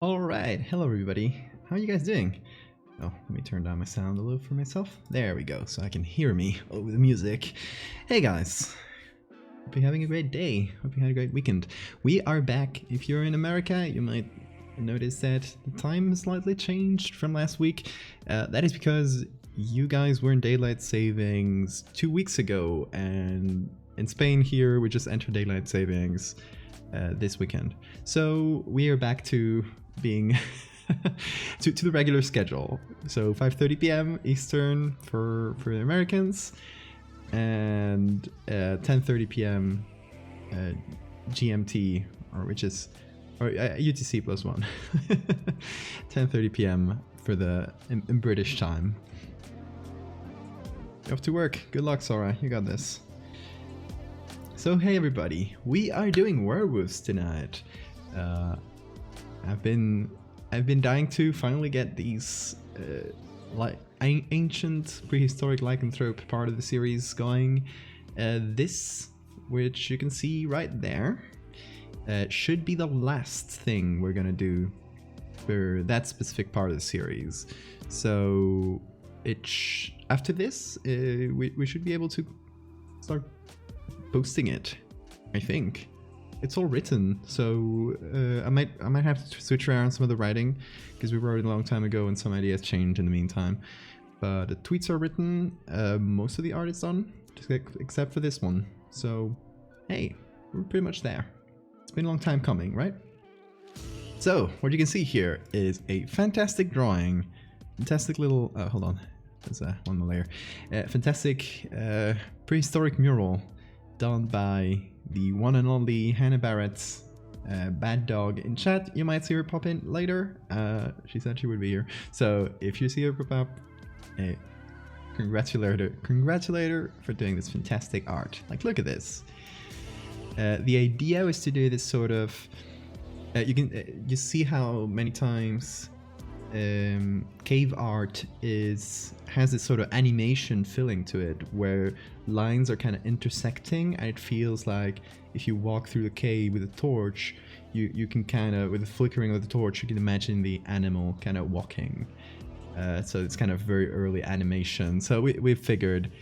Alright, hello everybody. How are you guys doing? Oh, let me turn down my sound a little for myself. There we go, so I can hear me over the music. Hey guys, hope you're having a great day. Hope you had a great weekend. We are back. If you're in America, you might notice that the time has slightly changed from last week. That is because you guys were in daylight savings 2 weeks ago, and in Spain here we just entered daylight savings this weekend. So we are back to being to the regular schedule. So 5:30 p.m. Eastern for the Americans, and 10:30 p.m. GMT, or UTC plus one. 10:30 p.m. for the in British time. You're off to work. Good luck, Sora. You got this. So hey everybody, we are doing werewolves tonight. I've been dying to finally get these like ancient prehistoric lycanthrope part of the series going. This, which you can see right there, should be the last thing we're gonna do for that specific part of the series. So after this, we should be able to start posting it. I think it's all written, so I might have to switch around some of the writing because we wrote it a long time ago and some ideas changed in the meantime. But the tweets are written, most of the art is done, except for this one. So hey, we're pretty much there. It's been a long time coming, right? So what you can see here is a fantastic drawing, fantastic little hold on, there's one more layer, fantastic prehistoric mural done by the one and only Hannah Barrett's Bad Dog in chat. You might see her pop in later. She said she would be here. So if you see her pop up, congratulate her for doing this fantastic art. Like, look at this. The idea was to do this sort of you see how many times cave art has this sort of animation feeling to it, where lines are kind of intersecting, and it feels like if you walk through the cave with a torch, you can kind of, with the flickering of the torch, you can imagine the animal kind of walking. So it's kind of very early animation. So we figured,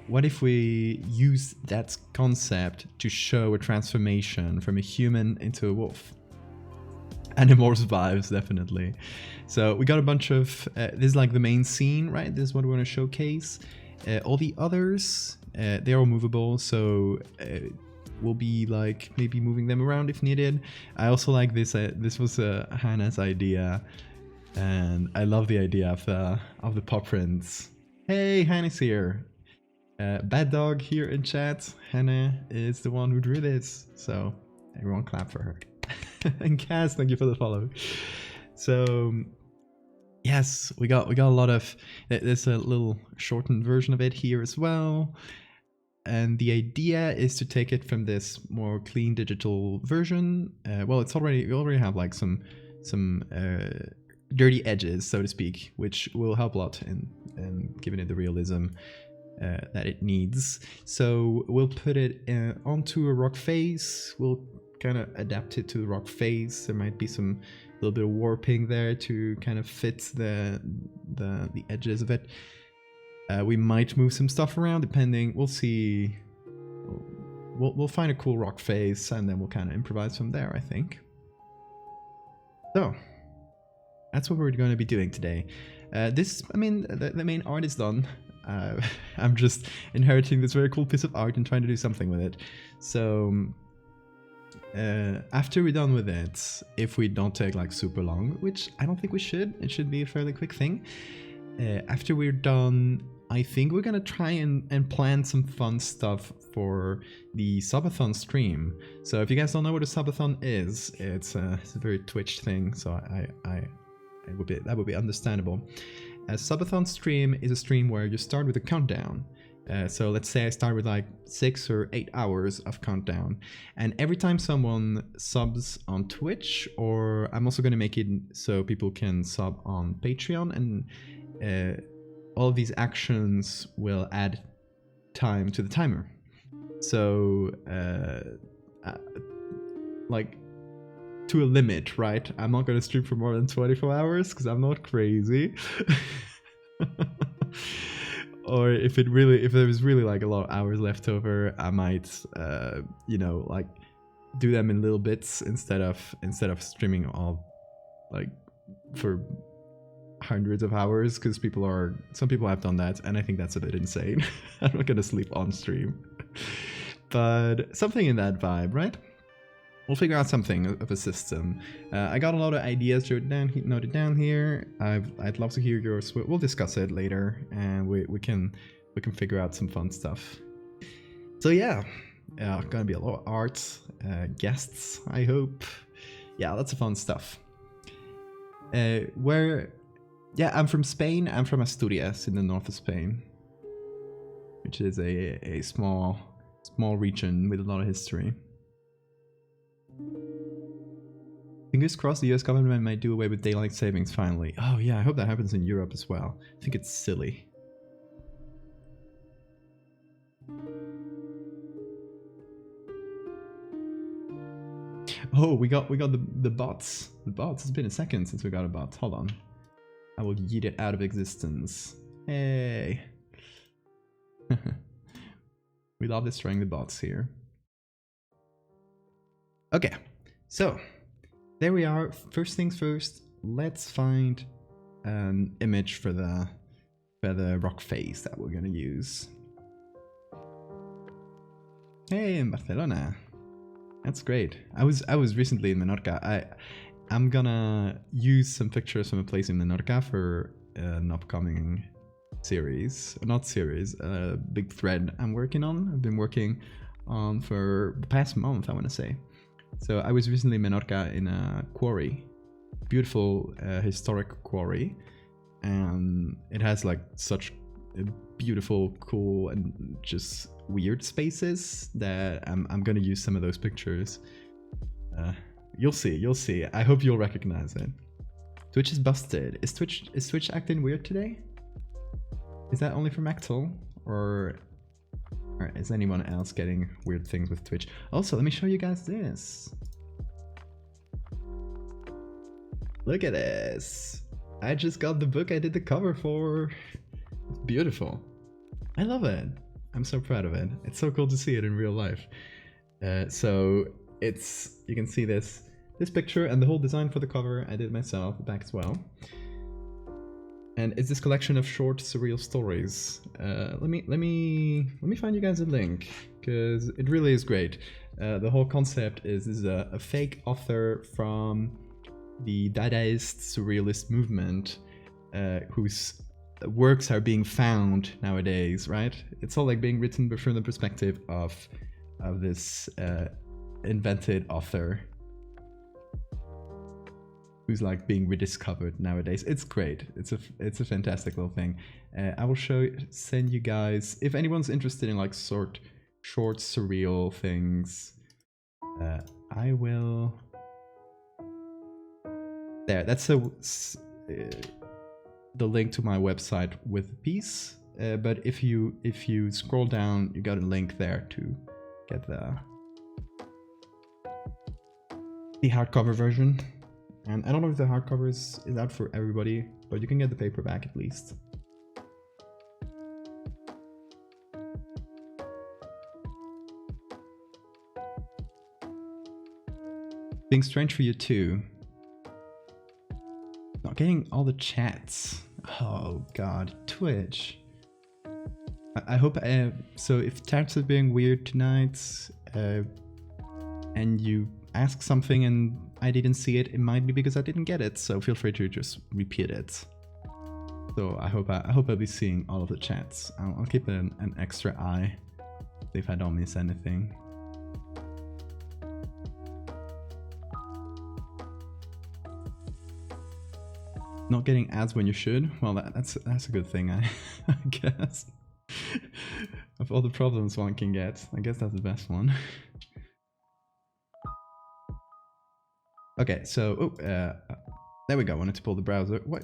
what if we use that concept to show a transformation from a human into a wolf? Animorphs vibes, definitely. So we got a bunch of, this is like the main scene, right? This is what we want to showcase. All the others, they're all movable, so we'll be like maybe moving them around if needed. I also like this, this was Hannah's idea, and I love the idea of the paw prints. Hey, Hannah's here. Bad Dog here in chat. Hannah is the one who drew this, so everyone clap for her. And Kaz, thank you for the follow. So yes, we got a lot of, there's a little shortened version of it here as well, and the idea is to take it from this more clean digital version. Well, we already have like some dirty edges, so to speak, which will help a lot in giving it the realism that it needs. So we'll put it onto a rock face. We'll kind of adapt it to the rock face. There might be some little bit of warping there to kind of fit the edges of it. We might move some stuff around depending. We'll see. We'll find a cool rock face and then we'll kind of improvise from there, I think. So that's what we're going to be doing today. The main art is done. I'm just inheriting this very cool piece of art and trying to do something with it. So after we're done with it, if we don't take like super long, which I don't think we should, it should be a fairly quick thing. After we're done, I think we're gonna try and plan some fun stuff for the subathon stream. So if you guys don't know what a subathon is, it's a very Twitch thing, so that would be understandable. A subathon stream is a stream where you start with a countdown. So let's say I start with like 6 or 8 hours of countdown, and every time someone subs on Twitch, or I'm also going to make it so people can sub on Patreon, and all of these actions will add time to the timer. So like to a limit, right? I'm not gonna stream for more than 24 hours because I'm not crazy. Or if there was really like a lot of hours left over, I might, you know, like do them in little bits instead of streaming all like for hundreds of hours, because some people have done that, and I think that's a bit insane. I'm not gonna sleep on stream, but something in that vibe, right? We'll figure out something of a system. I got a lot of ideas noted down here. I'd love to hear yours. We'll discuss it later, and we can figure out some fun stuff. So yeah, gonna be a lot of art, guests, I hope. Yeah, lots of fun stuff. Yeah, I'm from Spain. I'm from Asturias in the north of Spain, which is a small region with a lot of history. Fingers crossed the US government might do away with daylight savings finally. Oh yeah, I hope that happens in Europe as well. I think it's silly. Oh, we got the bots. The bots. It's been a second since we got a bot. Hold on. I will yeet it out of existence. Hey. We love destroying the bots here. Okay, so there we are. First things first, let's find an image for the rock face that we're gonna use. Hey, in Barcelona. That's great. I was recently in Menorca. I'm gonna use some pictures from a place in Menorca for an upcoming series. Not series, a big thread I'm working on. I've been working on for the past month, I want to say. So I was recently in Menorca in a quarry, beautiful historic quarry, and it has like such beautiful, cool, and just weird spaces that I'm gonna use some of those pictures. You'll see. I hope you'll recognize it. Twitch is busted. Is Twitch acting weird today? Is that only from Axel, or is anyone else getting weird things with Twitch? Also, let me show you guys this. Look at this. I just got the book I did the cover for. It's beautiful. I love it. I'm so proud of it. It's so cool to see it in real life. So you can see this picture and the whole design for the cover I did myself, the back as well. And it's this collection of short surreal stories. Let me find you guys a link, because it really is great. The whole concept is a fake author from the Dadaist surrealist movement, whose works are being found nowadays, right? It's all like being written but from the perspective of this invented author who's like being rediscovered nowadays. It's great. It's a fantastic little thing. I will send you guys, if anyone's interested in like short surreal things, I will. There, that's the link to my website with the piece. But if you scroll down, you got a link there to get the hardcover version. And I don't know if the hardcover is out for everybody, but you can get the paperback at least. Being strange for you too. Not getting all the chats. Oh god, Twitch. I hope, so if chats are being weird tonight, and you ask something and I didn't see it, it might be because I didn't get it, so feel free to just repeat it. So I hope I'll be seeing all of the chats. I'll keep an extra eye if I don't miss anything. Not getting ads when you should? Well, that's a good thing, I guess. Of all the problems one can get, I guess that's the best one. Okay, so there we go. I wanted to pull the browser. What?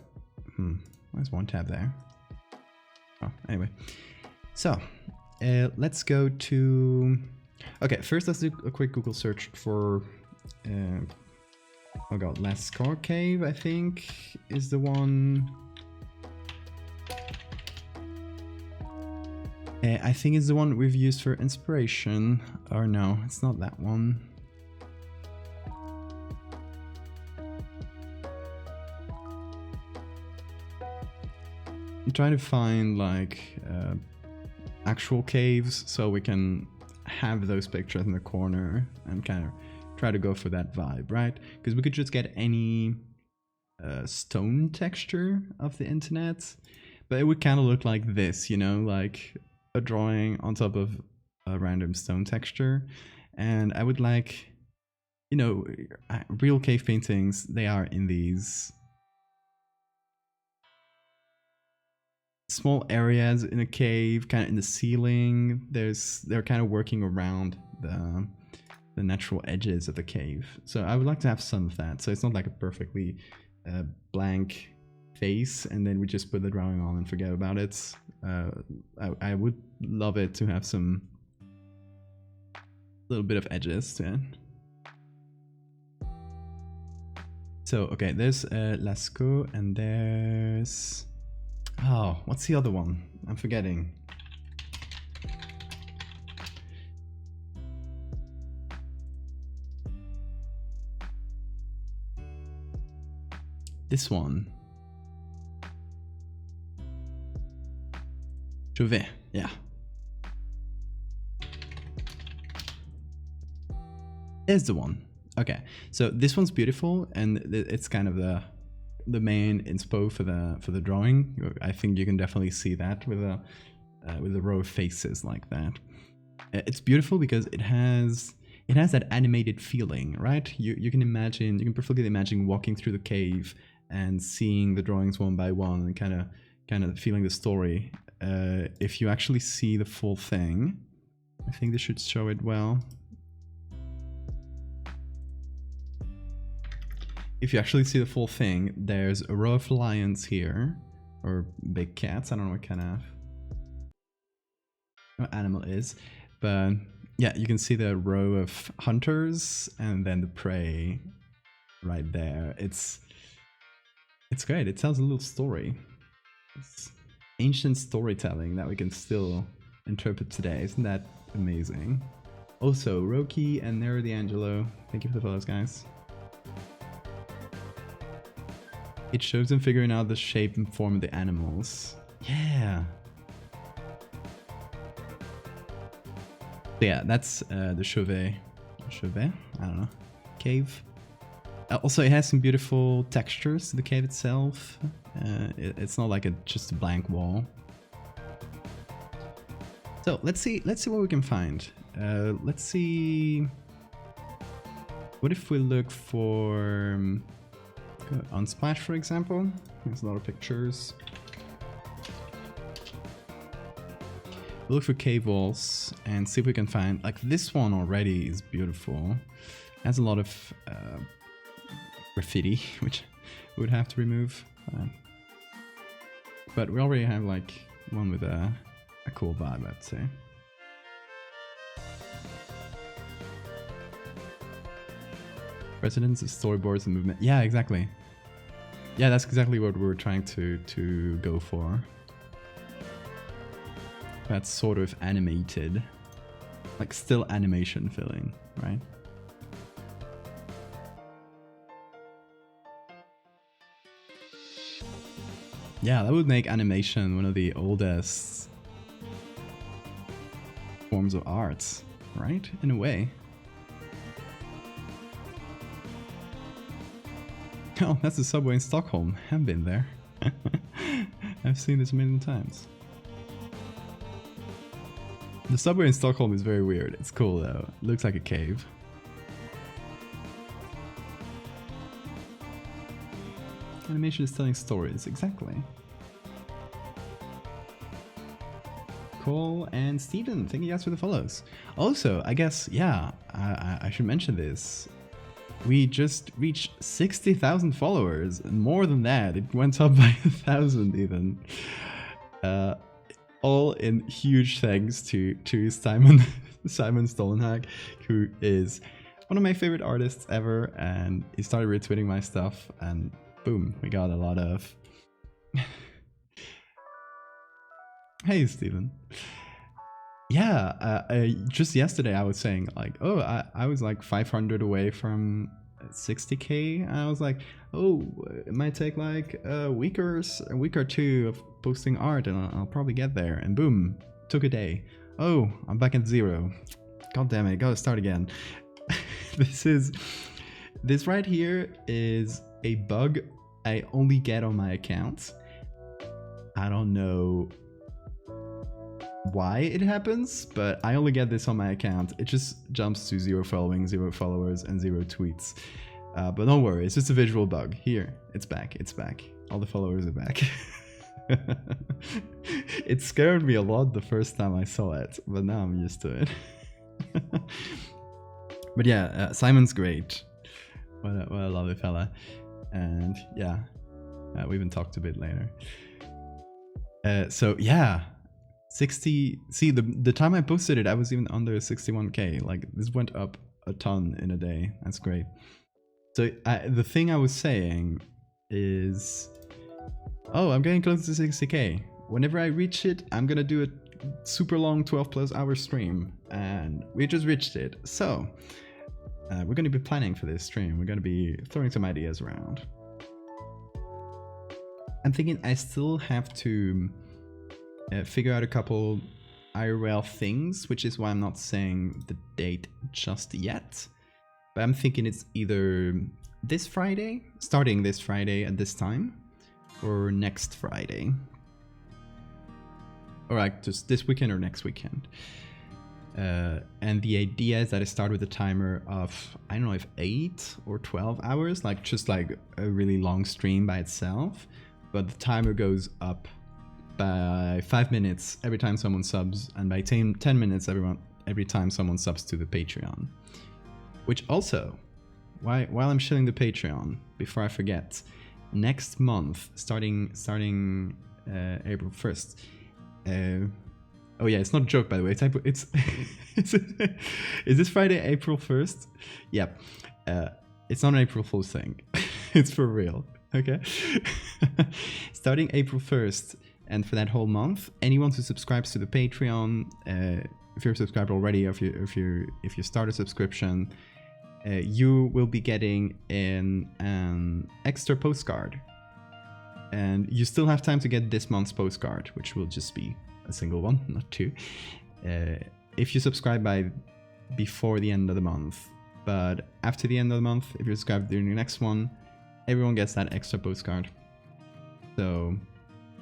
There's one tab there. Oh, anyway. So let's go to. Okay, first let's do a quick Google search for Oh god, Lascar Cave, I think, is the one. I think it's the one we've used for inspiration. Or no, it's not that one. I'm trying to find like actual caves so we can have those pictures in the corner and kind of try to go for that vibe, right? Because we could just get any stone texture of the internet, but it would kind of look like this, you know, like a drawing on top of a random stone texture. And I would like, you know, real cave paintings, they are in these small areas in a cave, kind of in the ceiling. They're kind of working around the natural edges of the cave. So I would like to have some of that. So it's not like a perfectly blank face and then we just put the drawing on and forget about it. I would love it to have some little bit of edges to it. So okay, there's Lascaux and there's... Oh, what's the other one? I'm forgetting. This one. Chauvet, yeah. There's the one. Okay, so this one's beautiful and it's kind of the main inspo for the drawing. I think you can definitely see that with a row of faces like that. It's beautiful because it has that animated feeling, right? You can perfectly imagine walking through the cave and seeing the drawings one by one and kind of feeling the story. If you actually see the full thing, I think this should show it well. If you actually see the full thing, there's a row of lions here, or big cats. I don't know what kind of animal it is, but yeah, you can see the row of hunters and then the prey right there. It's great. It tells a little story. It's ancient storytelling that we can still interpret today. Isn't that amazing? Also, Roki and Nero D'Angelo, thank you for the follows, guys. It shows them figuring out the shape and form of the animals. Yeah. So yeah, that's the Chauvet. Chauvet? I don't know. Cave. Also, it has some beautiful textures to the cave itself. It's not like just a blank wall. So let's see what we can find. Let's see. What if we look for Unsplash, for example? There's a lot of pictures. We'll look for cave walls and see if we can find, like, this one already is beautiful. It has a lot of graffiti, which we would have to remove. But we already have like one with a cool vibe, I'd say. Precedence, storyboards, and movement. Yeah, exactly. Yeah, that's exactly what we were trying to go for. That's sort of animated, like still animation feeling, right? Yeah, that would make animation one of the oldest forms of art, right? In a way. Oh, that's the subway in Stockholm. I've been there. I've seen this a million times. The subway in Stockholm is very weird. It's cool though. It looks like a cave. Animation is telling stories, exactly. Cole and Steven, thank you guys for the follows. Also, I guess, yeah, I should mention this. We just reached 60,000 followers. More than that, it went up by 1,000 even. All in huge thanks to Simon Stolenhag, who is one of my favorite artists ever, and he started retweeting my stuff, and boom, we got a lot of... Hey, Steven. Yeah, just yesterday I was saying like, oh, I was like 500 away from 60k. I was like, oh, it might take like a week or two of posting art, and I'll probably get there. And boom, took a day. Oh, I'm back at 0. God damn it, gotta start again. This right here is a bug I only get on my account. I don't know why it happens, but I only get this on my account. It just jumps to 0 following, 0 followers, and 0 tweets. But don't worry, it's just a visual bug. Here, it's back, it's back. All the followers are back. It scared me a lot the first time I saw it, but now I'm used to it. But yeah, Simon's great. What a lovely fella. And yeah, we even talked a bit later. So yeah, 60. See, the time I posted it, I was even under 61k. Like, this went up a ton in a day. That's great. So the thing I was saying is, oh, I'm getting close to 60k. Whenever I reach it, I'm gonna do a super long 12+ hour stream, and we just reached it. So we're gonna be planning for this stream. We're gonna be throwing some ideas around. I'm thinking I still have to figure out a couple IRL things, which is why I'm not saying the date just yet. But I'm thinking it's either this Friday, starting this Friday at this time, or next Friday. Or like just this weekend or next weekend. And the idea is that I start with a timer of, I don't know if 8 or 12 hours, like just like a really long stream by itself. But the timer goes up by 5 minutes every time someone subs, and by 10 minutes every time someone subs to the Patreon. Which also, while I'm shilling the Patreon, before I forget, next month, starting April 1st. Oh yeah, it's not a joke, by the way. It's is this Friday April 1st? Yep. It's not an April Fool's thing. It's for real. Okay. Starting April 1st, and for that whole month, anyone who subscribes to the Patreon, if you're subscribed already, or if you start a subscription, you will be getting an extra postcard. And you still have time to get this month's postcard, which will just be a single one, not 2. If you subscribe before the end of the month. But after the end of the month, if you're subscribed during the next one, everyone gets that extra postcard. So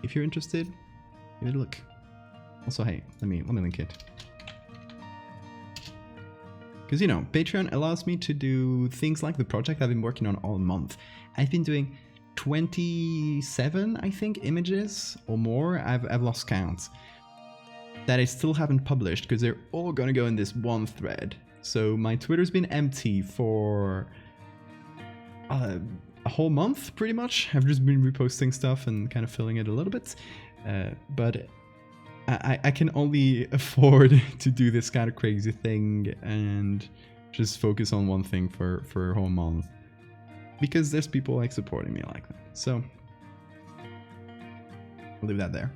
if you're interested, give it a look. Also, hey, let me link it. Because, you know, Patreon allows me to do things like the project I've been working on all month. I've been doing 27, I think, images or more. I've lost count. That I still haven't published because they're all gonna go in this one thread. So my Twitter's been empty for a whole month, pretty much. I've just been reposting stuff and kind of filling it a little bit. But I can only afford to do this kind of crazy thing and just focus on one thing for a whole month. Because there's people like supporting me like that. So I'll leave that there.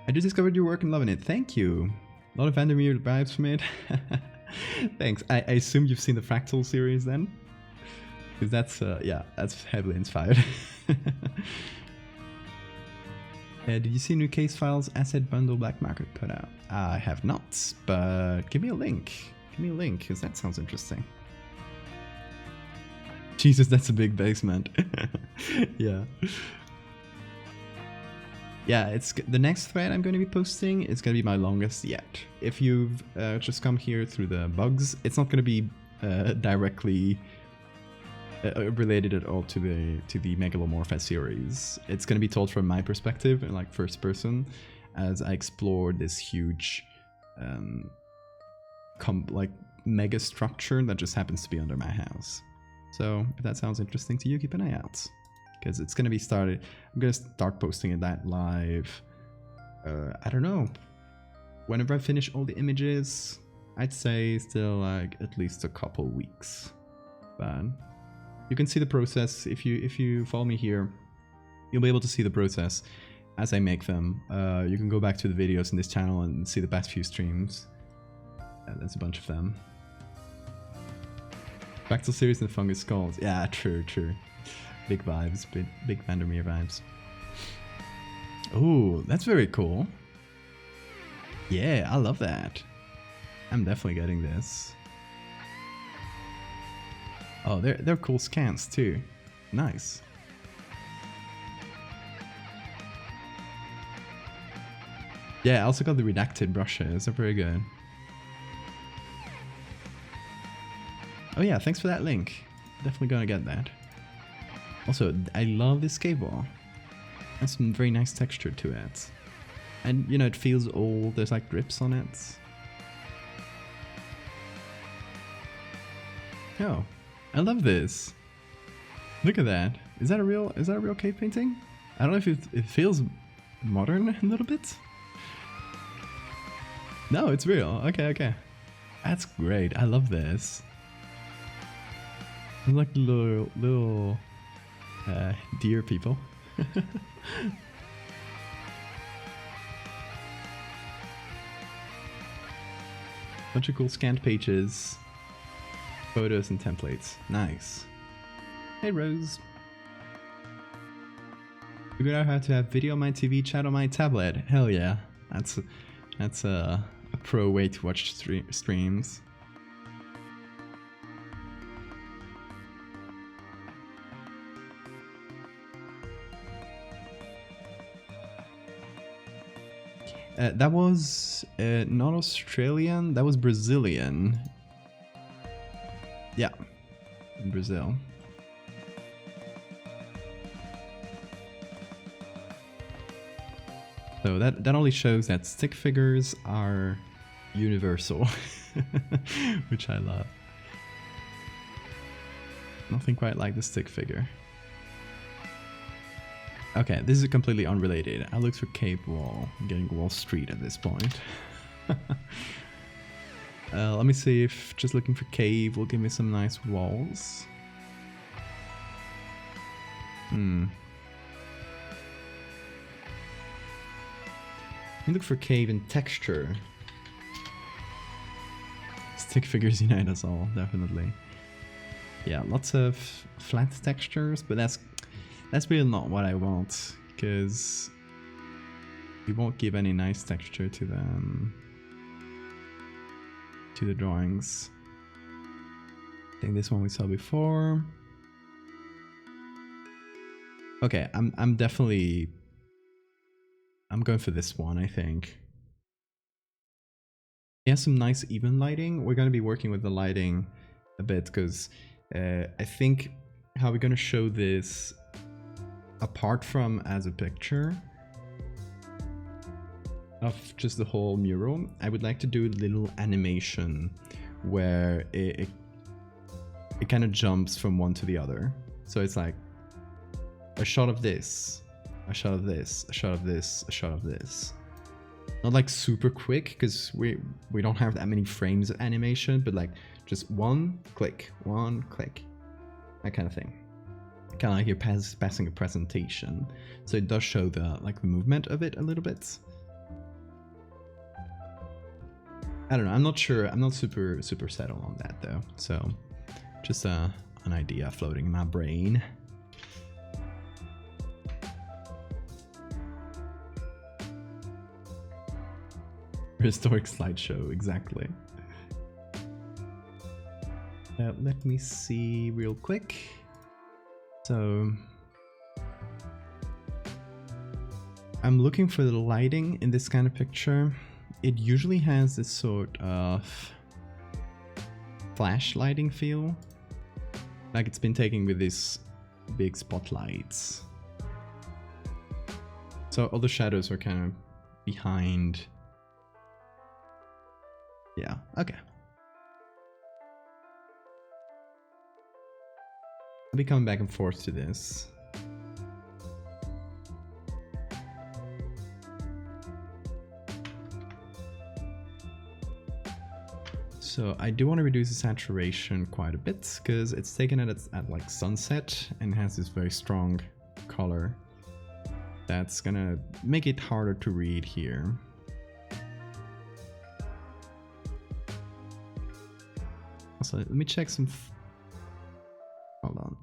I just discovered your work and loving it. Thank you. A lot of Valdevia vibes from it. Thanks. I assume you've seen the Fractal series then? Because that's, yeah, that's heavily inspired. Did you see new case files asset bundle black market put out? I have not, but give me a link. Give me a link, because that sounds interesting. Jesus, that's a big basement. Yeah. Yeah, it's the next thread I'm going to be posting is going to be my longest yet. If you've just come here through the bugs, it's not going to be directly related at all to the Megalomorpha series. It's going to be told from my perspective, in like first person, as I explore this huge, like mega structure that just happens to be under my house. So if that sounds interesting to you, keep an eye out. Because it's going to be started. I'm going to start posting that live. I don't know. Whenever I finish all the images, I'd say still like at least a couple weeks. But you can see the process if you follow me here. You'll be able to see the process as I make them. You can go back to the videos in this channel and see the past few streams. There's a bunch of them. Fractal series and fungus skulls. Yeah, true. Big vibes, big Vandermeer vibes. Oh, that's very cool. Yeah, I love that. I'm definitely getting this. Oh, they're cool scans too. Nice. Yeah, I also got the redacted brushes. They're very good. Oh yeah, thanks for that link. Definitely gonna get that. Also, I love this cable. Has some very nice texture to it. And, you know, it feels old. There's like drips on it. Oh, I love this. Look at that. Is that a real cave painting? I don't know if it feels modern a little bit. No, it's real. Okay. That's great. I love this. I like little deer people. Bunch of cool scanned pages, photos and templates. Nice. Hey Rose. Figured out how to have video on my TV, chat on my tablet. Hell yeah. That's a pro way to watch streams. That was not Australian, that was Brazilian. Yeah, in Brazil. So that only shows that stick figures are universal, which I love. Nothing quite like the stick figure. Okay, this is completely unrelated. I looked for Cape Wall. I'm getting Wall Street at this point. Let me see if just looking for cave will give me some nice walls. Let me look for cave and texture. Stick figures unite us all, definitely. Yeah, lots of flat textures, but that's really not what I want, because we won't give any nice texture to them, to the drawings. I think this one we saw before. Okay, I'm going for this one, I think. It has some nice even lighting. We're going to be working with the lighting a bit, because I think how we're going to show this apart from as a picture of just the whole mural, I would like to do a little animation where it kind of jumps from one to the other. So it's like a shot of this, a shot of this, a shot of this, a shot of this. Not like super quick, because we don't have that many frames of animation, but like just one click, that kind of thing. Kind of like you're passing a presentation, so it does show the movement of it a little bit. I don't know. I'm not sure. I'm not super settled on that though. So just an idea floating in my brain. Historic slideshow, exactly. Let me see real quick. So I'm looking for the lighting in this kind of picture. It usually has this sort of flash lighting feel, like it's been taken with these big spotlights. So all the shadows are kind of behind. Yeah, okay. I'll be coming back and forth to this. So I do want to reduce the saturation quite a bit because it's taken at like sunset and has this very strong color that's gonna make it harder to read here. Also, let me check some. Hold on.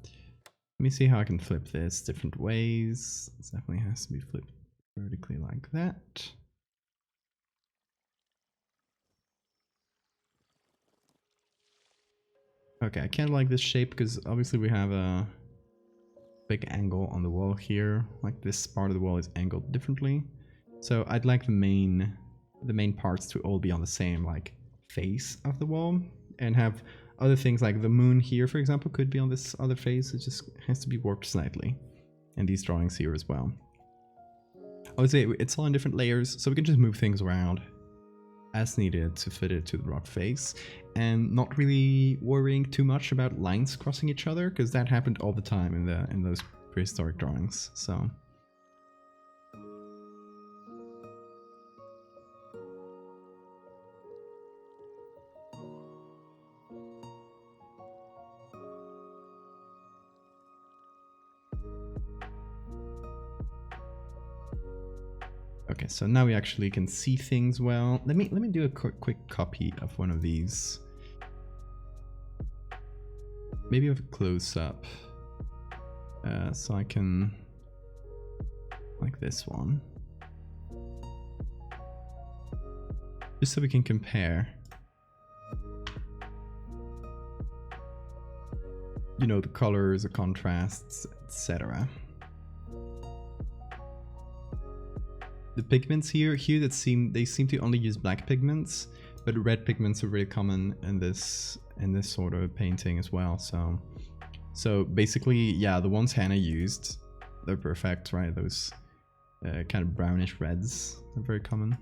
Let me see how I can flip this different ways. This definitely has to be flipped vertically like that. Okay, I kind of like this shape because obviously we have a big angle on the wall here. Like this part of the wall is angled differently. So I'd like the main parts to all be on the same like face of the wall, and have other things like the moon here, for example, could be on this other face. It just has to be warped slightly. And these drawings here as well. I would say it's all in different layers, so we can just move things around as needed to fit it to the rock face, and not really worrying too much about lines crossing each other, because that happened all the time in those prehistoric drawings. So okay, so now we actually can see things well. Let me do a quick copy of one of these. Maybe with a close up, so I can like this one, just so we can compare. You know, the colors, the contrasts, etc. The pigments here that they seem to only use black pigments, but red pigments are very common in this sort of painting as well. So basically, yeah, the ones Hannah used, they're perfect, right? Those kind of brownish reds are very common.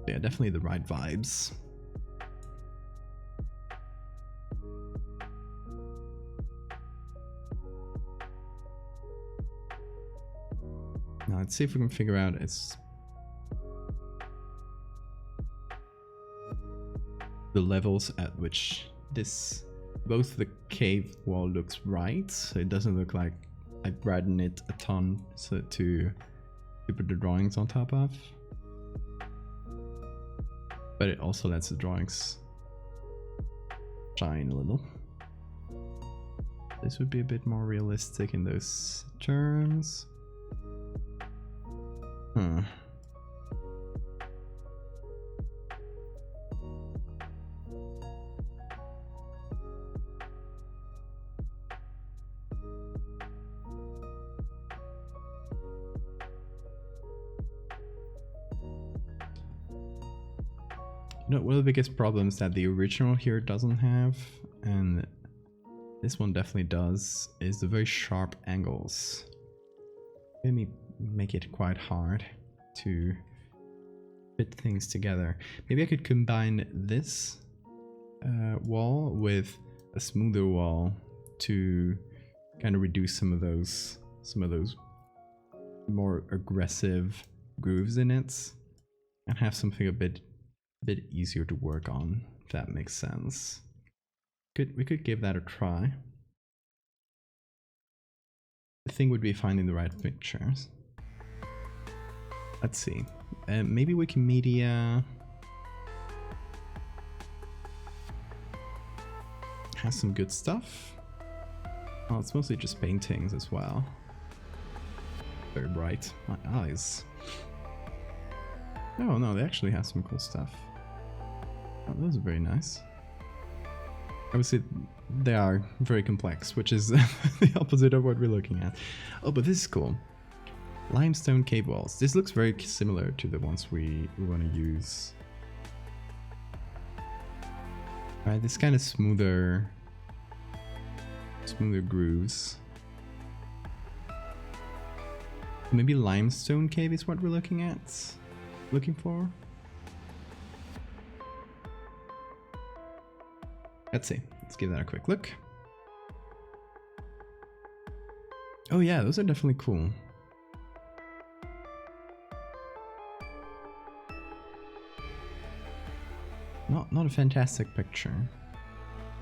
Yeah, definitely the right vibes. Now let's see if we can figure out the levels at which both the cave wall looks right, so it doesn't look like I brighten it a ton so to put the drawings on top of, but it also lets the drawings shine a little. This would be a bit more realistic in those terms. Huh. You know, one of the biggest problems that the original here doesn't have, and this one definitely does, is the very sharp angles. Let me make it quite hard to fit things together. Maybe I could combine this wall with a smoother wall to kind of reduce some of those more aggressive grooves in it, and have something a bit easier to work on, if that makes sense. We could give that a try. The thing would be finding the right pictures. Let's see. Maybe Wikimedia has some good stuff. Oh, it's mostly just paintings as well. Very bright. My eyes. Oh no, they actually have some cool stuff. Oh, those are very nice. Obviously, they are very complex, which is the opposite of what we're looking at. Oh, but this is cool. Limestone cave walls. This looks very similar to the ones we want to use. Right, this kind of smoother grooves. Maybe limestone cave is what we're looking for. Let's see. Let's give that a quick look. Oh yeah, those are definitely cool. Not a fantastic picture,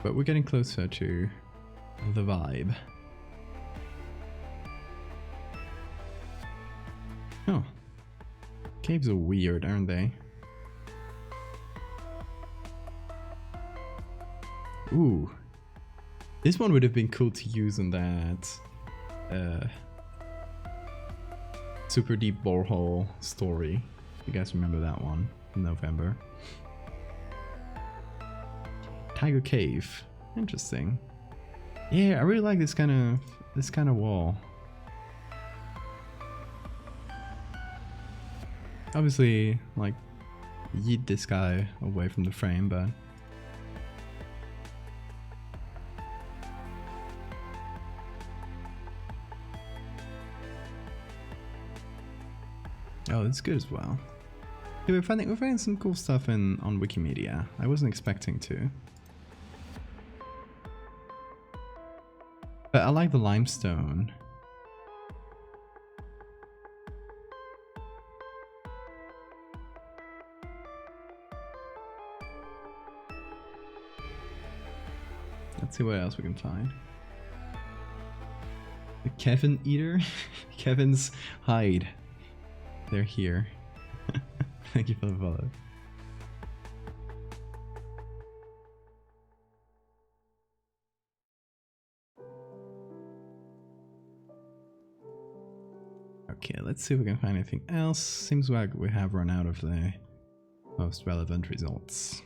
but we're getting closer to the vibe. Oh, caves are weird, aren't they? Ooh, this one would have been cool to use in that super deep borehole story. You guys remember that one in November? Tiger Cave, interesting. Yeah, I really like this kind of wall. Obviously, like, yeet this guy away from the frame, but oh, that's good as well. Yeah, we're finding some cool stuff on Wikimedia. I wasn't expecting to. But I like the limestone. Let's see what else we can find. The Kevin Eater? Kevin's hide. They're here. Thank you for the follow. Okay, let's see if we can find anything else. Seems like we have run out of the most relevant results.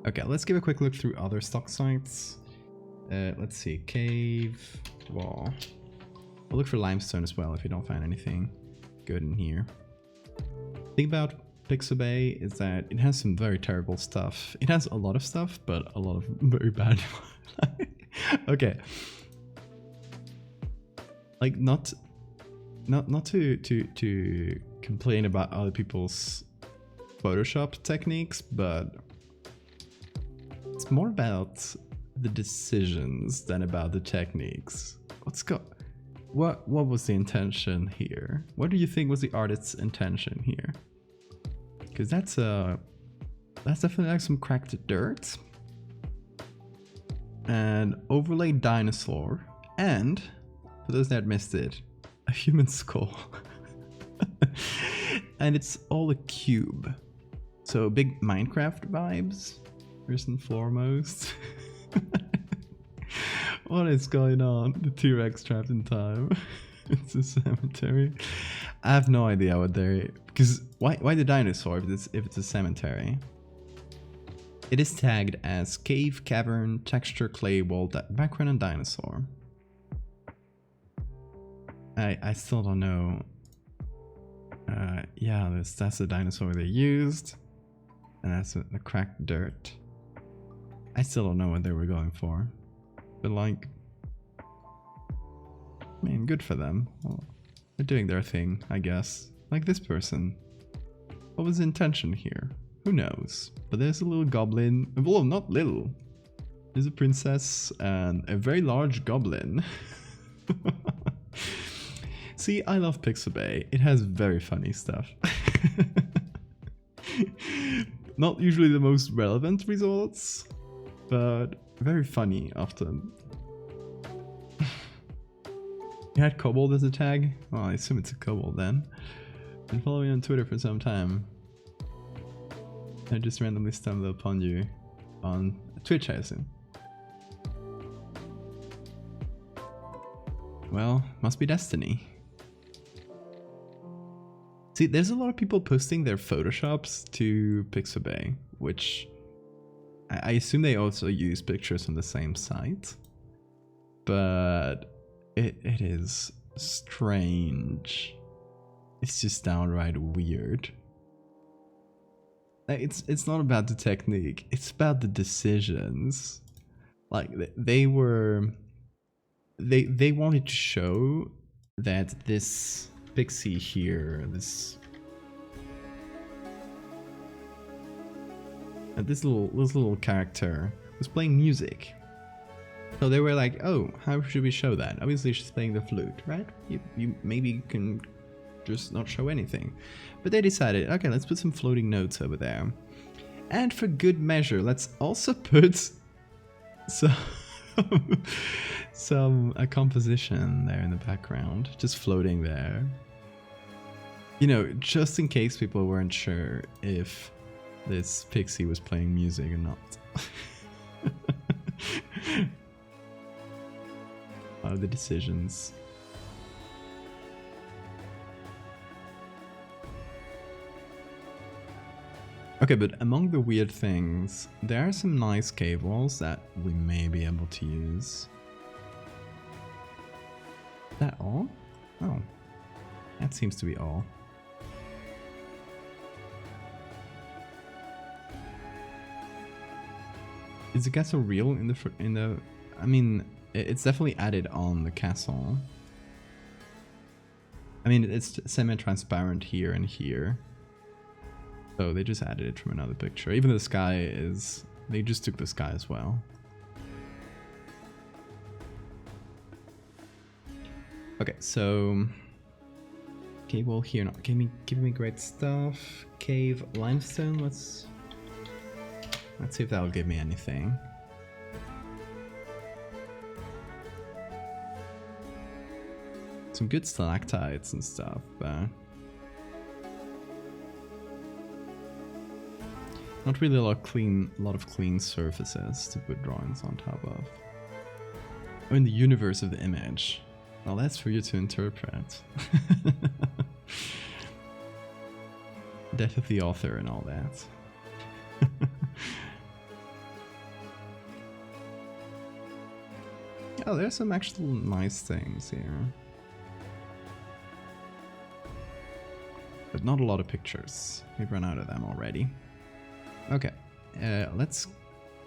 Okay, let's give a quick look through other stock sites. Let's see, cave, wall. We'll look for limestone as well if you don't find anything good in here. The thing about Pixabay is that it has some very terrible stuff. It has a lot of stuff, but a lot of very bad. Okay. Like not to complain about other people's Photoshop techniques, but it's more about the decisions than about the techniques. What was the intention here? What do you think was the artist's intention here? Because that's definitely like some cracked dirt and overlaid dinosaur, and for those that missed it, a human skull. And it's all a cube, so big Minecraft vibes first and foremost. What is going on? The T-Rex trapped in time. It's a cemetery. I have no idea what they're... Because why the dinosaur if it's a cemetery? It is tagged as cave, cavern, texture, clay, wall, background, and dinosaur. I still don't know. Yeah, that's the dinosaur they used. And that's the cracked dirt. I still don't know what they were going for. But like, I mean, good for them. Well, they're doing their thing, I guess. Like this person. What was the intention here? Who knows? But there's a little goblin. Well, not little. There's a princess and a very large goblin. See, I love Pixabay. It has very funny stuff. Not usually the most relevant results, but very funny often. You had kobold as a tag? Well, I assume it's a kobold then. Been following on Twitter for some time. I just randomly stumbled upon you on Twitch, I assume. Well, must be destiny. See, there's a lot of people posting their Photoshops to Pixabay, which I assume they also use pictures on the same site. But it is strange. It's just downright weird. It's not about the technique, it's about the decisions. Like they wanted to show that this pixie here, this little character was playing music, So they were like, oh, how should we show that? Obviously she's playing the flute, right? You maybe can just not show anything. But they decided, okay, let's put some floating notes over there. And for good measure, let's also put some a composition there in the background, just floating there. You know, just in case people weren't sure if this pixie was playing music or not. Oh, the decisions. Okay, but among the weird things, there are some nice cave walls that we may be able to use. Is that all? Oh, that seems to be all. Is the castle real in the? I mean, it's definitely added on the castle. I mean, it's semi-transparent here and here. So they just added it from another picture. Even the sky is... They just took the sky as well. Okay, so... Cave wall here, not giving me great stuff. Cave limestone, let's see if that'll give me anything. Some good stalactites and stuff, but... Not really a lot of clean surfaces to put drawings on top of. Oh, in the universe of the image. Well, that's for you to interpret. Death of the author and all that. Oh, there's some actual nice things here. But not a lot of pictures. We've run out of them already. Okay, let's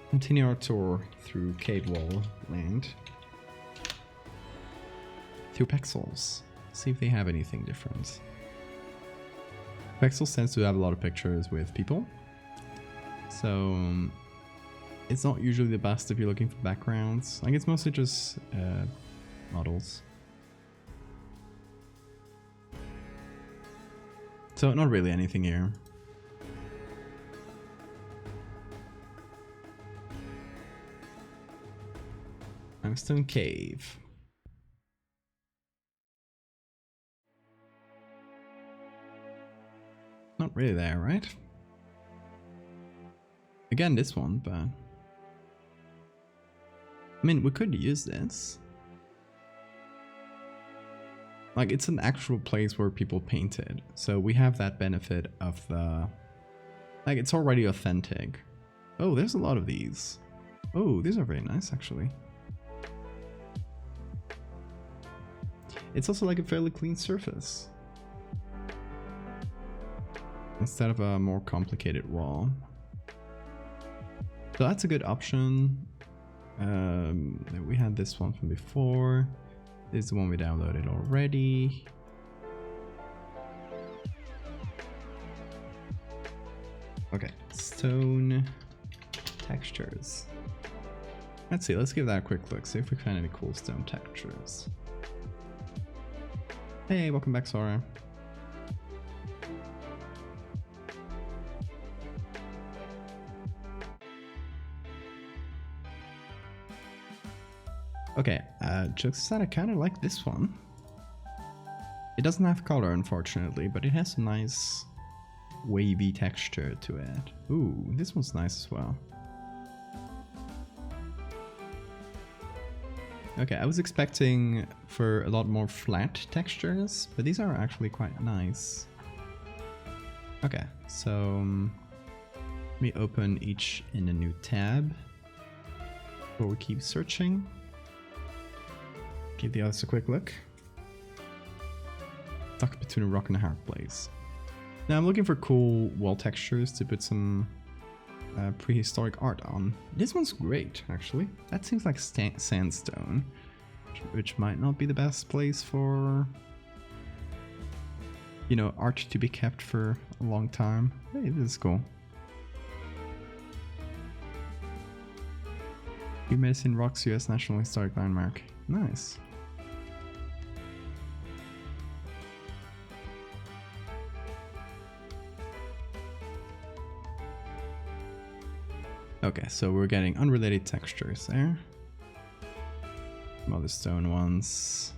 continue our tour through Cave Wall Land. Through Pexels. See if they have anything different. Pexels tends to have a lot of pictures with people. So it's not usually the best if you're looking for backgrounds. Like it's mostly just models. So not really anything here. Limestone Cave. Not really there, right? Again, this one, but... I mean, we could use this. Like, it's an actual place where people painted. So we have that benefit of the... Like, it's already authentic. Oh, there's a lot of these. Oh, these are very nice, actually. It's also like a fairly clean surface. Instead of a more complicated wall. So that's a good option. We had this one from before. This is the one we downloaded already. Okay, stone textures. Let's see, let's give that a quick look, see if we find any cool stone textures. Hey, welcome back, Sora. Okay, jokes aside, I kind of like this one. It doesn't have color, unfortunately, but it has a nice wavy texture to it. Ooh, this one's nice as well. Okay, I was expecting for a lot more flat textures, but these are actually quite nice. Okay, so let me open each in a new tab before we keep searching. Give the others a quick look. Stuck between a rock and a hard place. Now I'm looking for cool wall textures to put some prehistoric art on. This one's great, actually. That seems like sandstone, which might not be the best place for, you know, art to be kept for a long time. Hey, this is cool. New Medicine Rocks US National Historic Landmark. Nice. Okay, so we're getting unrelated textures there. Some other stone ones.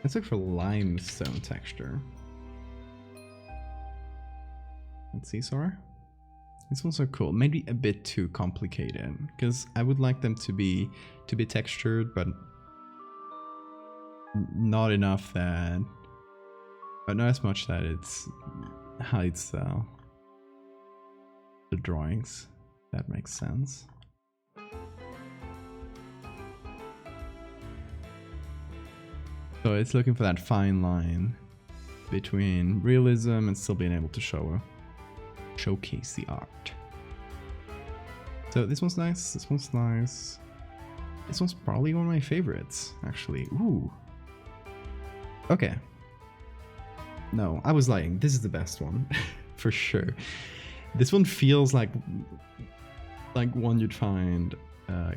Let's look for limestone texture. Let's see, Sora. These ones are cool. Maybe a bit too complicated because I would like them to be textured, but not enough that, but not as much that it's hides the drawings. That makes sense. So it's looking for that fine line between realism and still being able to showcase the art. So this one's nice, this one's nice. This one's probably one of my favorites, actually. Ooh. Okay. No, I was lying. This is the best one, for sure. This one feels like one you'd find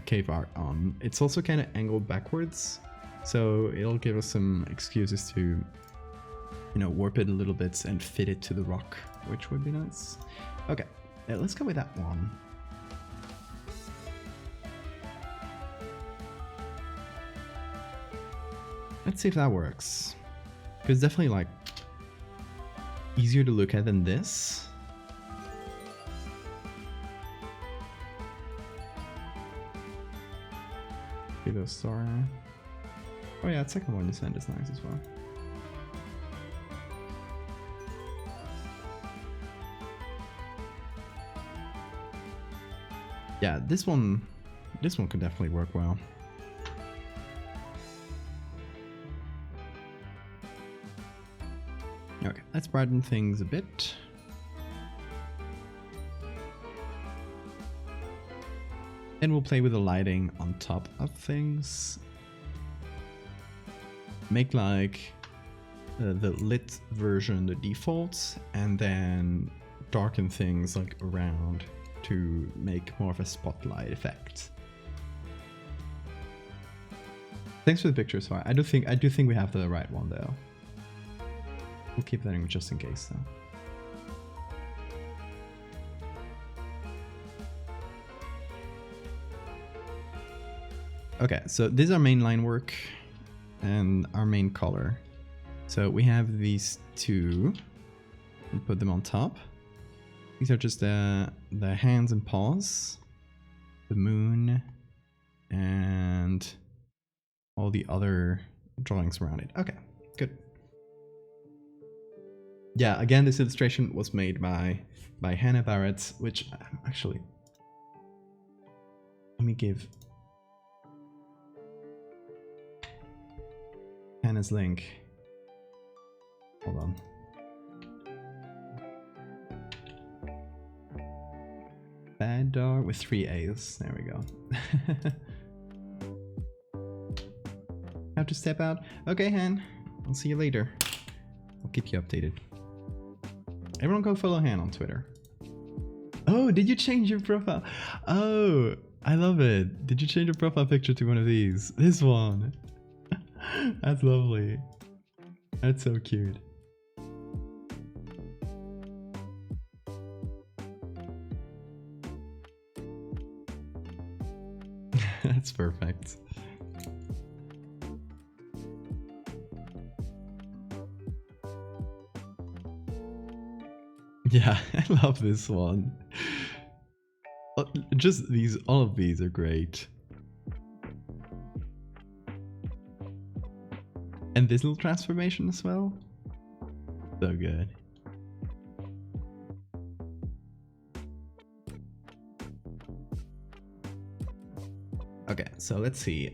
cave art on. It's also kind of angled backwards, so it'll give us some excuses to, you know, warp it a little bit and fit it to the rock, which would be nice. Okay, let's go with that one. Let's see if that works. Because it's definitely like easier to look at than this. See those star. Oh yeah, the second one you sent is nice as well. Yeah, this one could definitely work well. Okay, let's brighten things a bit. And we'll play with the lighting on top of things. Make like the lit version the default, and then darken things like around to make more of a spotlight effect. Thanks for the picture, so I do think we have the right one though. We'll keep that in just in case though. Okay, so this is our main line work and our main color. So we have these two. We'll put them on top. These are just the hands and paws, the moon, and all the other drawings around it. Okay, good. Yeah, again, this illustration was made by Hannah Barrett, which actually, let me give Hannah's link. Hold on. Bad dog with 3 A's. There we go. Have to step out. Okay, Han. I'll see you later. I'll keep you updated. Everyone go follow Han on Twitter. Oh, did you change your profile? Oh, I love it. Did you change your profile picture to one of these? This one. That's lovely. That's so cute. That's perfect. Yeah, I love this one. Just these, all of these are great. And this little transformation as well. So good. Okay, so let's see.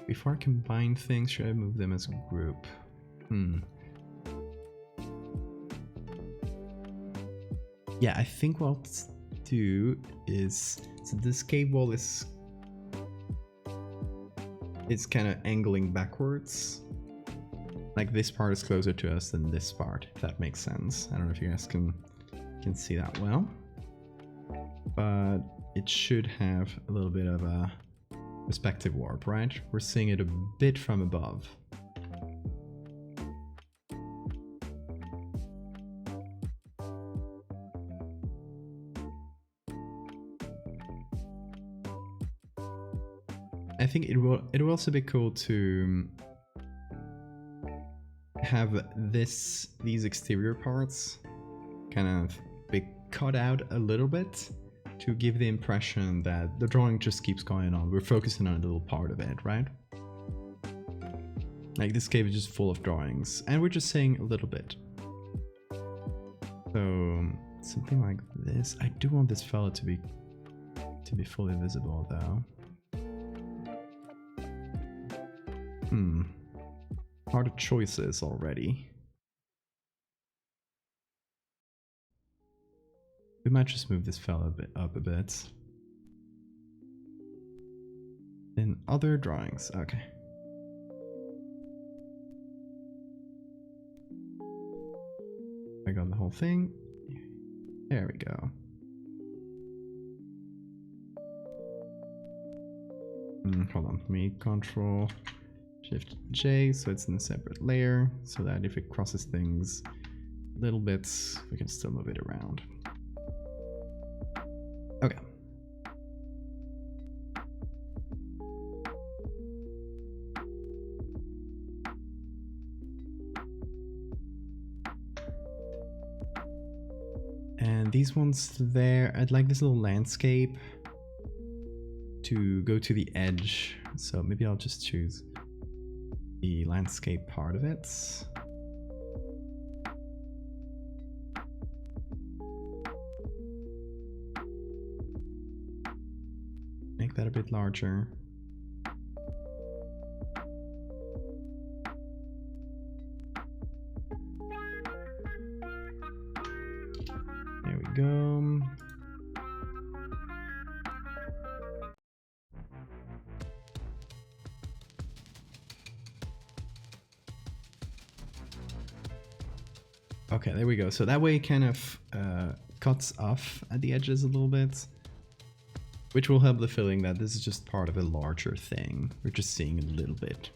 Before I combine things, should I move them as a group? Yeah, I think what I'll do is, so this cave wall is kind of angling backwards. Like this part is closer to us than this part, if that makes sense. I don't know if you guys can You can see that well. But it should have a little bit of a perspective warp, right? We're seeing it a bit from above. I think it will also be cool to have these exterior parts kind of be cut out a little bit to give the impression that the drawing just keeps going on. We're focusing on a little part of it, right? Like this cave is just full of drawings and we're just saying a little bit. So something like this. I do want this fella to be fully visible though. Harder choices already. We might just move this fella up a bit. In other drawings, okay. I got the whole thing. There we go. Hold on, let me Control Shift J so it's in a separate layer so that if it crosses things little bits, we can still move it around. Okay. And these ones there, I'd like this little landscape to go to the edge. So maybe I'll just choose the landscape part of it. Make that a bit larger. There we go. Okay, there we go. So that way it kind of cuts off at the edges a little bit, which will help the feeling that this is just part of a larger thing. We're just seeing a little bit.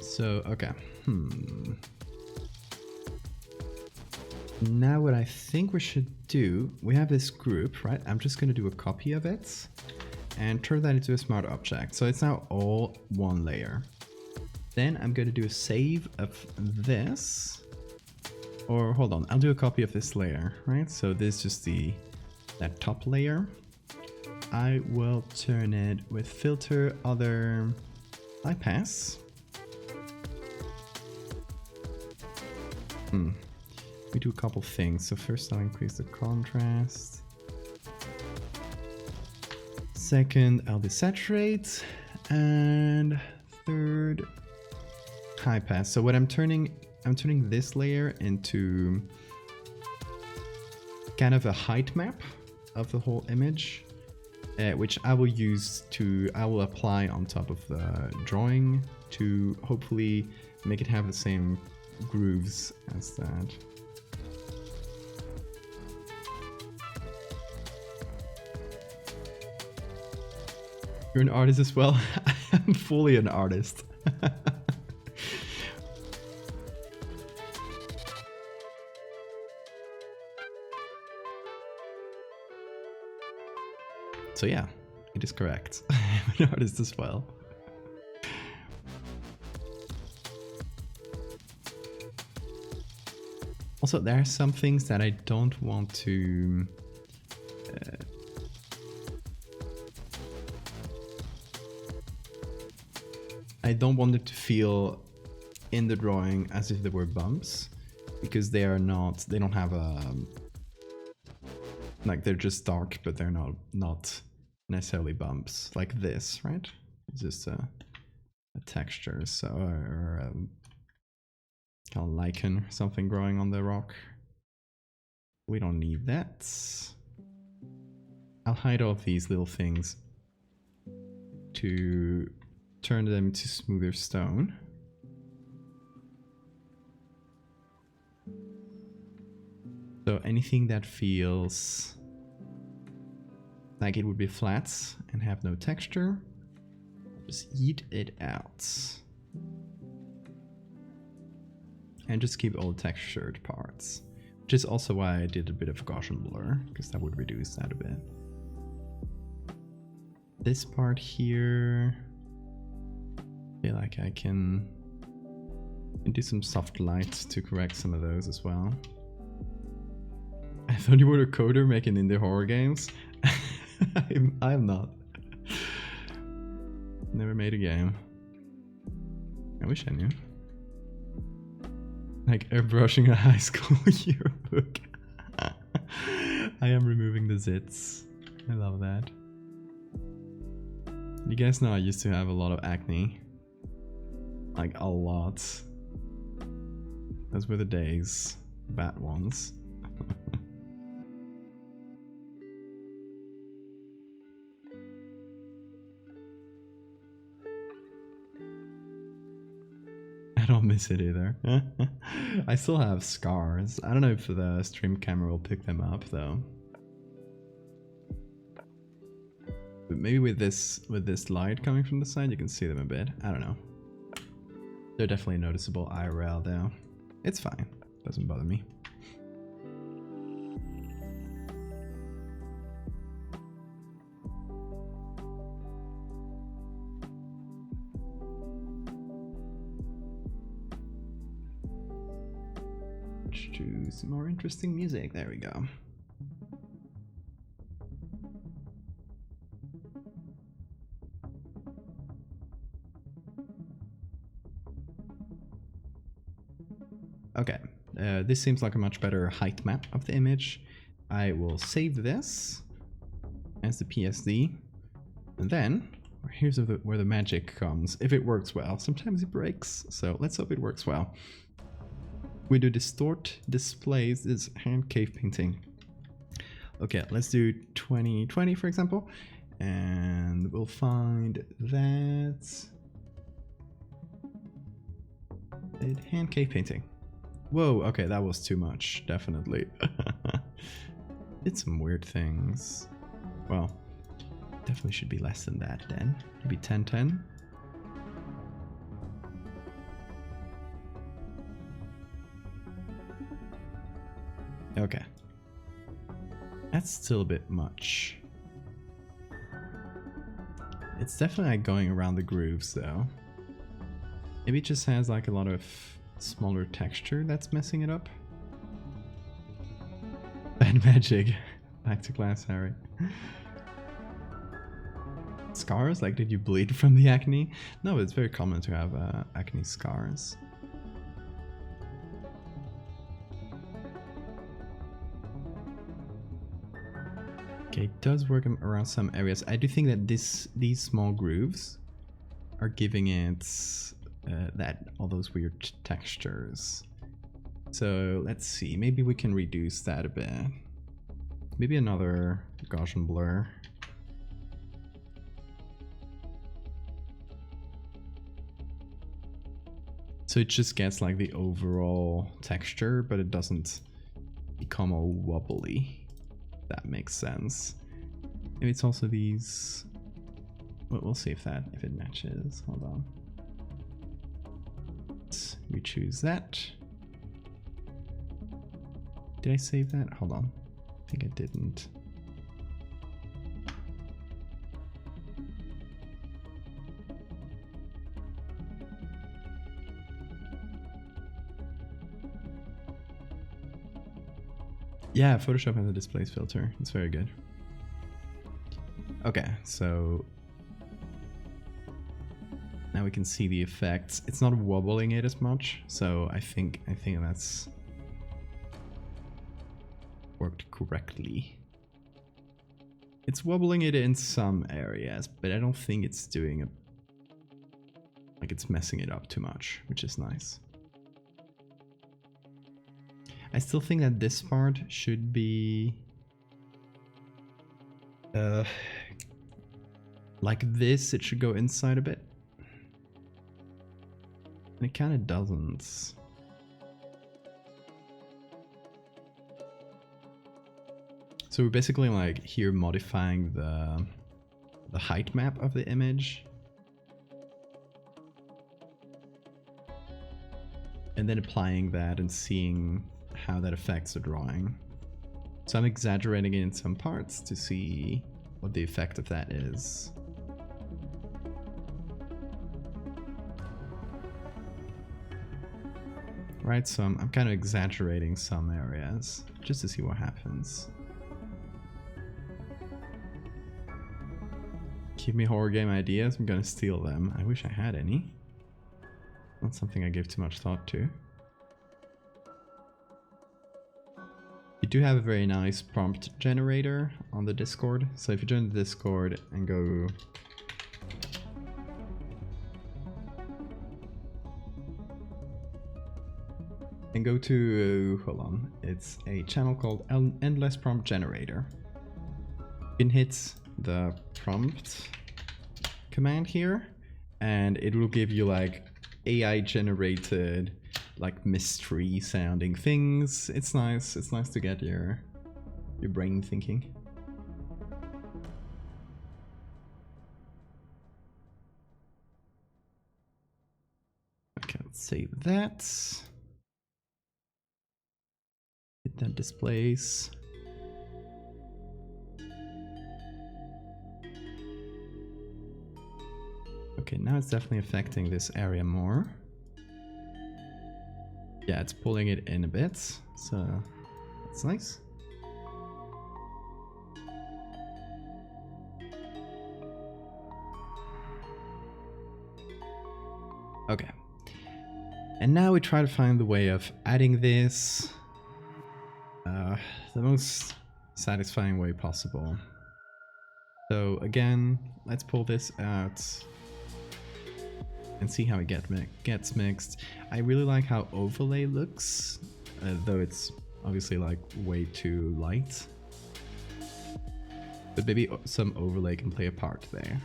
So, okay. Now what I think we should do, we have this group, right? I'm just going to do a copy of it and turn that into a smart object. So it's now all one layer. Then I'm going to do a save of this. Or hold on, I'll do a copy of this layer, right? So this is just that top layer. I will turn it with filter other bypass. We do a couple things. So first I'll increase the contrast. Second, I'll desaturate. And third, high pass. So what I'm turning this layer into kind of a height map of the whole image, which I will apply on top of the drawing to hopefully make it have the same grooves as that. You're an artist as well? I'm fully an artist. So yeah, it is correct. I'm an artist as well. Also, there are some things that I don't want to I don't want it to feel in the drawing as if there were bumps, because they don't have a, like, they're just dark, but they're not necessarily bumps like this, right? It's just a texture, so, or kind of lichen or something growing on the rock. We don't need that. I'll hide all of these little things to turn them to smoother stone. So anything that feels like it would be flat and have no texture, just eat it out. And just keep all the textured parts. Which is also why I did a bit of Gaussian blur, because that would reduce that a bit. This part here, I feel like I can do some soft light to correct some of those as well. I thought you were a coder making indie horror games. I'm not. Never made a game. I wish I knew. Like airbrushing a high school yearbook. I am removing the zits. I love that. You guys know I used to have a lot of acne. Like a lot. Those were the days. Bad ones. I don't miss it either. I still have scars. I don't know if the stream camera will pick them up though. But maybe with this light coming from the side, you can see them a bit. I don't know. They're definitely noticeable IRL though. It's fine. Doesn't bother me. Let's choose some more interesting music. There we go. Okay, this seems like a much better height map of the image. I will save this as the PSD, and then here's where the magic comes. If it works well, sometimes it breaks, so let's hope it works well. We do distort displays is hand cave painting. Okay, let's do 2020 for example, and we'll find that hand cave painting. Whoa, okay, that was too much, definitely. Did some weird things. Well, definitely should be less than that then. Maybe 1010. Okay. That's still a bit much. It's definitely like going around the grooves though. Maybe it just has like a lot of smaller texture that's messing it up. Bad magic. Back to class, Harry. Scars? Like, did you bleed from the acne? No, it's very common to have acne scars. Okay, it does work around some areas. I do think that these small grooves are giving it all those weird textures. So let's see, maybe we can reduce that a bit. Maybe another Gaussian blur. So it just gets like the overall texture, but it doesn't become all wobbly. That makes sense. Maybe it's also these. We'll see if it matches. Hold on. We choose that. Did I save that? Hold on. I think I didn't. Yeah, Photoshop has a displays filter. It's very good. Okay, so now we can see the effects. It's not wobbling it as much, so I think that's worked correctly. It's wobbling it in some areas, but I don't think it's doing like it's messing it up too much, which is nice. I still think that this part should be like this. It should go inside a bit. And it kind of doesn't. So we're basically like here modifying the height map of the image. And then applying that and seeing how that affects the drawing. So I'm exaggerating it in some parts to see what the effect of that is. Right, so I'm kind of exaggerating some areas just to see what happens. Give me horror game ideas, I'm gonna steal them. I wish I had any. Not something I give too much thought to. You do have a very nice prompt generator on the Discord. So if you join the Discord and go... hold on, it's a channel called Endless Prompt Generator. You can hit the prompt command here and it will give you like AI generated like mystery sounding things. It's nice to get your brain thinking. Okay, let's save that. Hit that displays. Okay, now it's definitely affecting this area more. Yeah, it's pulling it in a bit, so that's nice. Okay. And now we try to find the way of adding this the most satisfying way possible. So again, let's pull this out and see how it gets mixed. I really like how overlay looks, though it's obviously like way too light. But maybe some overlay can play a part there.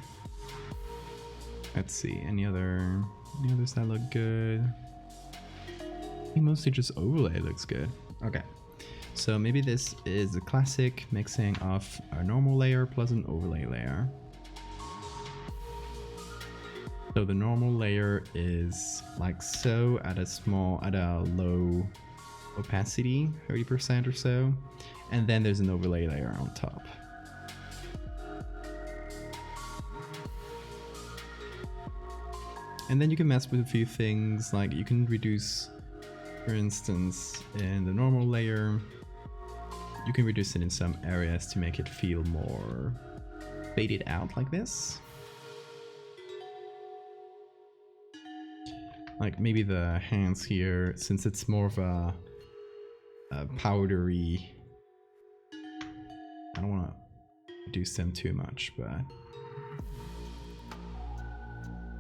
Let's see, any others that look good? I think mostly just overlay looks good. Okay, so maybe this is a classic mixing of a normal layer plus an overlay layer. So the normal layer is like so at a low opacity, 30% or so, and then there's an overlay layer on top. And then you can mess with a few things, like you can reduce, for instance, in the normal layer, you can reduce it in some areas to make it feel more faded out like this. Like maybe the hands here, since it's more of a powdery, I don't want to reduce them too much, but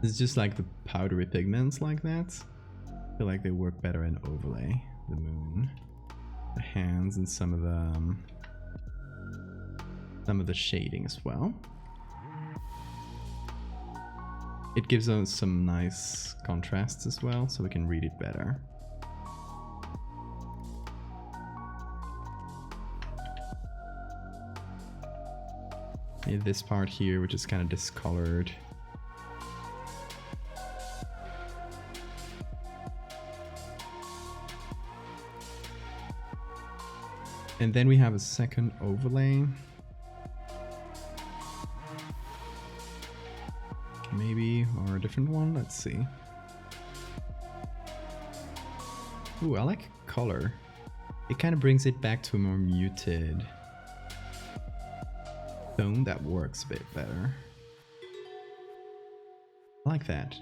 it's just like the powdery pigments like that. I feel like they work better in overlay. The moon, the hands, and some of the shading as well. It gives us some nice contrasts as well, so we can read it better. Maybe this part here, which is kind of discolored. And then we have a second overlay. Maybe, or a different one, let's see. Ooh, I like color. It kind of brings it back to a more muted tone that works a bit better. I like that.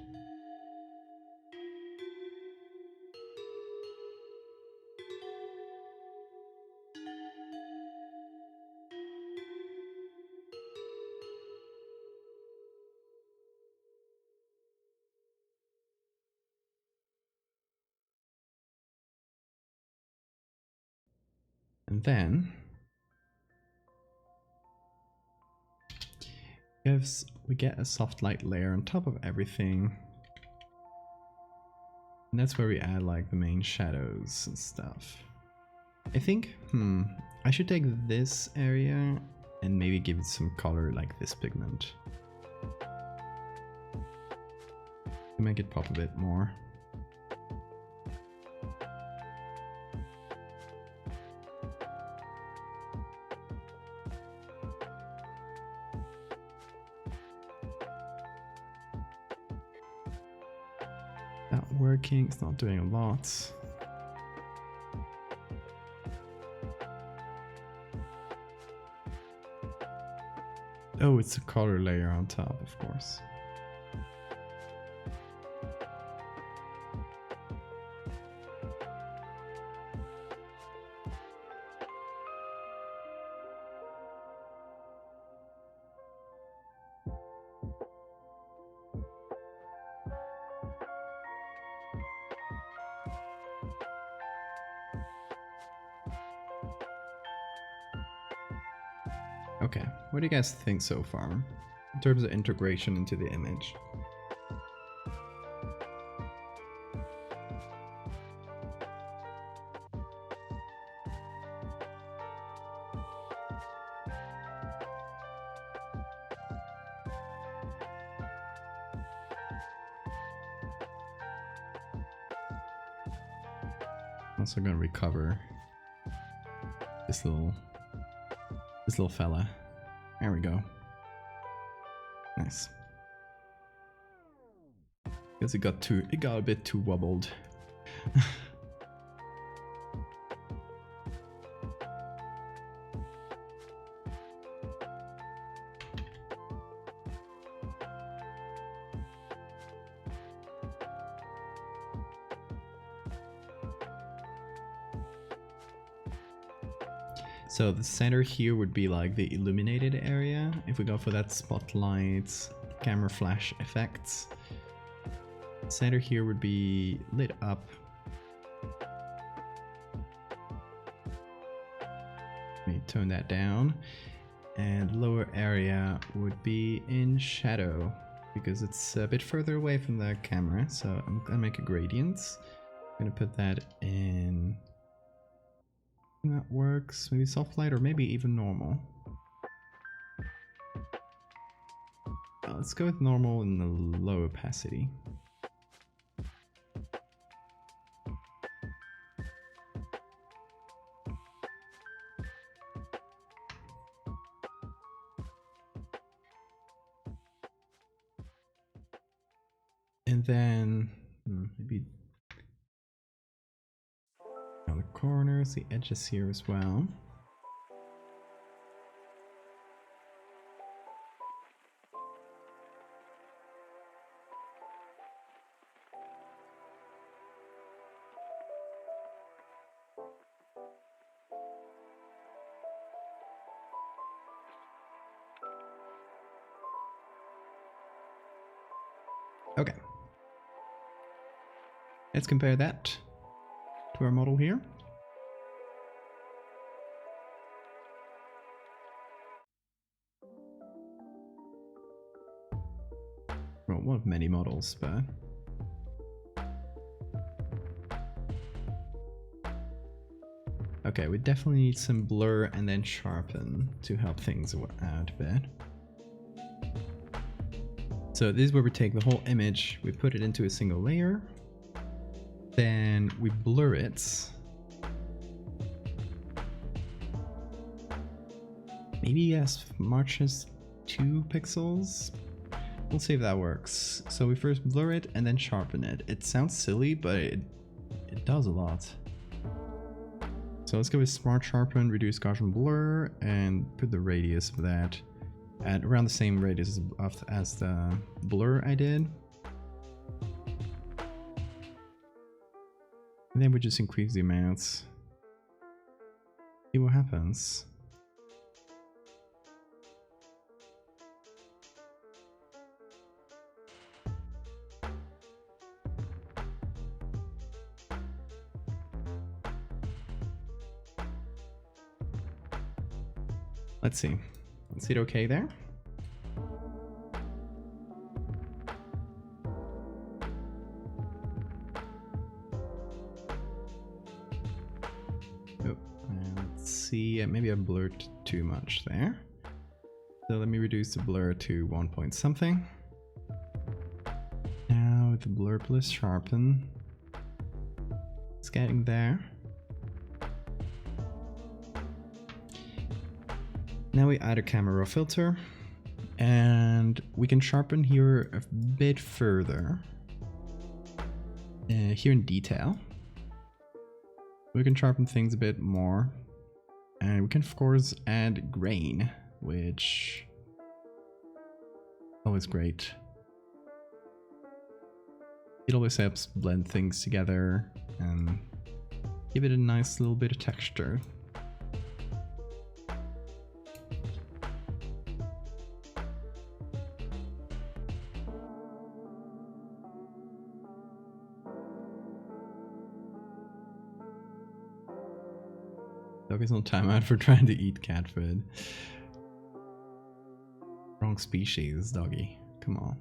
And then we get a soft light layer on top of everything. And that's where we add like the main shadows and stuff. I think, I should take this area and maybe give it some color like this pigment. To make it pop a bit more. Not working, it's not doing a lot. Oh, it's a color layer on top, of course. Okay, what do you guys think so far in terms of integration into the image? Also gonna recover this little fella. There we go. Nice. Guess it got a bit too wobbled. So the center here would be like the illuminated area. If we go for that spotlight, camera flash effects. Center here would be lit up. Let me tone that down. And lower area would be in shadow because it's a bit further away from the camera. So I'm gonna make a gradient. I'm gonna put that in. That works. Maybe soft light or maybe even normal. Let's go with normal in the low opacity. And then maybe on the corners, the edges here as well. Okay. Let's compare that to our model here. Well, one of many models, but okay, we definitely need some blur and then sharpen to help things out a bit. So this is where we take the whole image, we put it into a single layer, then we blur it. Maybe as much as 2 pixels. We'll see if that works. So we first blur it and then sharpen it. It sounds silly, but it does a lot. So let's go with Smart Sharpen, Reduce Gaussian Blur, and put the radius of that at around the same radius as the blur I did. And then we just increase the amounts. See what happens. Let's see. Is it okay there? Oh, let's see. see, maybe I blurred too much there. So let me reduce the blur to 1 point something. Now the blur plus sharpen. It's getting there. Now we add a camera raw filter, and we can sharpen here a bit further. Here in detail, we can sharpen things a bit more, and we can of course add grain, which is always great. It always helps blend things together and give it a nice little bit of texture. Doggy's on timeout for trying to eat cat food. Wrong species, doggy. Come on.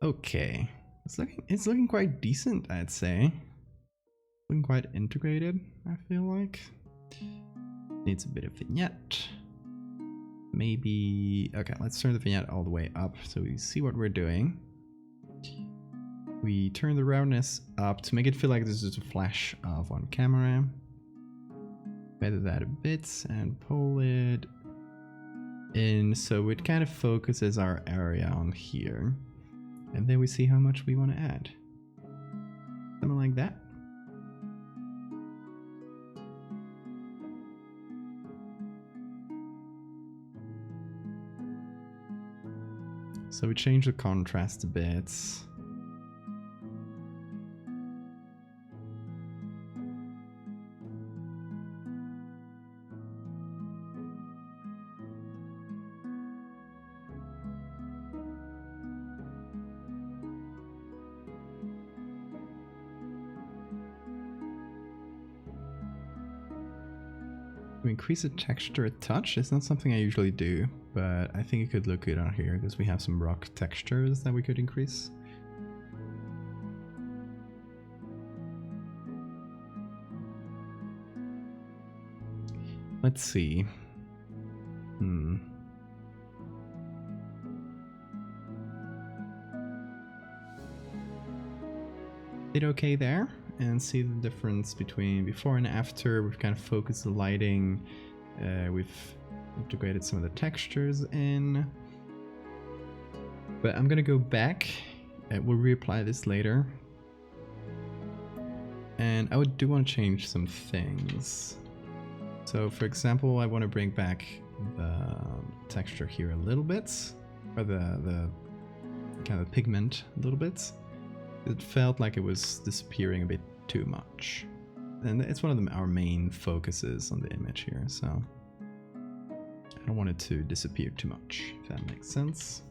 Okay. It's looking quite decent, I'd say. Looking quite integrated, I feel like. Needs a bit of vignette. Maybe... Okay, let's turn the vignette all the way up so we see what we're doing. We turn the roundness up to make it feel like this is a flash of on camera. Feather that a bit and pull it in so it kind of focuses our area on here. And then we see how much we want to add. Something like that. So we change the contrast a bit. Increase the texture a touch. It's not something I usually do, but I think it could look good on here because we have some rock textures that we could increase. Let's see. Did okay there. And see the difference between before and after. We've kind of focused the lighting, we've integrated some of the textures in, but I'm gonna go back and we'll reapply this later. And I do want to change some things. So for example, I want to bring back the texture here a little bit, or the kind of pigment a little bit. It felt like it was disappearing a bit too much. And it's one of our main focuses on the image here, so I don't want it to disappear too much, if that makes sense.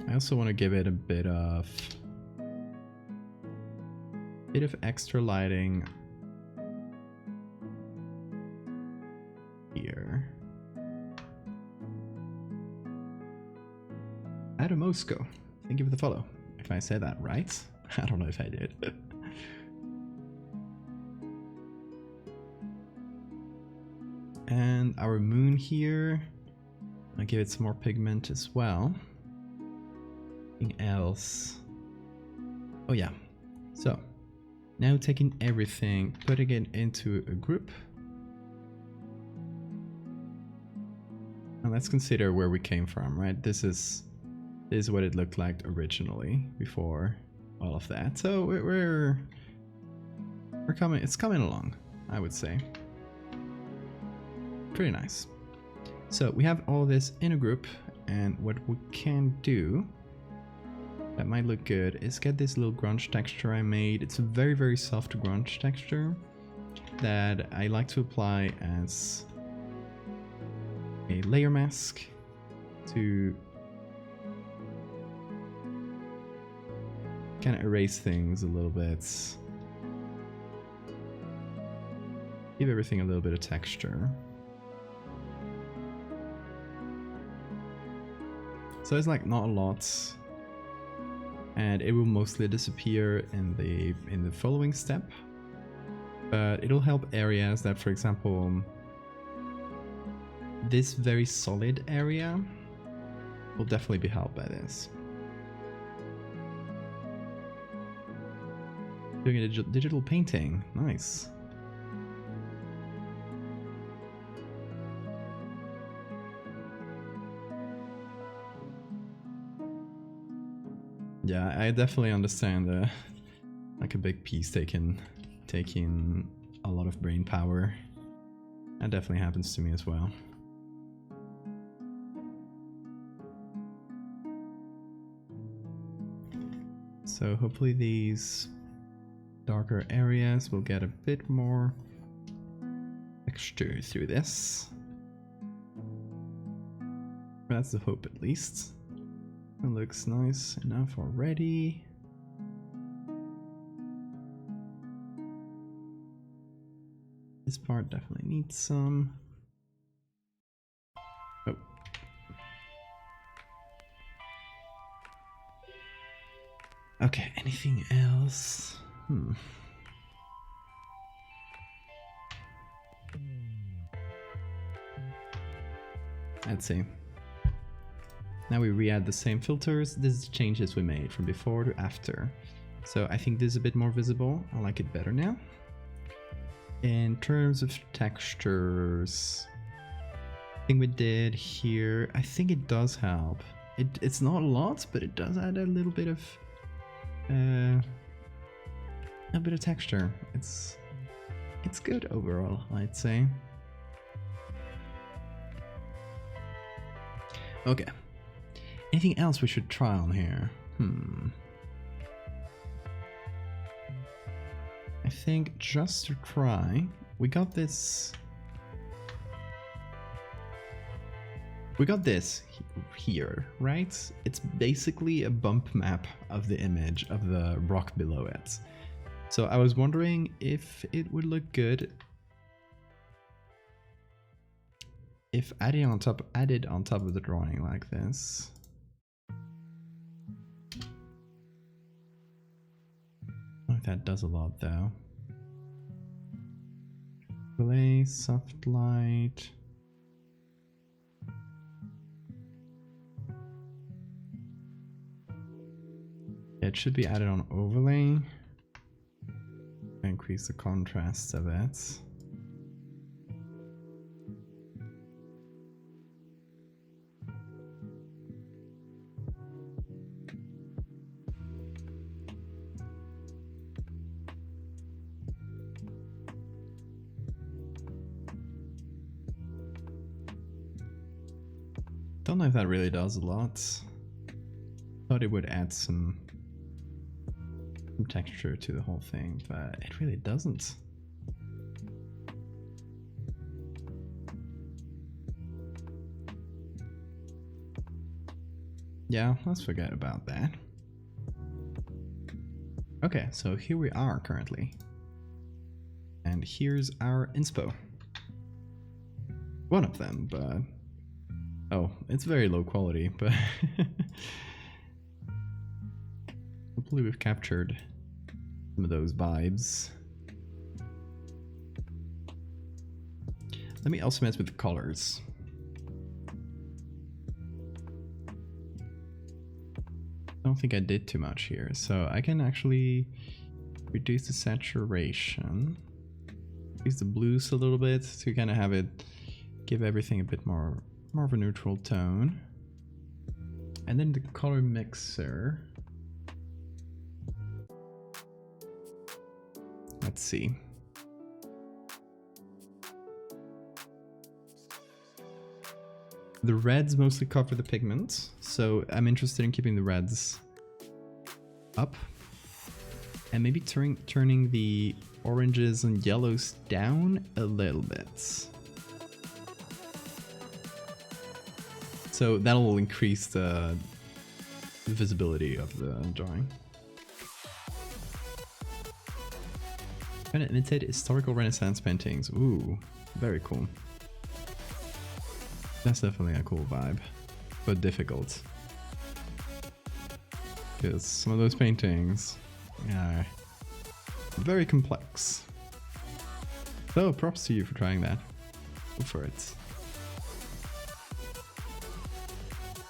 I also want to give it a bit of extra lighting here. Adam Mosco, thank you for the follow. If I said that right, I don't know if I did. And our moon here, I'll give it some more pigment as well. Anything else? Oh yeah, so now taking everything, putting it into a group. And let's consider where we came from, right? This is what it looked like originally before all of that. So we're coming, it's coming along, I would say. Pretty nice. So we have all this in a group, and what we can do that might look good is get this little grunge texture I made. It's a very, very soft grunge texture that I like to apply as a layer mask to kind of erase things a little bit. Give everything a little bit of texture. So it's like not a lot, and it will mostly disappear in the following step. But it'll help areas that, for example, this very solid area will definitely be helped by this. Doing a digital painting, nice. Yeah, I definitely understand like a big piece taking a lot of brain power. That definitely happens to me as well. So hopefully these darker areas will get a bit more texture through this. That's the hope, at least. It looks nice enough already. This part definitely needs some. Oh. Okay, anything else? Let's see. Now we re-add the same filters. This is changes we made from before to after. So I think this is a bit more visible. I like it better now. In terms of textures, thing we did here, I think it does help. It's not a lot, but it does add a little bit of texture. It's good overall, I'd say. Okay. Anything else we should try on here? I think just to try, we got this here, right? It's basically a bump map of the image of the rock below it. So I was wondering if it would look good if added on top of the drawing like this. I think that does a lot though. Overlay, soft light. It should be added on overlay. Increase the contrast of it. Don't know if that really does a lot. Thought it would add some texture to the whole thing, but it really doesn't. Yeah, let's forget about that. Okay, so here we are currently. And here's our inspo. One of them, but... oh, it's very low quality, but... hopefully we've captured some of those vibes. Let me also mess with the colors. I don't think I did too much here, so I can actually reduce the saturation, increase the blues a little bit to kind of have it give everything a bit more of a neutral tone, and then the color mixer. Let's see. The reds mostly cover the pigment, so I'm interested in keeping the reds up and maybe turning the oranges and yellows down a little bit. So that'll increase the visibility of the drawing. Trying to imitate historical Renaissance paintings. Ooh, very cool. That's definitely a cool vibe, but difficult. because some of those paintings are very complex. So props to you for trying that. Go for it.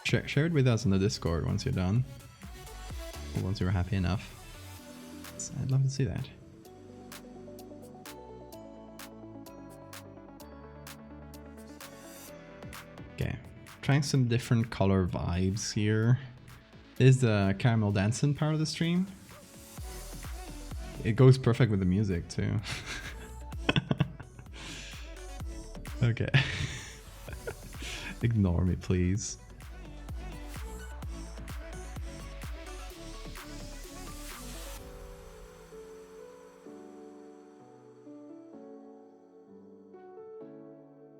Share it with us in the Discord once you're done. Or once you're happy enough. I'd love to see that. Okay, trying some different color vibes here. This is the caramel dancing part of the stream. It goes perfect with the music too. Okay. Ignore me, please.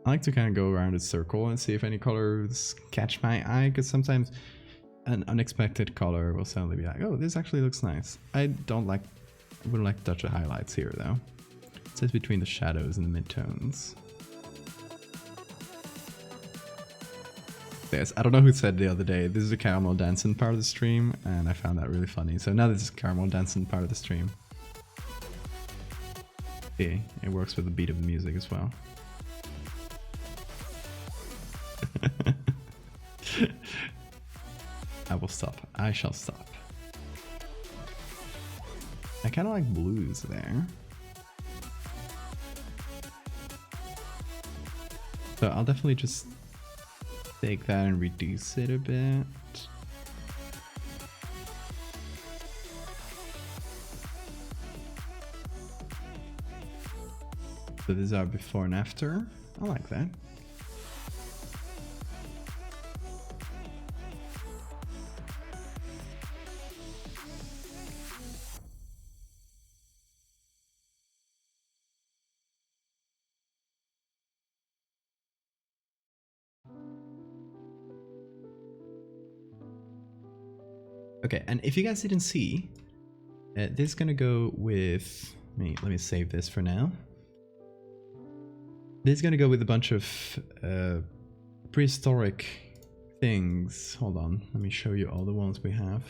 I like to kind of go around a circle and see if any colors catch my eye, because sometimes an unexpected color will suddenly be like, oh, this actually looks nice. I wouldn't like to touch the highlights here though. It says between the shadows and the midtones. Yes, I don't know who said the other day, this is a caramel dancing part of the stream, and I found that really funny. So now this is caramel dancing part of the stream. See, it works with the beat of the music as well. I will stop. I shall stop. I kind of like blues there. So I'll definitely just take that and reduce it a bit. So these are before and after. I like that. Okay, and if you guys didn't see, this is gonna go with, let me save this for now. This is gonna go with a bunch of prehistoric things. Hold on, let me show you all the ones we have.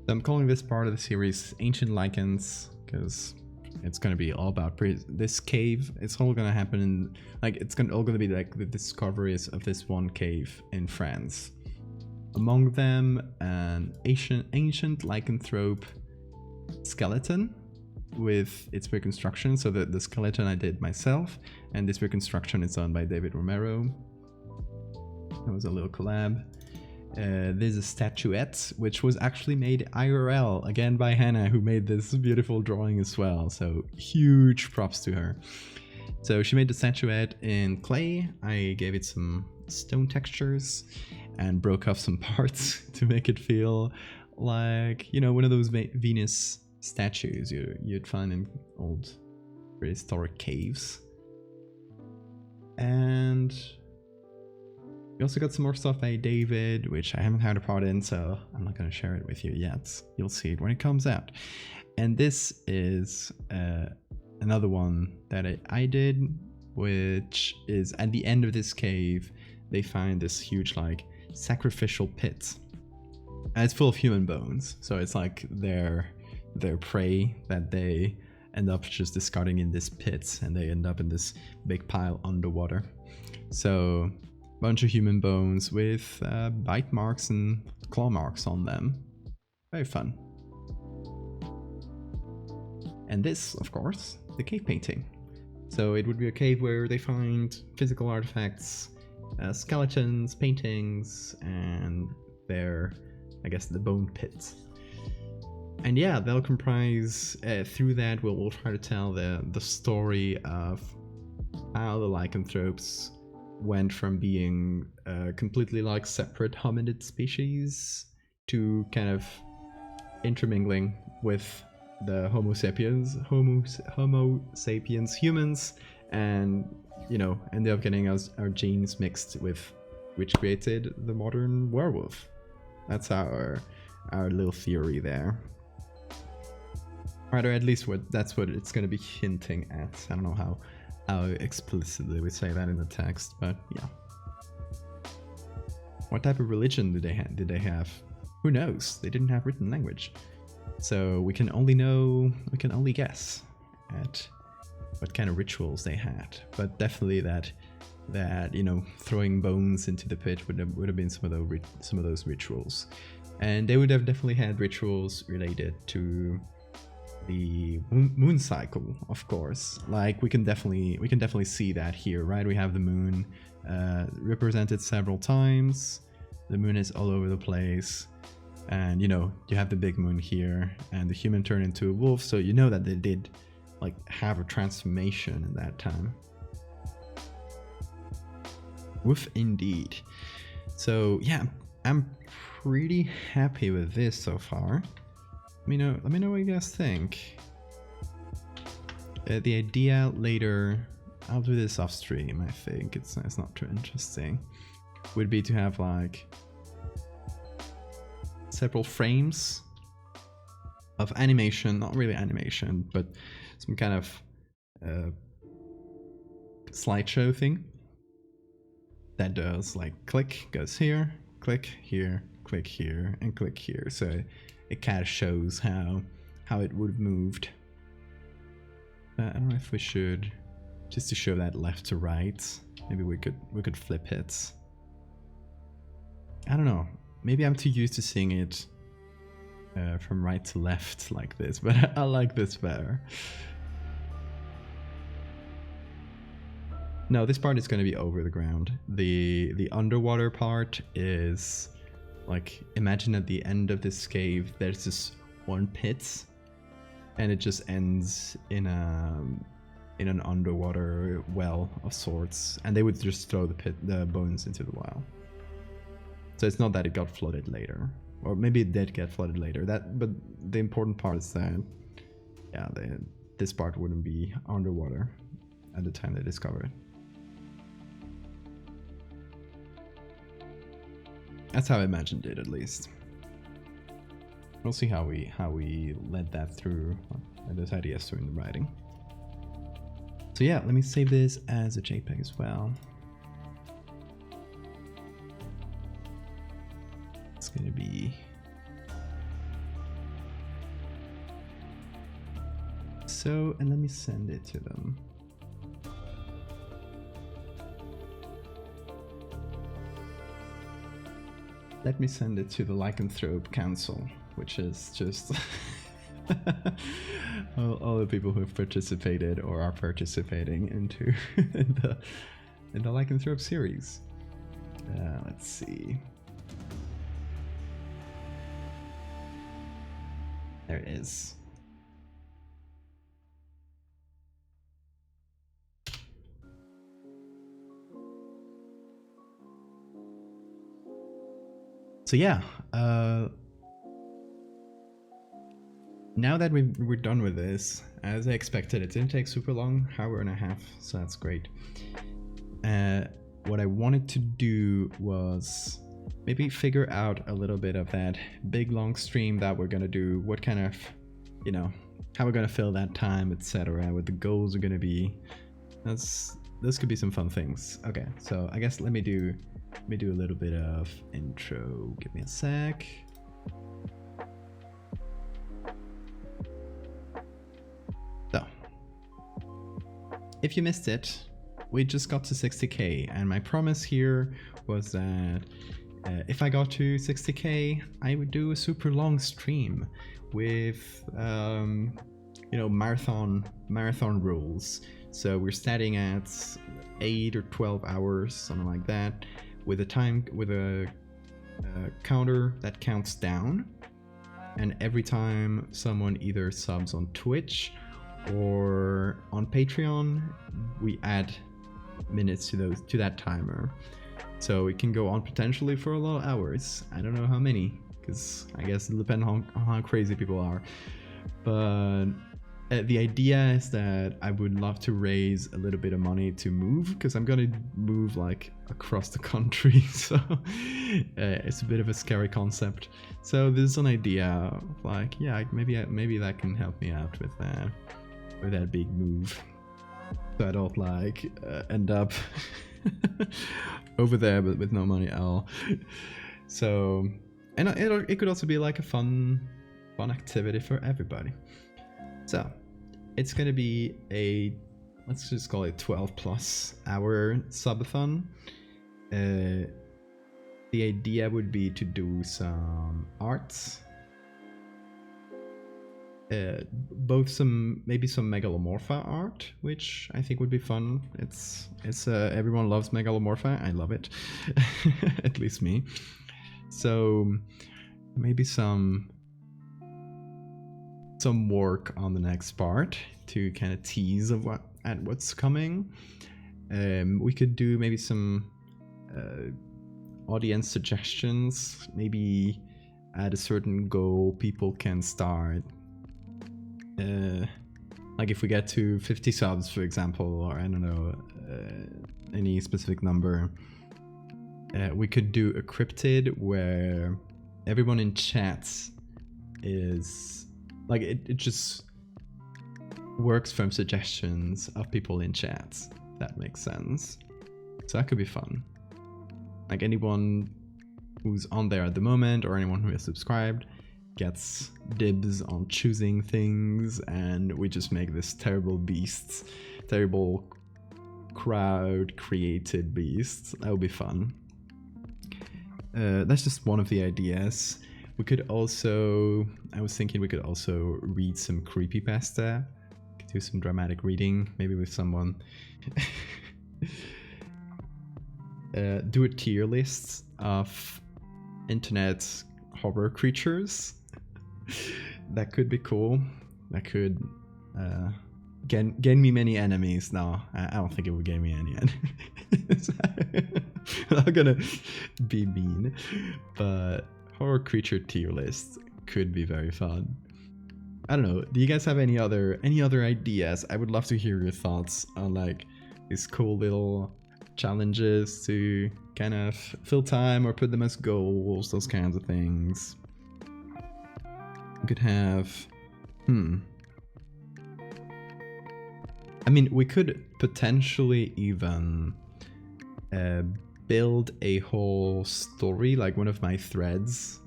So I'm calling this part of the series Ancient Lichens, because it's gonna be all about this cave. It's all gonna happen in, like, it's all gonna be like the discoveries of this one cave in France. Among them, an ancient lycanthrope skeleton with its reconstruction. So the skeleton I did myself, and this reconstruction is done by David Romero. That was a little collab. There's a statuette, which was actually made IRL, again by Hannah, who made this beautiful drawing as well, so huge props to her. So she made the statuette in clay. I gave it some stone textures and broke off some parts to make it feel like, you know, one of those Venus statues you'd find in old prehistoric caves. And we also got some more stuff by David, which I haven't had a part in, so I'm not going to share it with you yet. You'll see it when it comes out. And this is another one that I did, which is at the end of this cave, they find this huge, like, sacrificial pit. And it's full of human bones, so it's like their prey that they end up just discarding in this pit, and they end up in this big pile underwater. So bunch of human bones with bite marks and claw marks on them. Very fun. And this, of course, the cave painting. So it would be a cave where they find physical artifacts, skeletons, paintings, and their, I guess, the bone pit. And yeah, they'll comprise, through that we'll try to tell the story of how the lycanthropes went from being completely like separate hominid species to kind of intermingling with the Homo sapiens humans, and, you know, ended up getting our genes mixed with, which created the modern werewolf. That's our little theory there. Right, or at least that's what it's going to be hinting at. I don't know how explicitly we say that in the text, but yeah. What type of religion did they have? Who knows? They didn't have written language. So we can only guess at what kind of rituals they had. But definitely that you know, throwing bones into the pit would have been some of those rituals. And they would have definitely had rituals related to the moon cycle, of course. Like we can definitely see that here, right? We have the moon represented several times. The moon is all over the place, and you know, you have the big moon here, and the human turned into a wolf, so you know that they did like have a transformation in that time. Woof indeed. So yeah, I'm pretty happy with this so far. Let me know what you guys think. The idea later, I'll do this off stream. I think it's not too interesting. Would be to have like several frames of animation, not really animation, but some kind of slideshow thing that does like click, goes here, click here, and click here. So it kind of shows how it would have moved. I don't know if we should, just to show that left to right, maybe we could flip it. I don't know. Maybe I'm too used to seeing it from right to left like this, but I like this better. No, this part is going to be over the ground. The underwater part is like, imagine at the end of this cave there's this one pit, and it just ends in an underwater well of sorts, and they would just throw the bones into the well. So it's not that it got flooded later, or maybe it did get flooded later. But the important part is that, yeah, this part wouldn't be underwater at the time they discovered it. That's how I imagined it, at least. We'll see how we led that through, those ideas through in the writing. So yeah, let me save this as a JPEG as well. It's gonna be so, and let me send it to them. Let me send it to the Lycanthrope Council, which is just all the people who have participated or are participating into in the Lycanthrope series. Let's see. There it is. So yeah, now that we're done with this, as I expected, it didn't take super long, hour and a half, so that's great. What I wanted to do was maybe figure out a little bit of that big long stream that we're gonna do, what kind of, you know, how we're gonna fill that time, etc., what the goals are gonna be. Those could be some fun things. Okay, so I guess let me do a little bit of intro. Give me a sec. So, if you missed it, we just got to 60k, and my promise here was that if I got to 60k, I would do a super long stream with, you know, marathon rules. So we're starting at 8 or 12 hours, something like that, with a counter that counts down, and every time someone either subs on Twitch or on Patreon, we add minutes to that timer. So it can go on potentially for a lot of hours. I don't know how many, because I guess it depends on how crazy people are. But the idea is that I would love to raise a little bit of money to move, because I'm gonna move like across the country, so it's a bit of a scary concept. So this is an idea of like, yeah, maybe that can help me out with that big move, so I don't like end up over there, but with no money at all. So, and it could also be like a fun activity for everybody. So, it's gonna be a, let's just call it 12+ hour subathon. The idea would be to do some arts. Both maybe some megalomorpha art, which I think would be fun. It's everyone loves megalomorpha. I love it, at least me. So maybe some work on the next part to kind of tease of what's coming. We could do maybe some audience suggestions. Maybe at a certain goal, people can start. Like if we get to 50 subs, for example, or I don't know, any specific number, we could do a cryptid where everyone in chat is like, it just works from suggestions of people in chat. That makes sense. So that could be fun. Like anyone who's on there at the moment, or anyone who has subscribed, gets dibs on choosing things, and we just make this terrible crowd created beasts. That would be fun. That's just one of the ideas. We could also, I was thinking we could also read some creepypasta. Could do some dramatic reading, maybe with someone. Do a tier list of internet horror creatures. That could be cool. That could gain me many enemies. No, I don't think it would gain me any enemies. I'm not gonna be mean, but horror creature tier list could be very fun. I don't know. Do you guys have any other ideas? I would love to hear your thoughts on like these cool little challenges to kind of fill time or put them as goals, those kinds of things. We could have, I mean, we could potentially even build a whole story, like one of my threads,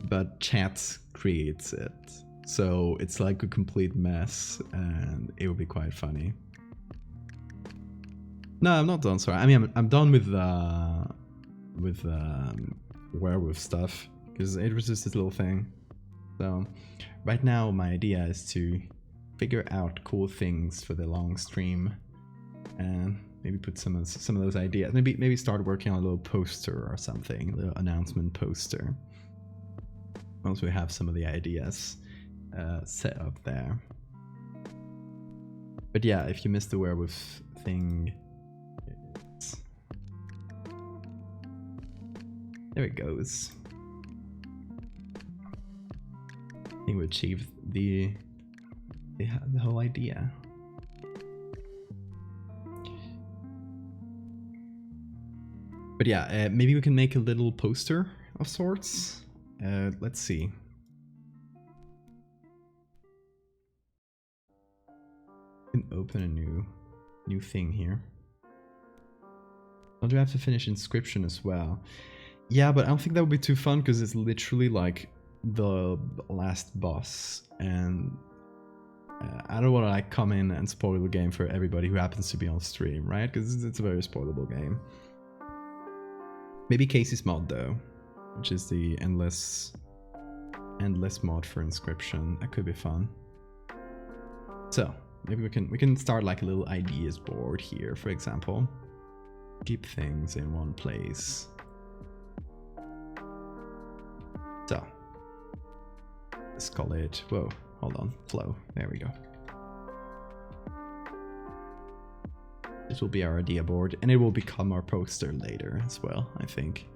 but chat creates it. So it's like a complete mess, and it would be quite funny. No, I'm not done. Sorry. I mean, I'm done with werewolf stuff, because it was just this little thing. So right now my idea is to figure out cool things for the long stream, and maybe put some of those ideas. Maybe start working on a little poster or something, a little announcement poster. Once we have some of the ideas set up there. But yeah, if you missed the werewolf thing, there it goes. I think we achieved the whole idea. But yeah, maybe we can make a little poster of sorts. Let's see. We can open a new thing here. Don't you have to finish inscription as well? Yeah, but I don't think that would be too fun, because it's literally like the last boss, and I don't want to like come in and spoil the game for everybody who happens to be on stream, right? Because it's a very spoilable game. Maybe Casey's mod though, which is the endless mod for inscription. That could be fun. So maybe we can start like a little ideas board here, for example. Keep things in one place. So let's call it, whoa, hold on, flow. There we go. This will be our idea board, and it will become our poster later as well, I think.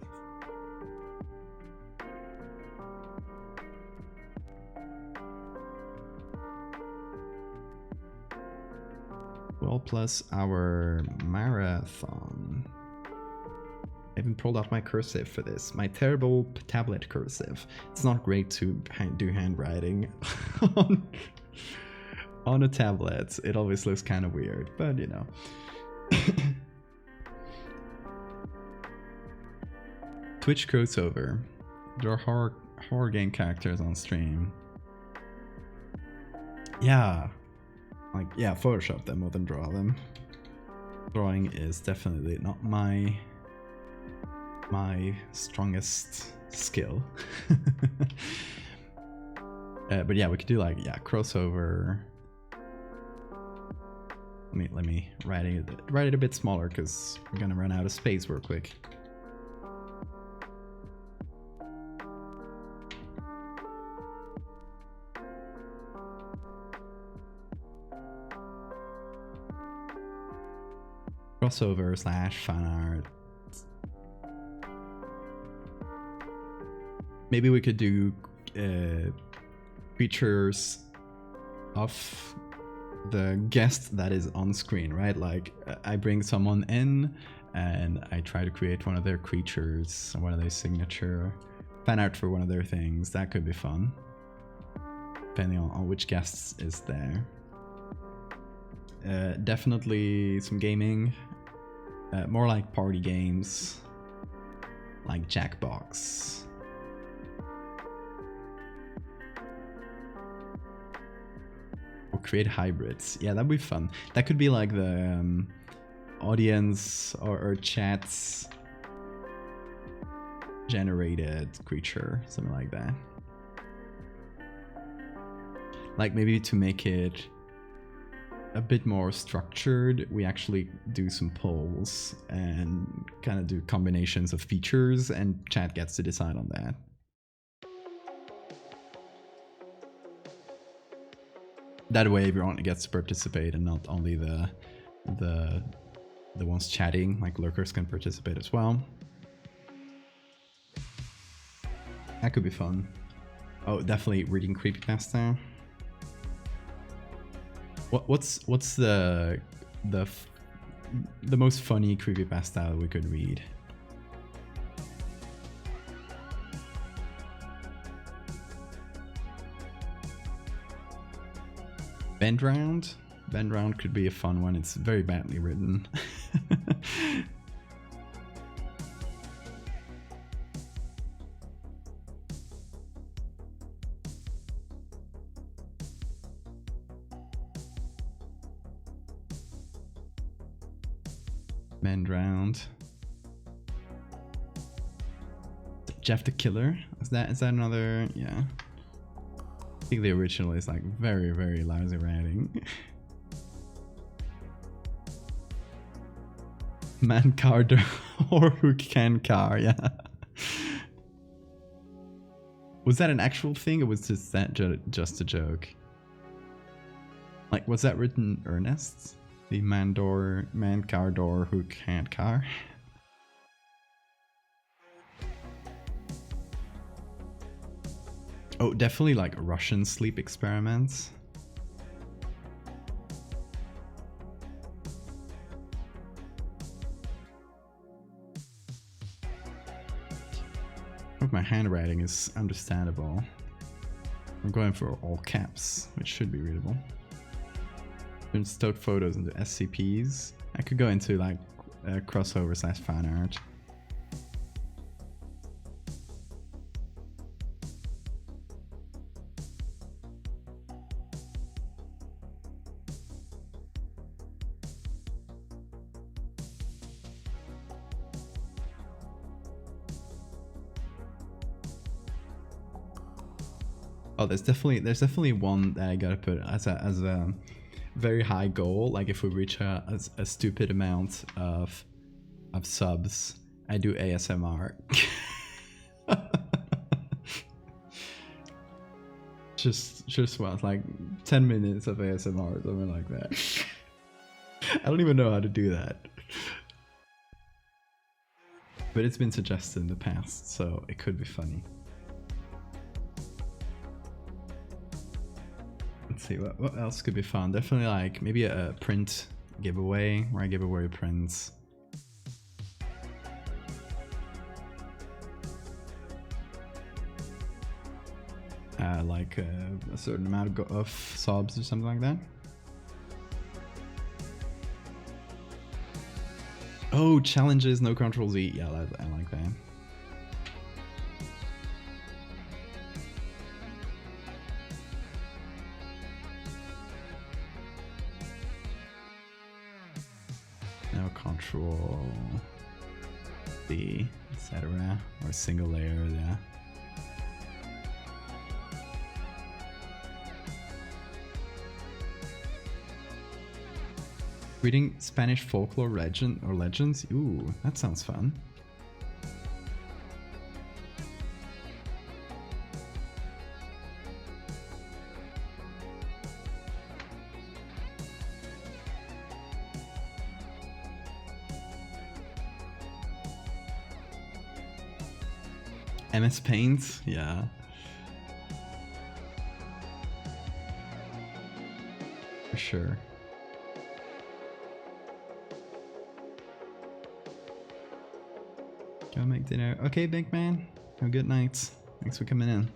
Well, plus our marathon. I haven't pulled out my cursive for this. My terrible tablet cursive. It's not great to do handwriting on a tablet. It always looks kind of weird, but you know. Twitch crossover. Draw horror game characters on stream. Yeah. Like, yeah, Photoshop them more than draw them. Drawing is definitely not my strongest skill. But yeah, we could do like, yeah, crossover. Let me write it a bit smaller because we're gonna run out of space real quick. Crossover / fan art. Maybe we could do creatures of the guest that is on screen, right? Like I bring someone in and I try to create one of their creatures, one of their signature fan art for one of their things. That could be fun, depending on which guests is there. Definitely some gaming, more like party games, like Jackbox. Or create hybrids. Yeah, that'd be fun. That could be like the audience or chats generated creature, something like that. Like maybe to make it a bit more structured, we actually do some polls and kind of do combinations of features and chat gets to decide on that. That way everyone gets to participate and not only the ones chatting, like lurkers can participate as well. That could be fun. Oh, definitely reading creepypasta. What's the most funny creepypasta we could read? Bend Round? Bend Round could be a fun one. It's very badly written. Bend Round. Jeff the Killer? Is that another? Yeah. I think the original is like very, very lousy writing. Man car or who can car, yeah. Was that an actual thing or was that just a joke? Like, was that written earnest? The man car door who can't car? Oh, definitely like Russian sleep experiments. Hope my handwriting is understandable. I'm going for all caps, which should be readable. Turn stock photos into SCPs. I could go into like crossover / fan art. Oh, there's definitely one that I gotta put as a very high goal. Like if we reach a stupid amount of subs, I do ASMR. just what, like 10 minutes of ASMR or something like that. I don't even know how to do that. But it's been suggested in the past, so it could be funny. Let's see, what else could be fun? Definitely like maybe a print giveaway where I give away prints. Like a certain amount of subs or something like that. Oh, challenges, no Control Z. Yeah, I like that. Control D, etc. Or single layer, yeah. Reading Spanish folklore legends? Ooh, that sounds fun. MS Paint, yeah. For sure. Go make dinner. Okay, big man. Have a good night. Thanks for coming in.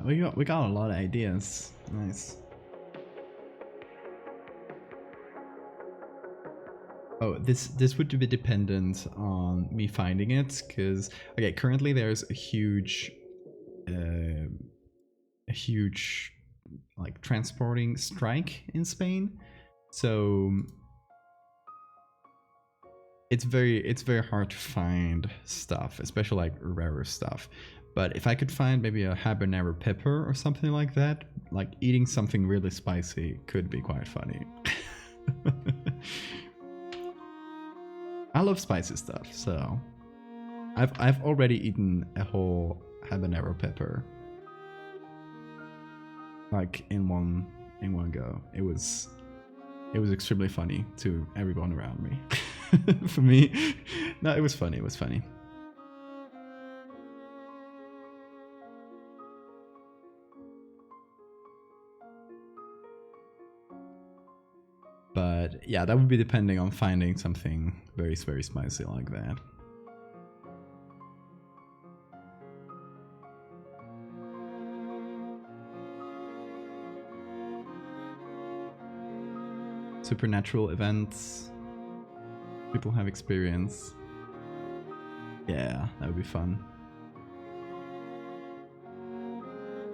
We got a lot of ideas. Nice. Oh, this would be dependent on me finding it, because okay, currently there's a huge like transporting strike in Spain, so it's very hard to find stuff, especially like rarer stuff. But if I could find maybe a habanero pepper or something like that, like eating something really spicy could be quite funny. I love spicy stuff, so I've already eaten a whole habanero pepper, like in one go. It was extremely funny to everyone around me. For me, no, it was funny. It was funny. But yeah, that would be depending on finding something very spicy like that. Supernatural events. People have experience. Yeah, that would be fun.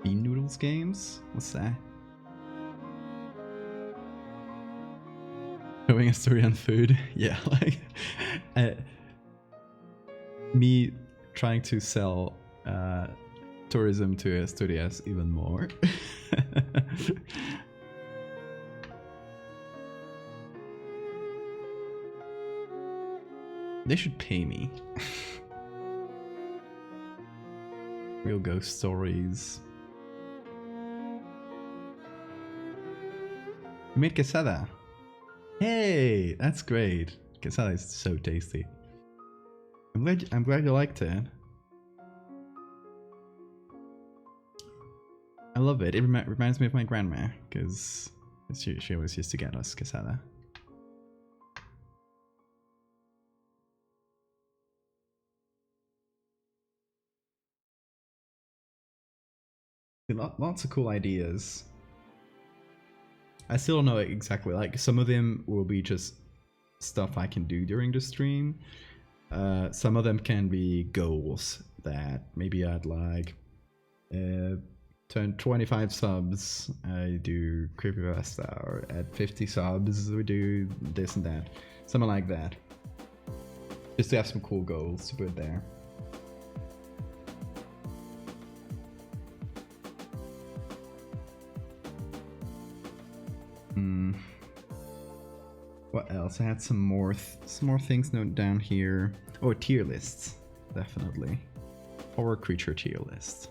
Bean Noodles games? What's that? Showing a story on food? Yeah, like me trying to sell tourism to Asturias even more. They should pay me. Real ghost stories. You made quesada. Hey, that's great. Quesada is so tasty. I'm glad you liked it. I love it. It reminds me of my grandma, because she always used to get us quesada. Lots of cool ideas. I still don't know exactly, like some of them will be just stuff I can do during the stream. Some of them can be goals that maybe I'd like turn 25 subs, I do creepypasta, or at 50 subs we do this and that. Something like that. Just to have some cool goals to put there. What else? I had some more things noted down here. Oh, tier lists, definitely. Horror creature tier list.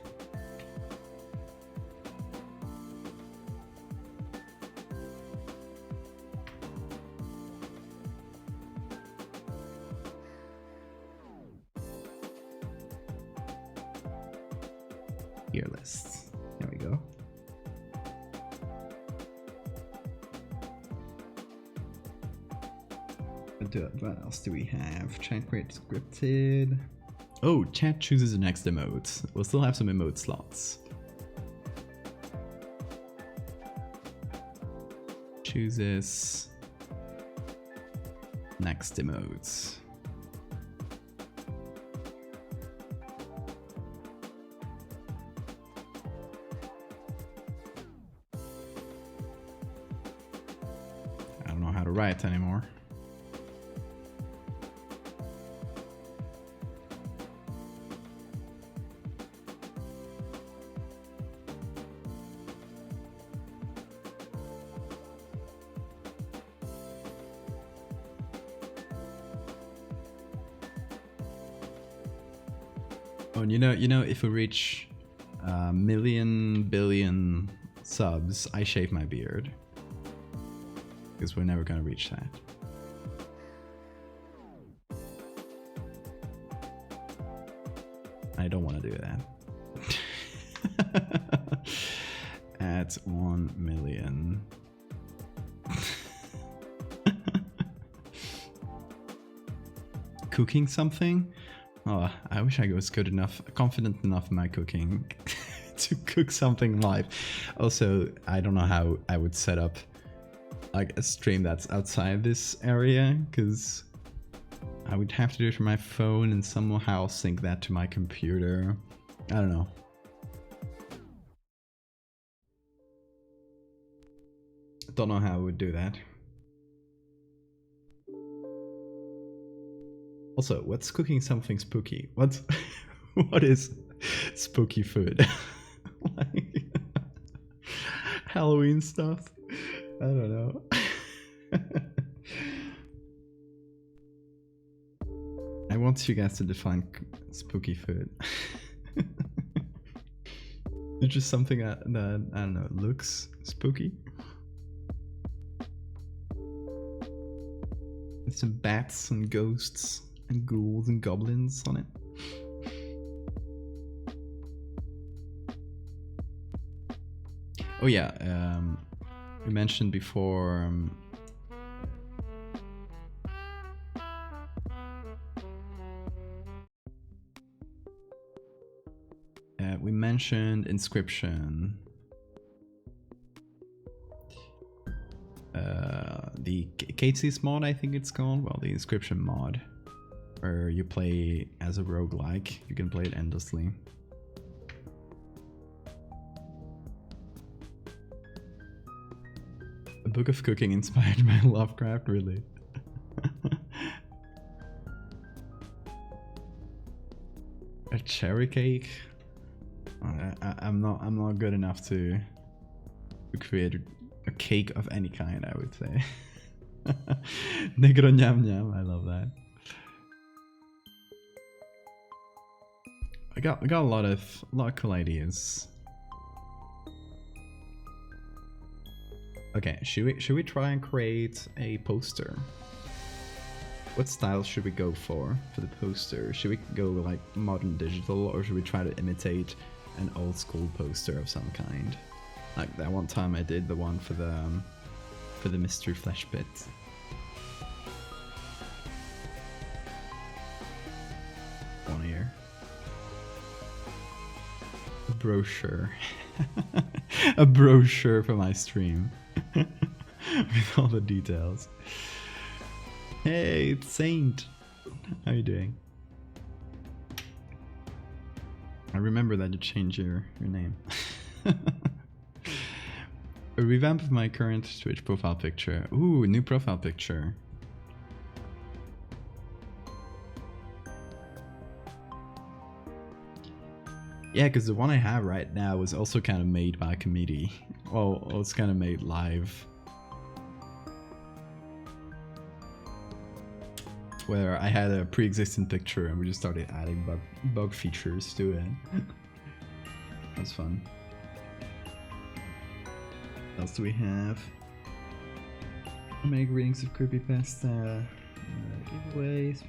Tier lists. There we go. What else do we have? Chat create scripted. Oh, chat chooses the next emote. We'll still have some emote slots. Chooses next emotes. right anymore. Oh, and you know, if we reach a million billion subs, I shave my beard. Because we're never gonna reach that. I don't want to do that. At 1 million. Cooking something? Oh, I wish I was good enough, confident enough in my cooking to cook something live. Also, I don't know how I would set up like a stream that's outside this area, because I would have to do it from my phone and somehow sync that to my computer. I don't know. Don't know how I would do that. Also, what's cooking something spooky? What is spooky food? Like, Halloween stuff? I don't know. I want you guys to define spooky food. It's just something that I don't know, looks spooky. With some bats and ghosts and ghouls and goblins on it. Oh yeah, we mentioned before we mentioned Inscription. The KT's mod, I think it's called. Well, the Inscription mod, where you play as a roguelike. You can play it endlessly. A book of cooking inspired by Lovecraft, really? A cherry cake? I'm not good enough to create a cake of any kind, I would say. Negro nyam nyam, I love that. I got a lot of cool ideas. Okay, should we try and create a poster? What style should we go for the poster? Should we go like modern digital, or should we try to imitate an old school poster of some kind? Like that one time I did the one for the mystery flesh pit. One here. A brochure. A brochure for my stream. With all the details. Hey, it's Saint. How are you doing? I remember that you changed your name. A revamp of my current Twitch profile picture. Ooh, new profile picture. Yeah, because the one I have right now was also kind of made by a committee. Well, it's kind of made live. Where I had a pre-existing picture and we just started adding bug features to it. That's fun. What else do we have? Make readings of creepypasta, giveaways.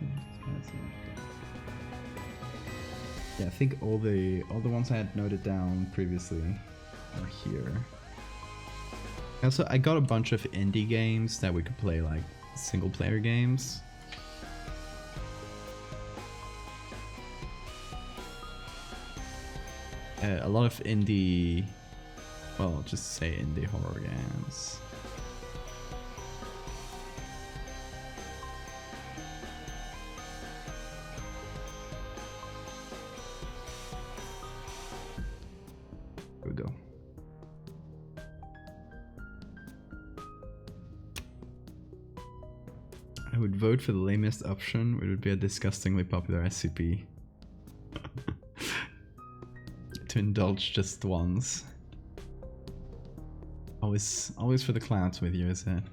Yeah, I think all the ones I had noted down previously are here. Also, I got a bunch of indie games that we could play, like single player games. A lot of indie, well, just say indie horror games. Here we go. would vote for the lamest option. It would be a disgustingly popular SCP. To indulge just once. Always for the clouds with you, is it?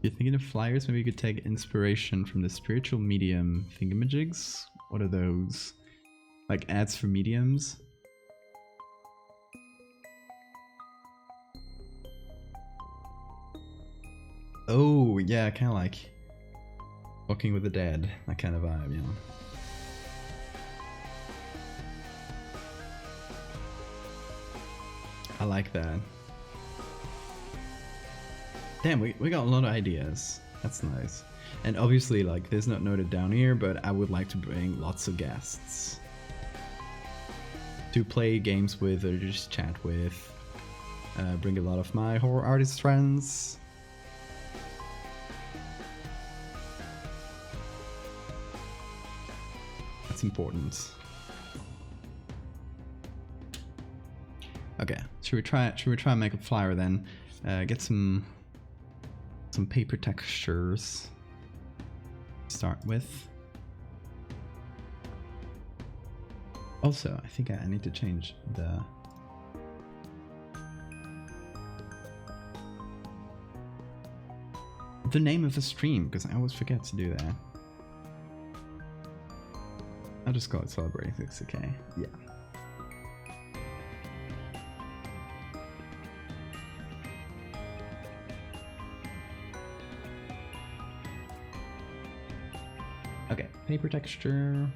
You're thinking of flyers? Maybe you could take inspiration from the spiritual medium thingamajigs? What are those? Like ads for mediums? Oh, yeah, kind of like Walking with the Dead, that kind of vibe, you know. I like that. Damn, we got a lot of ideas. That's nice. And obviously, like, this is not noted down here, but I would like to bring lots of guests to play games with or just chat with. Bring a lot of my horror artist friends. That's important. Okay, should we try and make a flyer then? Get some paper textures to start with. Also, I think I need to change the name of the stream, because I always forget to do that. I'll just call it Celebrating 60K. Yeah. Okay, paper texture.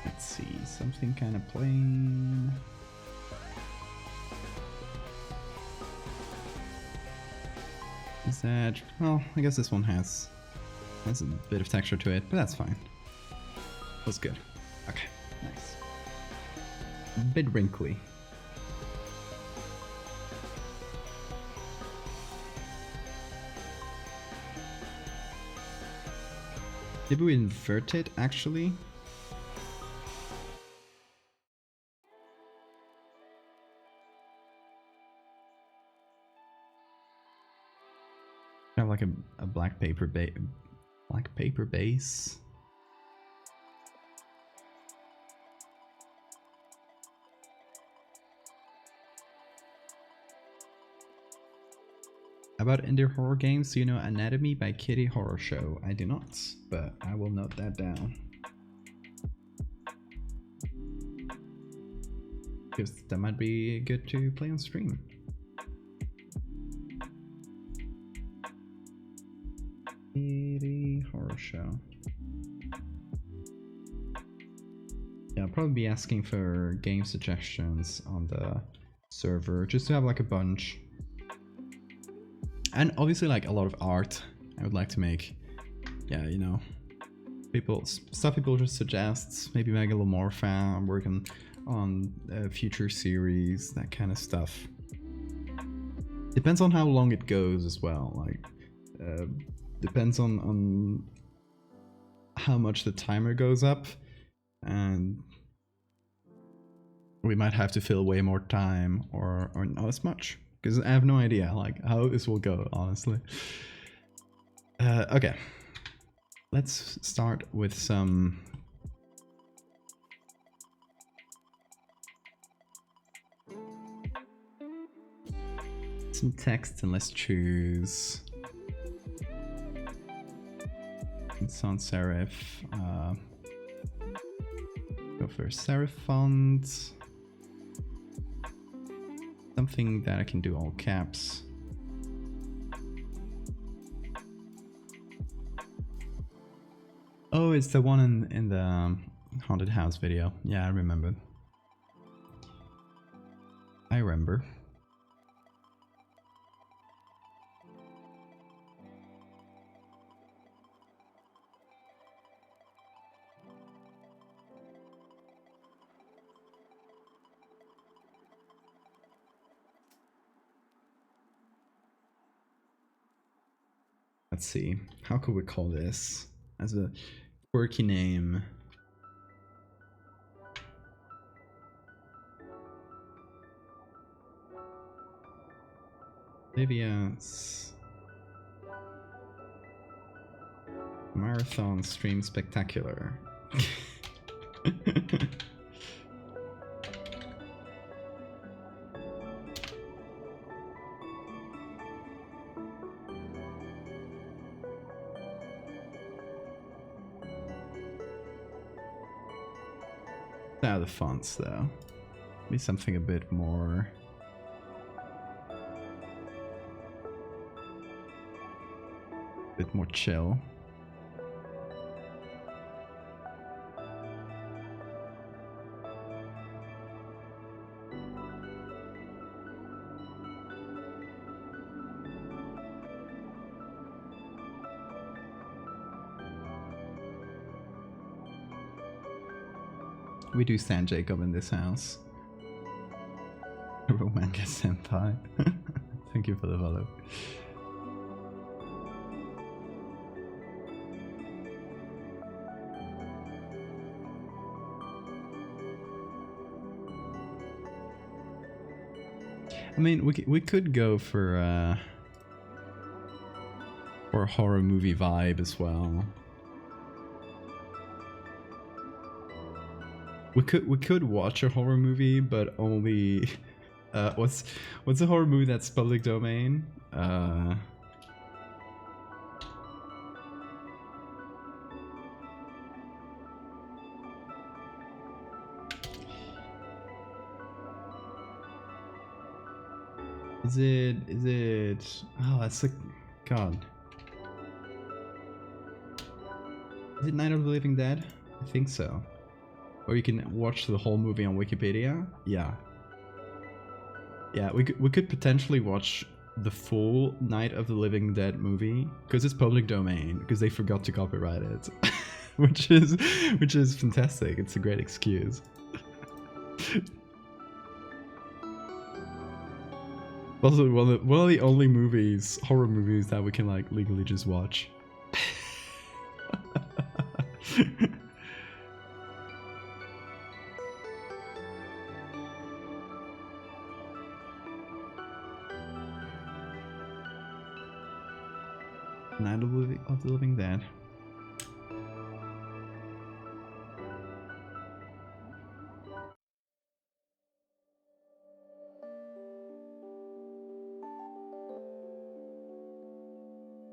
Let's see, something kind of plain. Is that, well, I guess this one has a bit of texture to it, but that's fine. That's good. Okay, nice. A bit wrinkly. Did we invert it actually? Have like a black paper base. About indie horror games, do you know Anatomy by Kitty Horror Show? I do not, but I will note that down. Because that might be good to play on stream. Kitty Horror Show. Yeah, I'll probably be asking for game suggestions on the server, just to have like a bunch. And obviously like a lot of art I would like to make. Yeah, you know, stuff people just suggest, maybe Megalomorpha, I'm working on a future series, that kind of stuff. Depends on how long it goes as well, like, depends on how much the timer goes up, and we might have to fill way more time or not as much. Because I have no idea like how this will go, honestly. Okay, let's start with some text, and let's choose sans serif. Go for serif font. Something that I can do all caps. Oh, it's the one in the haunted house video. Yeah, I remember. Let's see, how could we call this as a quirky name? Valdevia's Marathon Stream Spectacular. Now the fonts though. Maybe something a bit more. A bit more chill. We do stand Jacob in this house. Romanga Senpai. Thank you for the follow. I mean, we could go for a horror movie vibe as well. We could watch a horror movie, but only what's a horror movie that's public domain? Is it oh, that's like God. Is it Night of the Living Dead? I think so. Or you can watch the whole movie on Wikipedia. Yeah. Yeah, we could potentially watch the full Night of the Living Dead movie because it's public domain because they forgot to copyright it, which is fantastic. It's a great excuse. Also, one of the only horror movies that we can like legally just watch. Night of the Living Dead.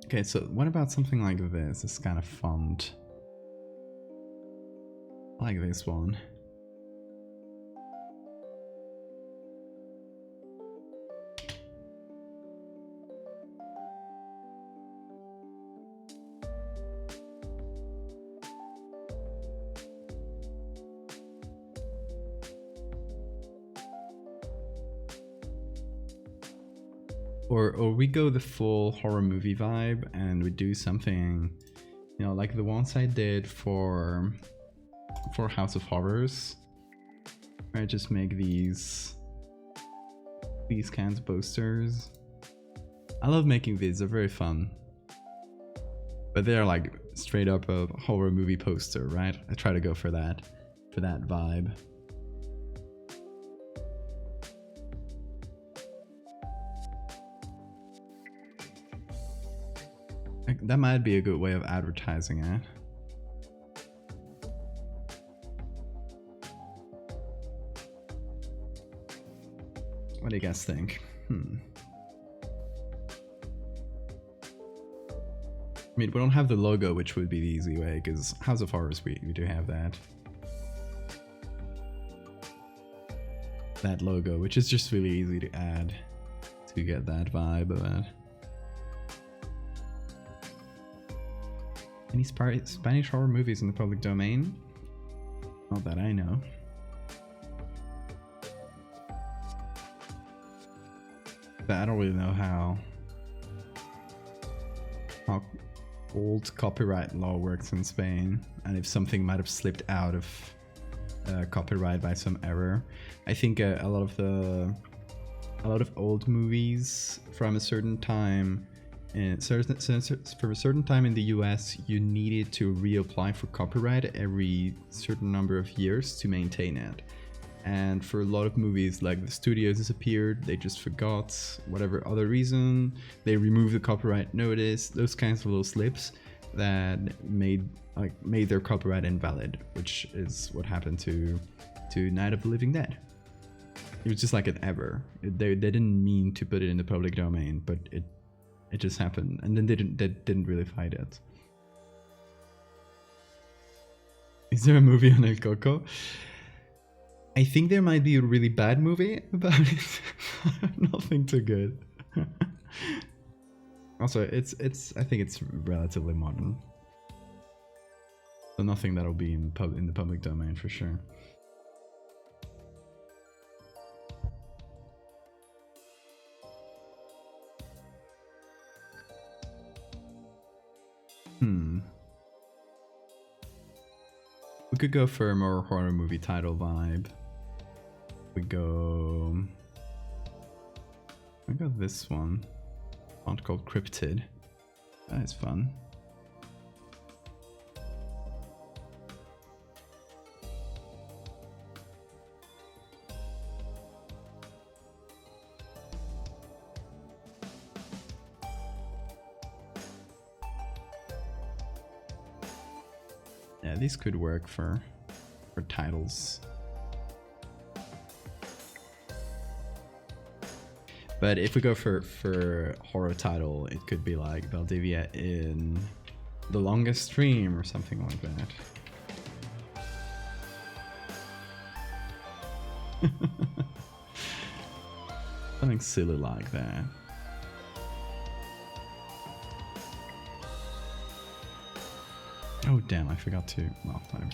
Okay, so what about something like this? This kind of font. I like this one. Or we go the full horror movie vibe and we do something, you know, like the ones I did for House of Horrors. I just make these kinds of posters. I love making these, they're very fun. But they're like straight up a horror movie poster, right? I try to go for that vibe. That might be a good way of advertising it. What do you guys think? I mean, we don't have the logo, which would be the easy way, because House of Horrors, we do have that. That logo, which is just really easy to add to get that vibe of it. Any Spanish horror movies in the public domain? Not that I know. But I don't really know how old copyright law works in Spain, and if something might have slipped out of copyright by some error. I think a lot of old movies from a certain time. For a certain time in the US, you needed to reapply for copyright every certain number of years to maintain it. And for a lot of movies, like the studio disappeared, they just forgot, whatever other reason, they removed the copyright notice, those kinds of little slips that made their copyright invalid, which is what happened to Night of the Living Dead. It was just like an error. They didn't mean to put it in the public domain, but it just happened, and then they didn't really fight it. Is there a movie on El Coco? I think there might be a really bad movie about it. Nothing too good. Also, I think it's relatively modern. So nothing that'll be in the public domain for sure. We could go for a more horror movie title vibe. We go this one. Font called Cryptid. That is fun. Yeah, these could work for titles. But if we go for horror title, it could be like Valdevia in The Longest Stream or something like that. Something silly like that. Oh damn, I forgot to, well, whatever.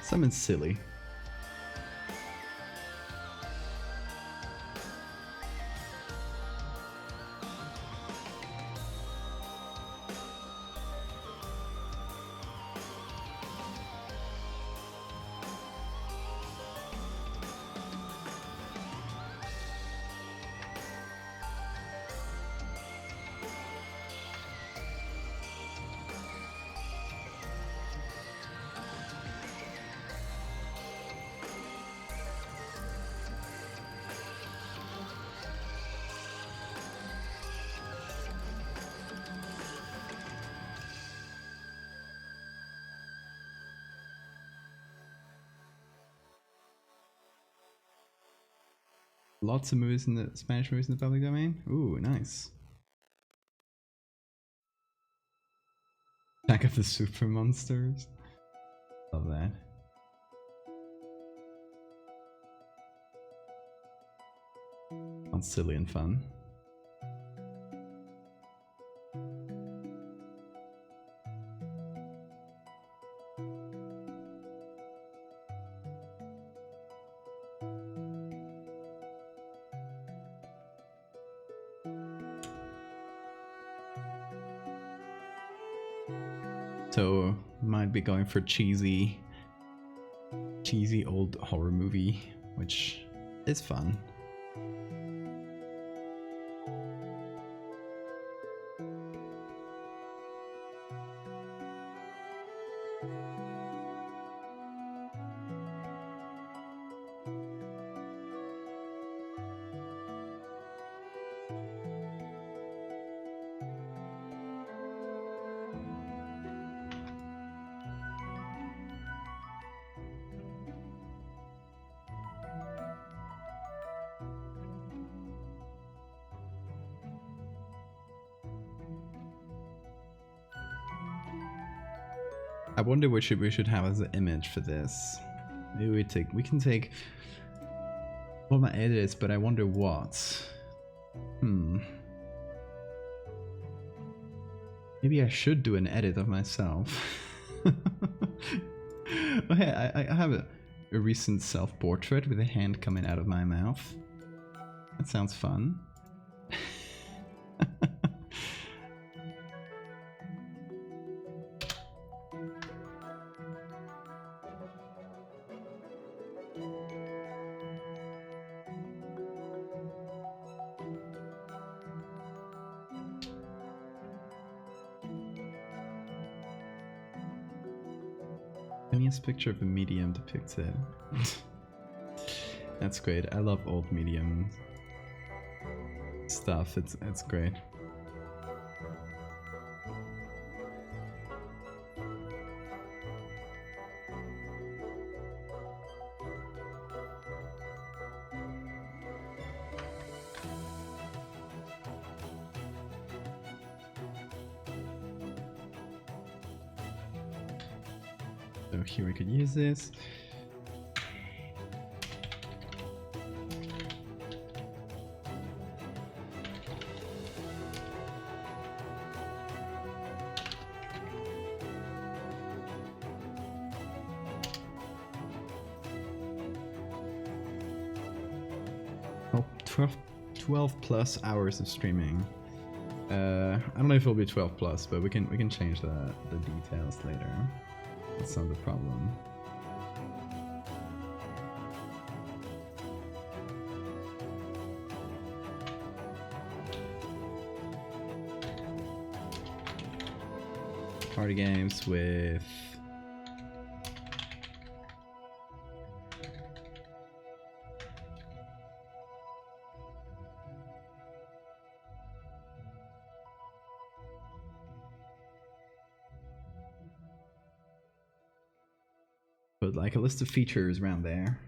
Something silly. Lots of movies in the Spanish movies in the public domain. Ooh, nice. Attack of the Super Monsters. Love that. Sounds silly and fun. So might be going for cheesy old horror movie, which is fun. I wonder what we should have as an image for this. Maybe we can take all my edits, but I wonder what. Maybe I should do an edit of myself. Oh, hey, I have a recent self-portrait with a hand coming out of my mouth. That sounds fun. Funniest picture of a medium depicted. That's great. I love old medium stuff. It's great. So here we could use this. Oh, 12 plus hours of streaming. I don't know if it'll be 12 plus, but we can change the details later. That's not the problem. Party games with put like a list of features around there.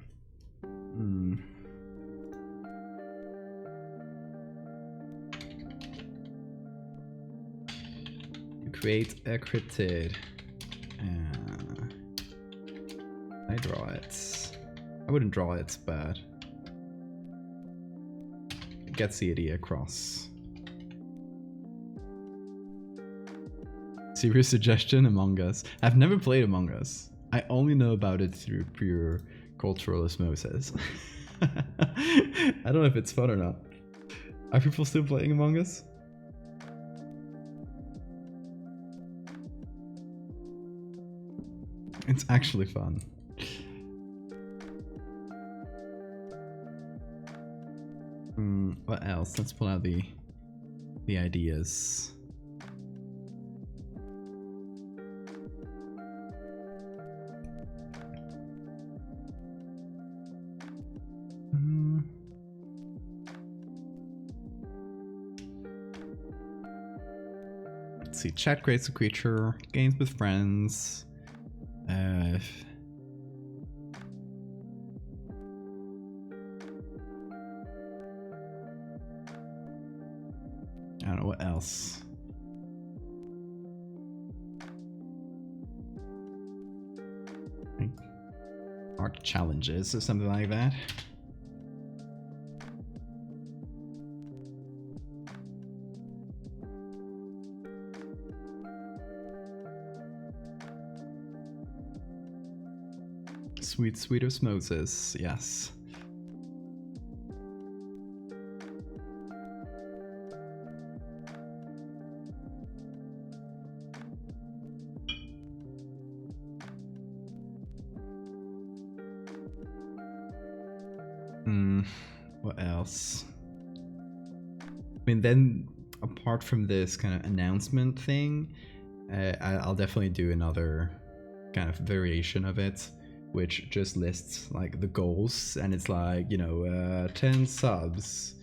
You create a cryptid. I draw it. I wouldn't draw it, but it gets the idea across. Serious suggestion, Among Us. I've never played Among Us. I only know about it through pure cultural osmosis. I don't know if it's fun or not. Are people still playing Among Us? It's actually fun. What else? Let's pull out the ideas. Let's see. Chat creates a creature. Games with friends. I don't know what else. Like art challenges or something like that. Sweet osmosis, yes. What else? I mean, then apart from this kind of announcement thing, I'll definitely do another kind of variation of it, which just lists like the goals, and it's like, you know, 10 subs.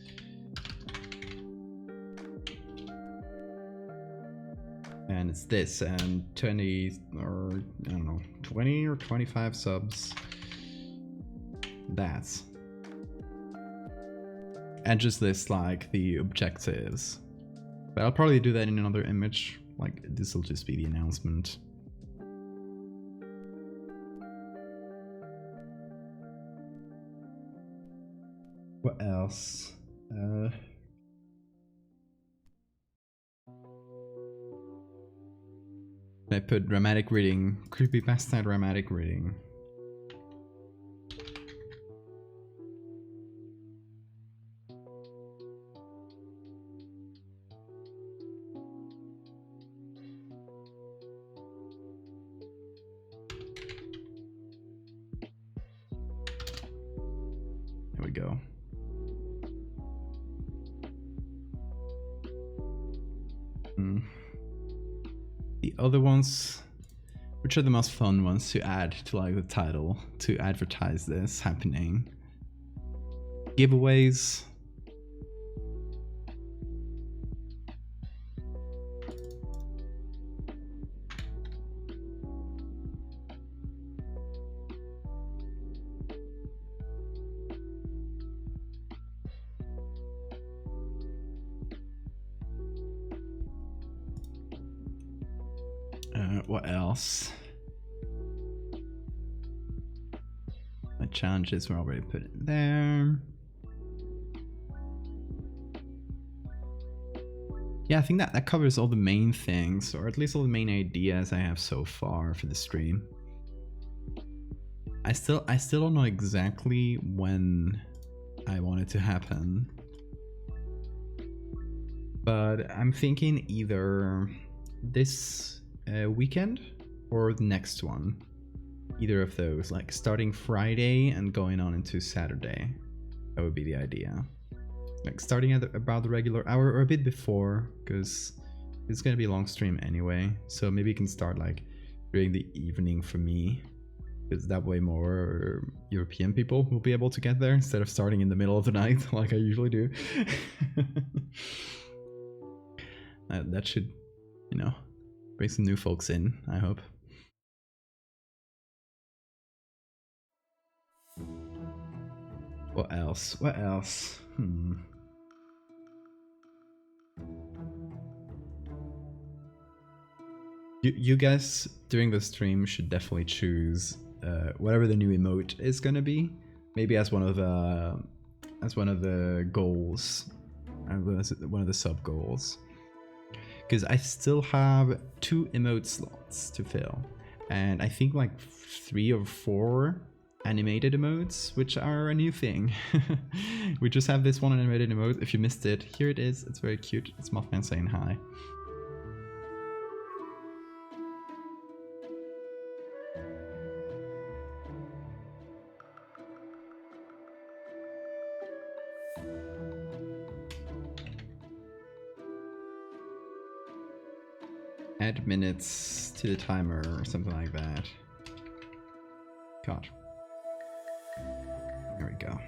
And it's this, and 20 or I don't know, 20 or 25 subs. That. And just list like the objectives. But I'll probably do that in another image. Like this will just be the announcement. What else? I put dramatic reading, creepypasta dramatic reading. There we go. The other ones, which are the most fun ones to add to like the title to advertise this happening? Giveaways. What else? My challenges were already put in there. Yeah, I think that covers all the main things, or at least all the main ideas I have so far for the stream. I still don't know exactly when I want it to happen, but I'm thinking either this weekend or the next one. Either of those, like starting Friday and going on into Saturday. That would be the idea. Like starting at about the regular hour or a bit before, because it's gonna be a long stream anyway. So maybe you can start like during the evening for me, because that way more European people will be able to get there instead of starting in the middle of the night like I usually do. That should, you know, bring some new folks in, I hope. What else? What else? You guys during the stream should definitely choose whatever the new emote is gonna be. Maybe as one of the goals, one of the sub goals. Because I still have 2 emote slots to fill, and I think like 3 or 4 animated emotes, which are a new thing. We just have this one animated emote. If you missed it, here it is. It's very cute. It's Mothman saying hi. Add minutes to the timer or something like that. God. There we go.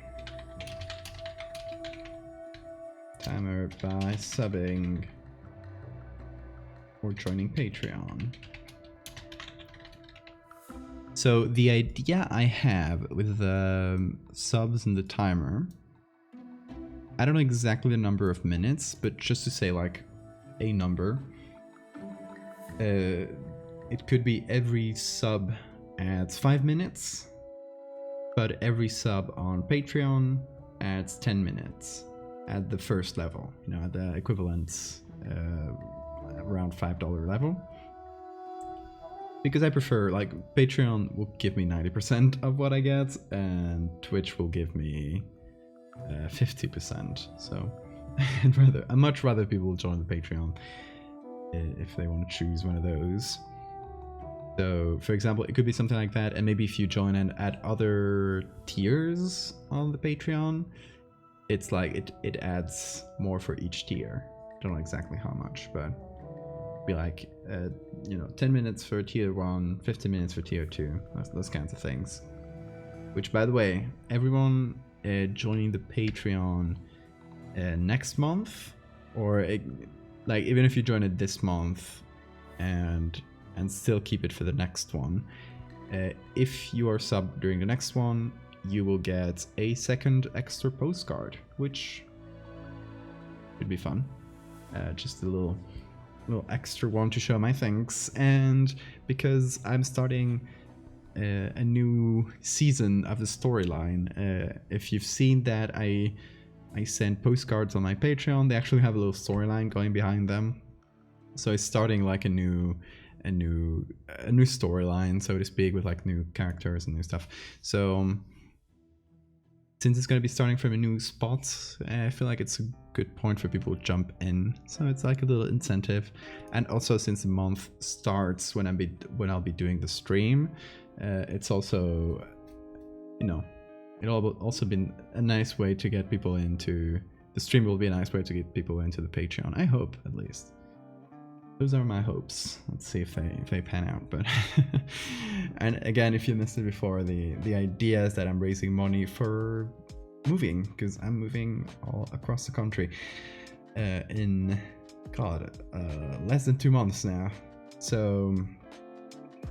Timer by subbing or joining Patreon. So the idea I have with the subs and the timer, I don't know exactly the number of minutes, but just to say like a number, it could be every sub adds 5 minutes, but every sub on Patreon adds 10 minutes at the first level, you know, at the equivalent around $5 level. Because I prefer, like, Patreon will give me 90% of what I get, and Twitch will give me 50%. So I'd much rather people join the Patreon if they want to choose one of those. So, for example, it could be something like that, and maybe if you join and add other tiers on the Patreon, it's like it adds more for each tier. I don't know exactly how much, but be like, you know, 10 minutes for tier 1, 15 minutes for tier 2, those kinds of things. Which, by the way, everyone joining the Patreon next month, or like even if you join it this month and still keep it for the next one, if you are subbed during the next one, you will get a second extra postcard, which would be fun. Just a little extra one to show my thanks. And because I'm starting a new season of the storyline, if you've seen that I send postcards on my Patreon, they actually have a little storyline going behind them. So it's starting like a new a new storyline, so to speak, with like new characters and new stuff. So since it's going to be starting from a new spot, I feel like it's a good point for people to jump in. So it's like a little incentive. And also, since the month starts when I'll be doing the stream, it's also, you know, it'll also be a nice way to get people into the stream. Will be a nice way to get people into the Patreon. I hope, at least. Those are my hopes. Let's see if they pan out. But and again, if you missed it before, the idea is that I'm raising money for moving, because I'm moving all across the country in less than 2 months now. So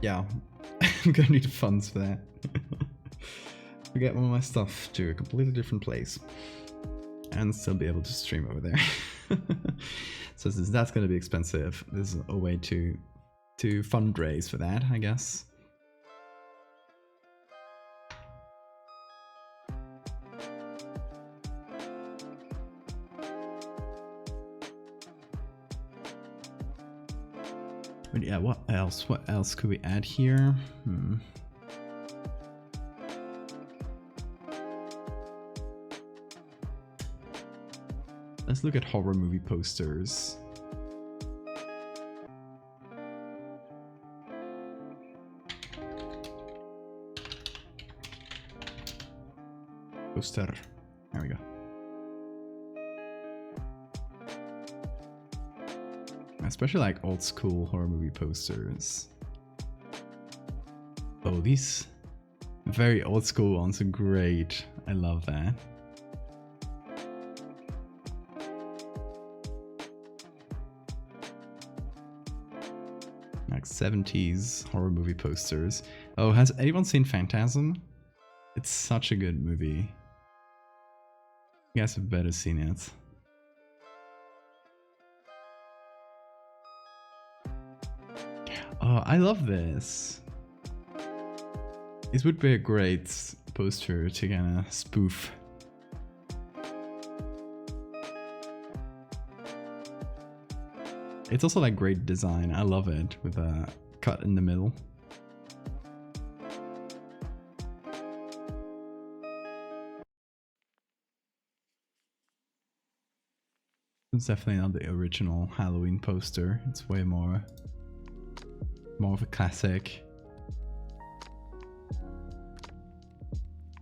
yeah, I'm gonna need the funds for that. To get all my stuff to a completely different place and still be able to stream over there. So since that's going to be expensive, this is a way to fundraise for that, I guess. But yeah, what else could we add here? Let's look at horror movie posters. Poster. There we go. Especially like old school horror movie posters. Oh, these very old school ones are great. I love that. Like 70s horror movie posters. Oh, has anyone seen Phantasm? It's such a good movie. You guys have better seen it. Oh, I love this. This would be a great poster to kind of spoof. It's also like great design. I love it with a cut in the middle. It's definitely not the original Halloween poster. It's way more of a classic.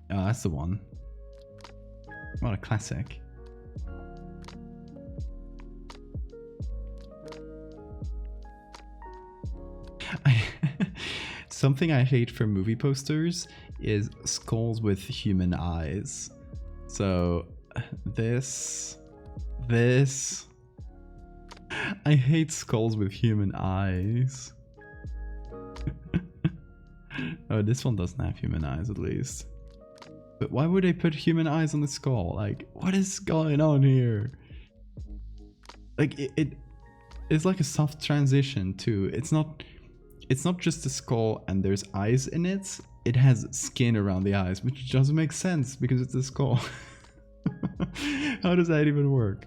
Oh, that's the one. What a classic. Something I hate for movie posters is skulls with human eyes. So this, I hate skulls with human eyes. Oh, this one doesn't have human eyes at least. But why would they put human eyes on the skull? Like, what is going on here? Like, it's like a soft transition too. It's not just a skull and there's eyes in it. It has skin around the eyes, which doesn't make sense because it's a skull. How does that even work?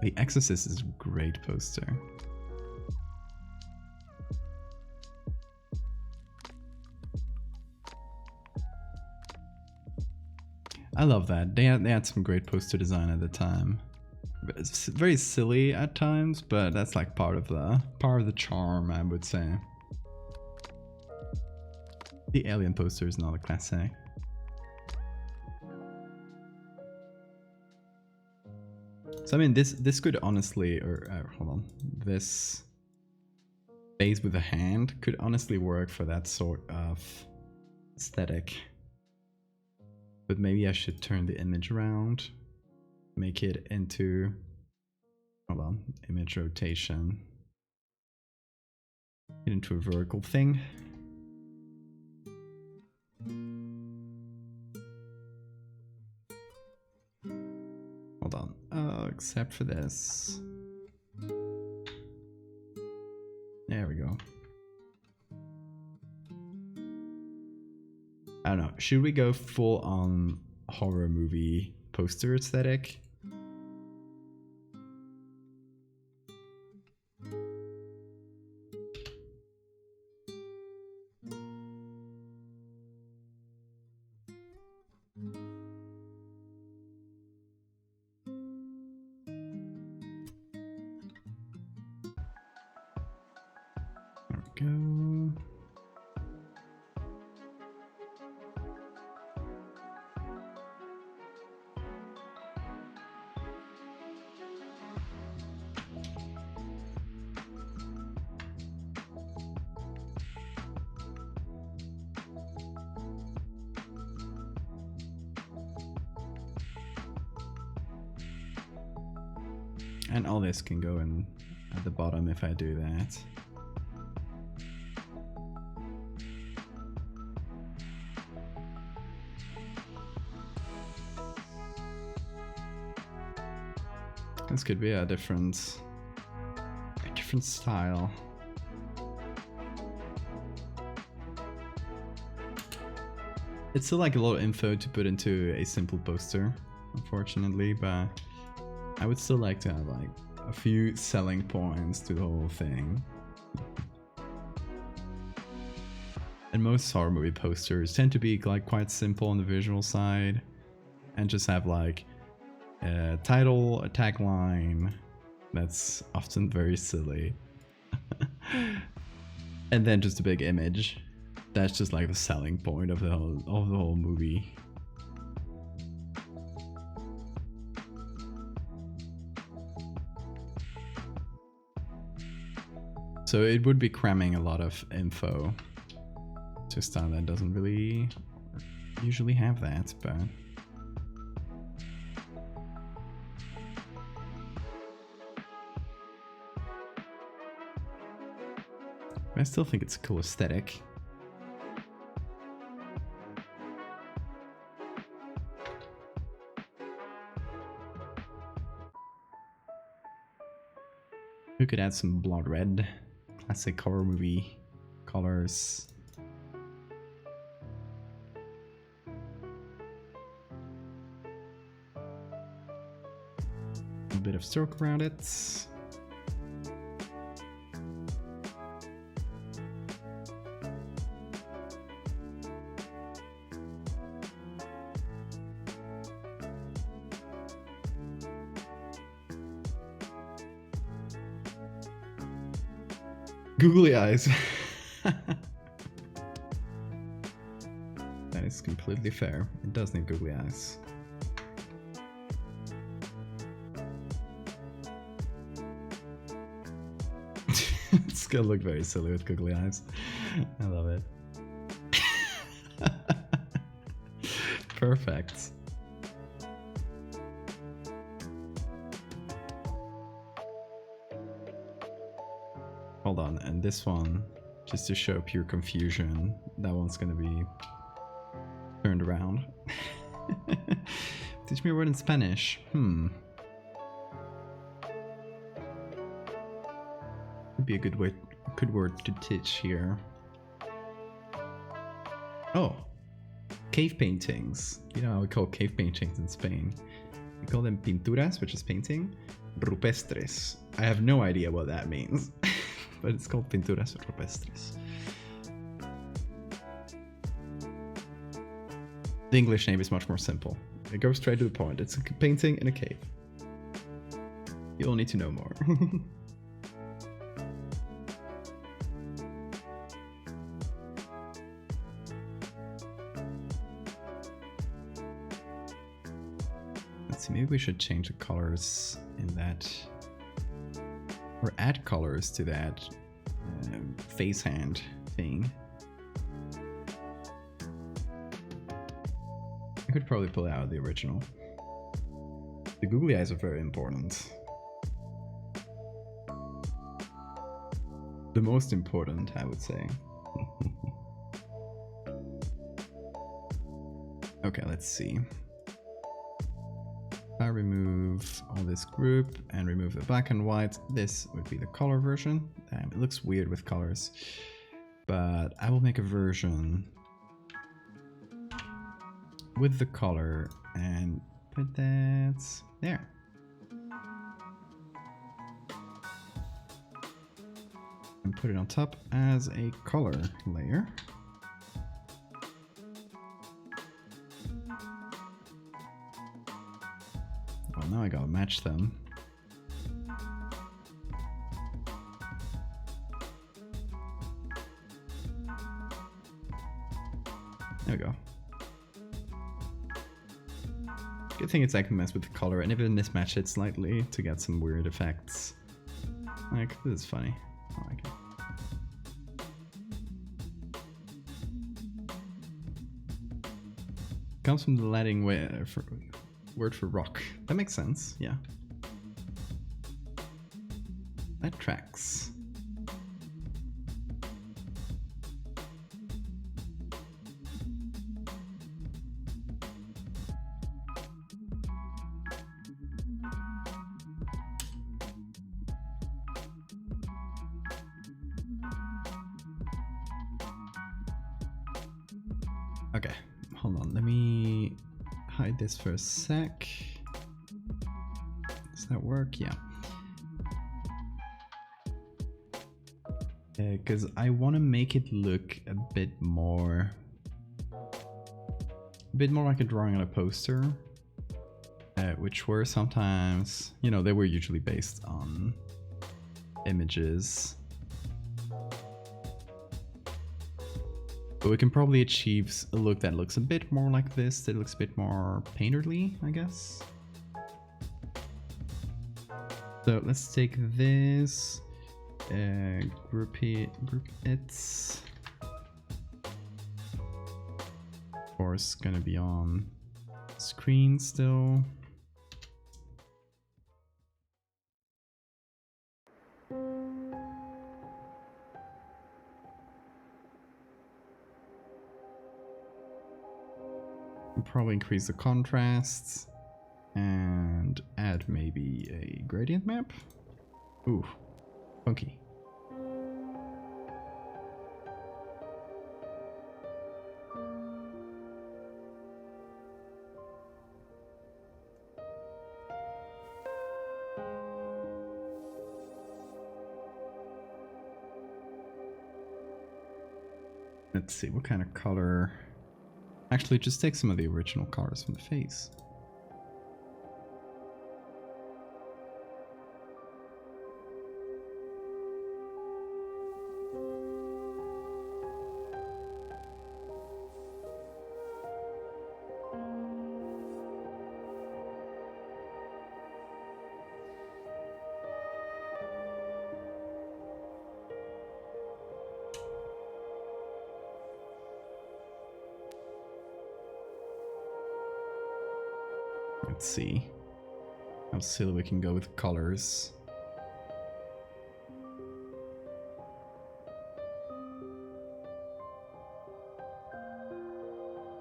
The Exorcist is a great poster. I love that. They had some great poster design at the time. It's very silly at times, but that's like part of the charm, I would say. The Alien poster is not a classic. So I mean, this could honestly, hold on, this face with a hand could honestly work for that sort of aesthetic. But maybe I should turn the image around, make it into, hold on, image rotation, get into a vertical thing. Hold on, except for this. There we go. I don't know, should we go full on horror movie poster aesthetic. There we go. And all this can go in at the bottom if I do that. This could be a different style. It's still like a lot of info to put into a simple poster, unfortunately, but I would still like to have like a few selling points to the whole thing. And most horror movie posters tend to be like quite simple on the visual side and just have like a title, a tagline that's often very silly. And then just a big image. That's just like the selling point of the whole movie. So it would be cramming a lot of info to a style that doesn't really usually have that, but I still think it's a cool aesthetic. We could add some blood red, classic horror movie colors. A bit of stroke around it. Googly eyes. That is completely fair. It does need googly eyes. It's gonna look very silly with googly eyes. I love it. Perfect. Hold on, and this one, just to show pure confusion, that one's gonna be turned around. Teach me a word in Spanish. Would be a good word to teach here. Oh, cave paintings. You know how we call cave paintings in Spain. We call them pinturas, which is painting. Rupestres. I have no idea what that means. But it's called pinturas rupestres. The English name is much more simple. It goes straight to the point. It's a painting in a cave. You'll need to know more. Let's see, maybe we should change the colors in that. Or add colors to that face hand thing. I could probably pull out the original. The googly eyes are very important. The most important, I would say. Okay, let's see. I remove all this group and remove the black and white. This would be the color version. It looks weird with colors, but I will make a version with the color and but that's there. And put it on top as a color layer. Well, now I gotta match them. There we go. Good thing it's I can mess with the color and even mismatch it slightly to get some weird effects. Like, this is funny. I like it. Comes from the Latin word for rock. That makes sense, yeah. That tracks. Okay, hold on, let me hide this for a sec. Does that work? Yeah. Because I want to make it look a bit more like a drawing on a poster, which were sometimes, you know, they were usually based on images. But we can probably achieve a look that looks a bit more like this, that looks a bit more painterly, I guess. So let's take this, group it. Of course, gonna be on screen still. Probably increase the contrasts and add maybe a gradient map. Ooh, funky. Let's see, what kind of color? Actually, just take some of the original colors from the face. Let's see how silly we can go with colors.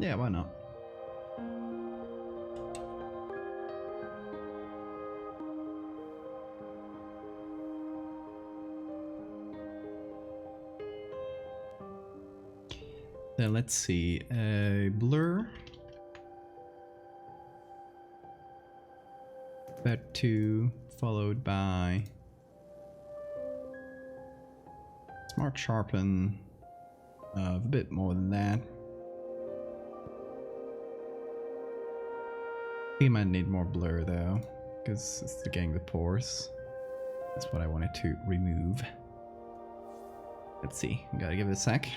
Yeah, why not? Then let's see, blur. About 2 followed by smart sharpen of a bit more than that. I think I might need more blur though, because it's getting the pores. That's what I wanted to remove. Let's see, gotta give it a sec.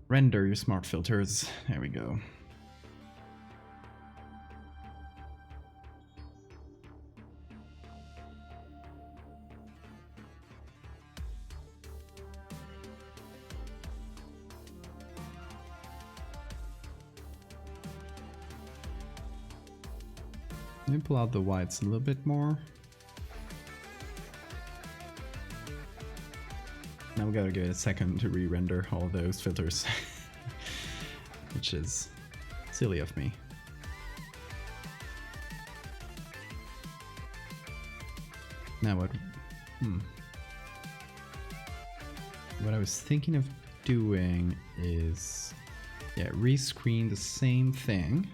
Render your smart filters. There we go. Let me pull out the whites a little bit more. Now we gotta give it a second to re-render all those filters, which is silly of me. Now what? What I was thinking of doing is, yeah, rescreen the same thing.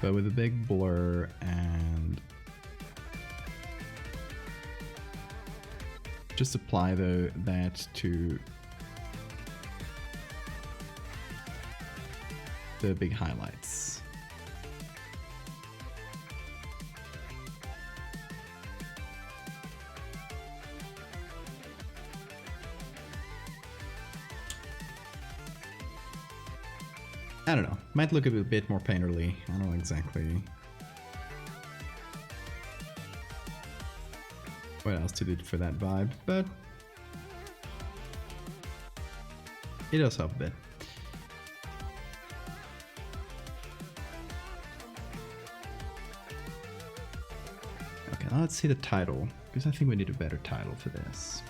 But with a big blur and just apply that to the big highlights. I don't know, might look a bit more painterly, I don't know exactly what else to do for that vibe, but it does help a bit. Okay, now let's see the title, because I think we need a better title for this.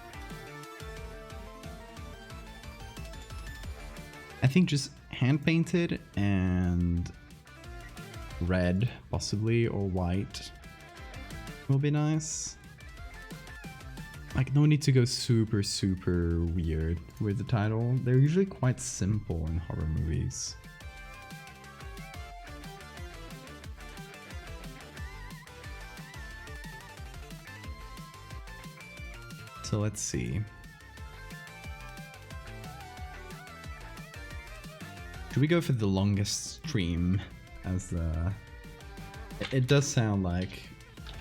I think just hand painted and red, possibly, or white will be nice. Like, no need to go super weird with the title. They're usually quite simple in horror movies. So let's see. Should we go for the longest stream as the... It does sound like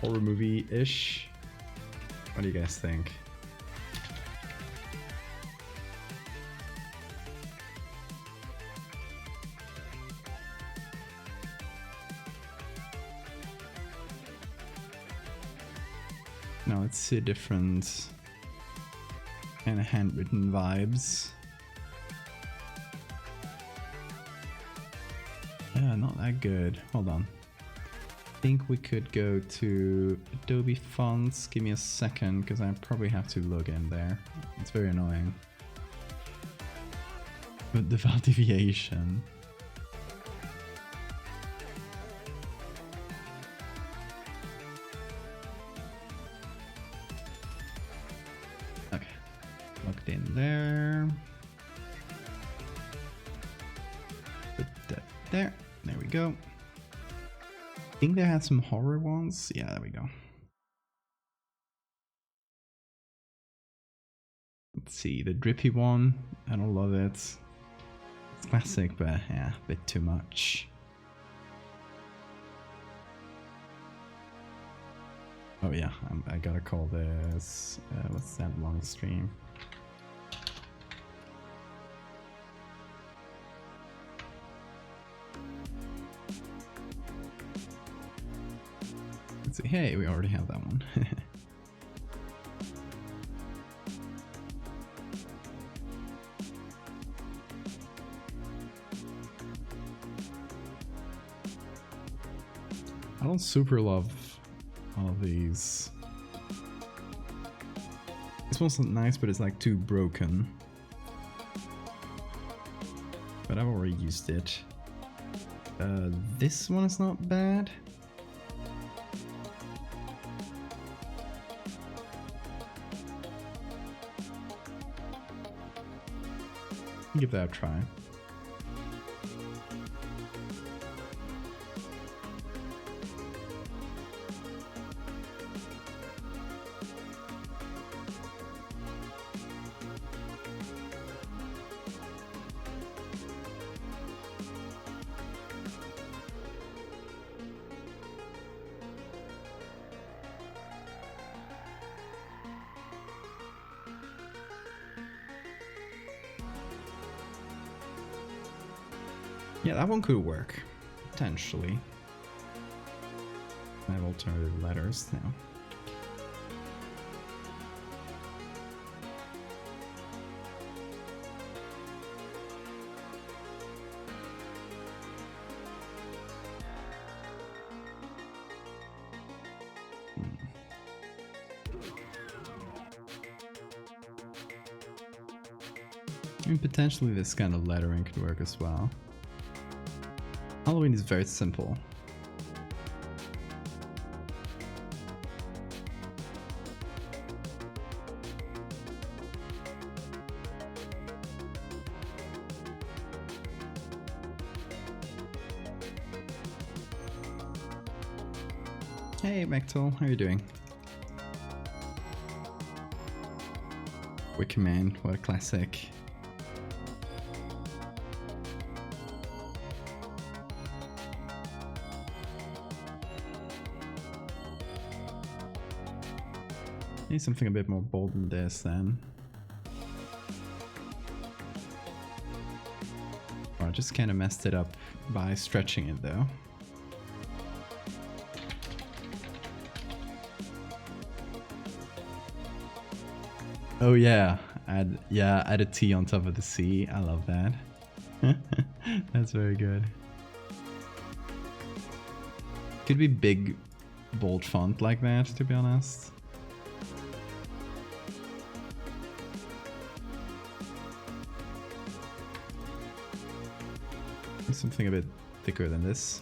horror movie-ish. What do you guys think? Now let's see different kind of handwritten vibes. Yeah, not that good. Hold on. I think we could go to Adobe Fonts. Give me a second, because I probably have to log in there. It's very annoying. But the Valdeviation. Okay. Logged in there. Put that there. There we go. I think they had some horror ones. Yeah, there we go. Let's see, the drippy one. I don't love it. It's classic, but yeah, a bit too much. Oh yeah, I gotta call this, what's that long stream? Let's see, hey, we already have that one. I don't super love all of these. This one's not nice, but it's like too broken. But I've already used it. This one is not bad. Give that a try. Yeah, that one could work, potentially. I have alternative letters now. I mean, potentially this kind of lettering could work as well. Halloween is very simple. Hey Mectal, how are you doing? Wickerman, what a classic. Need something a bit more bold than this then. Oh, I just kind of messed it up by stretching it though. Oh yeah, add a T on top of the C. I love that. That's very good. Could be big, bold font like that, to be honest. Something a bit thicker than this.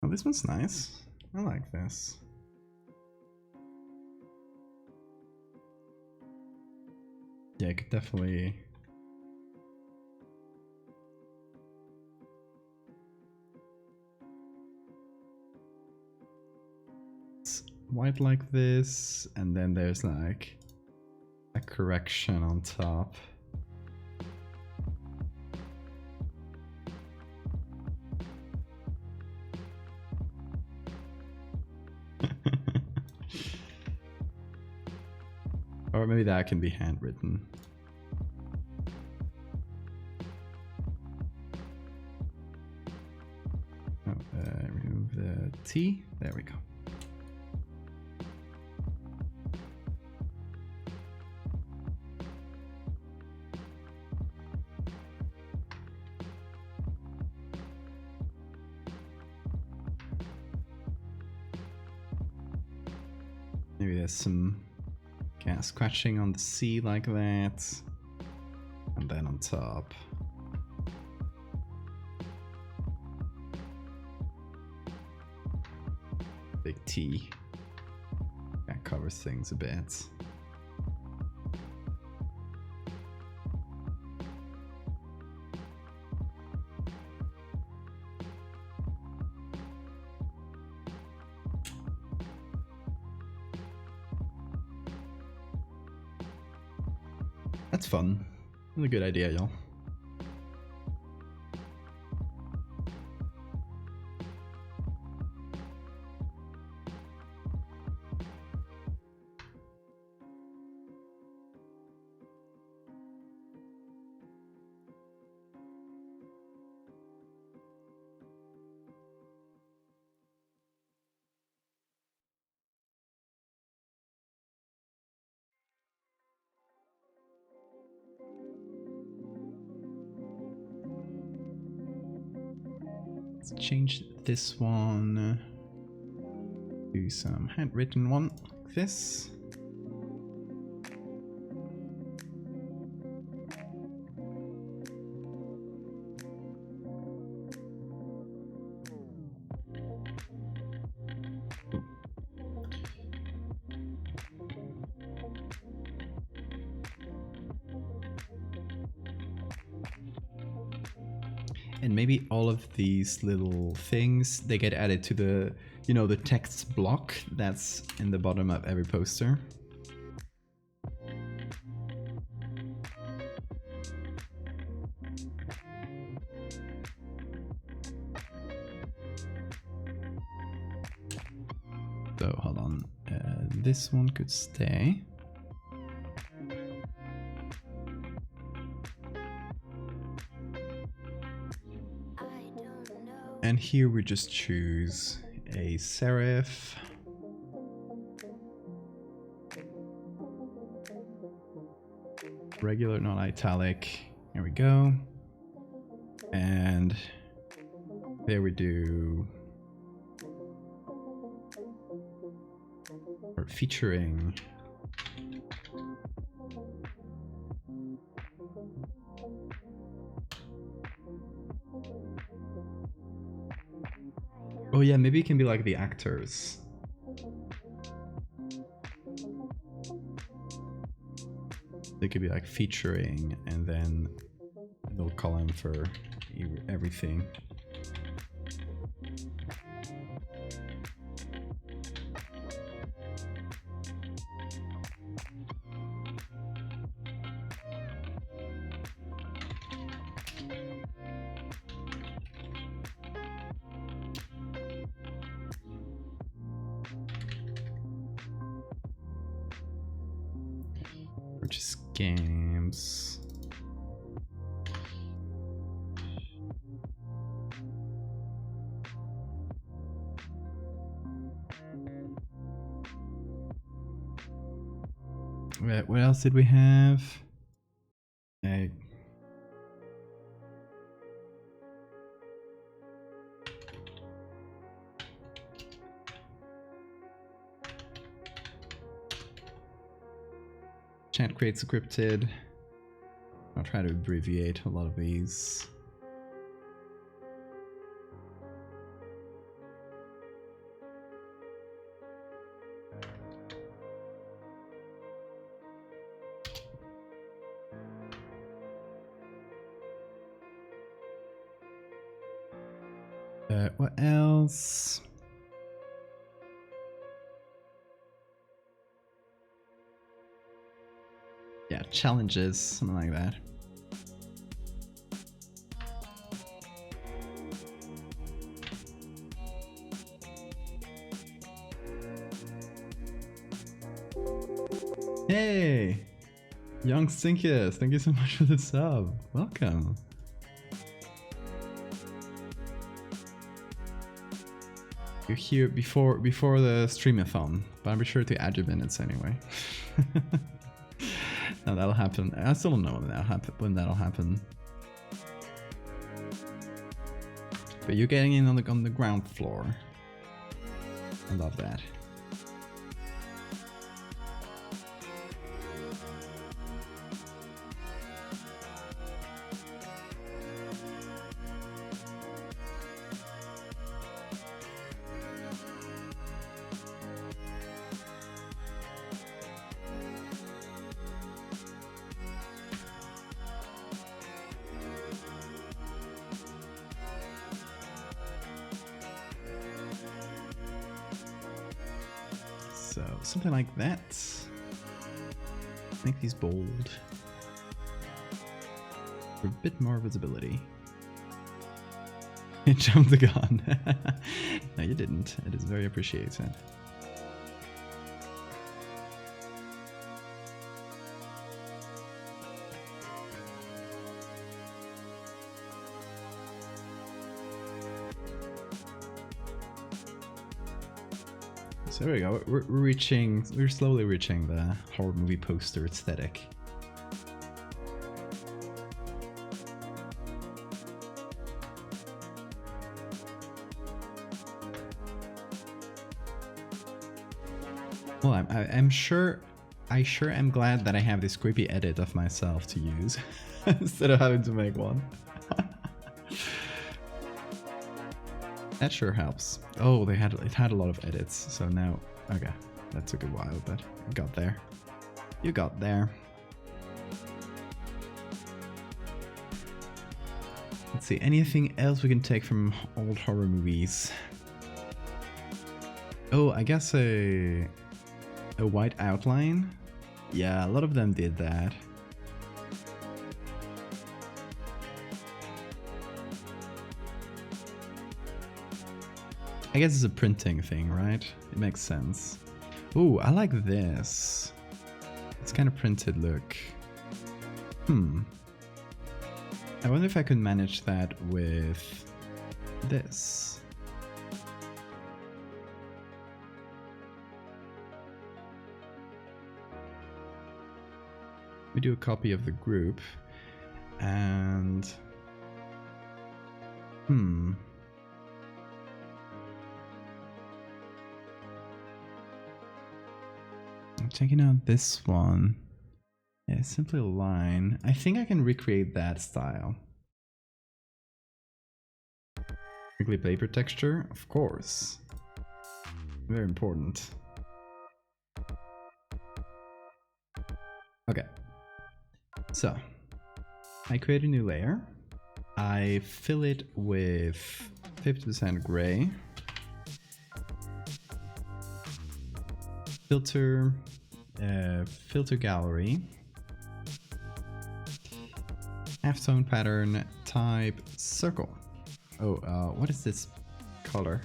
Oh, this one's nice. I like this. Yeah, I could definitely... It's white like this, and then there's like a correction on top. Or maybe that can be handwritten. Oh, remove the T. There we go. Maybe there's some scratching on the C like that, and then on top. Big T. That covers things a bit. That's fun. That's a good idea, y'all. Let's change this one. Do some handwritten one like this. And maybe all of these little things, they get added to the, you know, the text block that's in the bottom of every poster. So hold on, this one could stay. And here we just choose a serif. Regular, not italic. Here we go. And there we do. Or featuring Oh yeah, maybe it can be like the actors. They could be like featuring and then a little column for everything. Purchase games. Right, what else did we have? Chat create scripted. I'll try to abbreviate a lot of these. What else? Yeah, challenges, something like that. Hey! Young Stinkus, thank you so much for the sub. Welcome. You're here before the streamathon, but I'll be sure to add your minutes anyway. Now that'll happen. I still don't know when that'll happen. But you're getting in on the ground floor. I love that. Something like that. Make these bold. For a bit more visibility. You jumped the gun. No, you didn't. It is very appreciated. So there we go. We're slowly reaching the horror movie poster aesthetic. Well, I'm sure. I sure am glad that I have this creepy edit of myself to use instead of having to make one. That sure helps. Oh, it had a lot of edits, so now, okay, that took a while, but you got there. You got there. Let's see, anything else we can take from old horror movies? Oh, I guess a white outline? Yeah, a lot of them did that. I guess it's a printing thing, right? It makes sense. Ooh, I like this. It's kind of printed look. I wonder if I could manage that with this. We do a copy of the group and Checking out this one. Yeah, it's simply a line. I think I can recreate that style. Crinkly paper texture, of course. Very important. Okay. So, I create a new layer. I fill it with 50% gray. Filter gallery. Halftone pattern type circle. Oh, what is this color?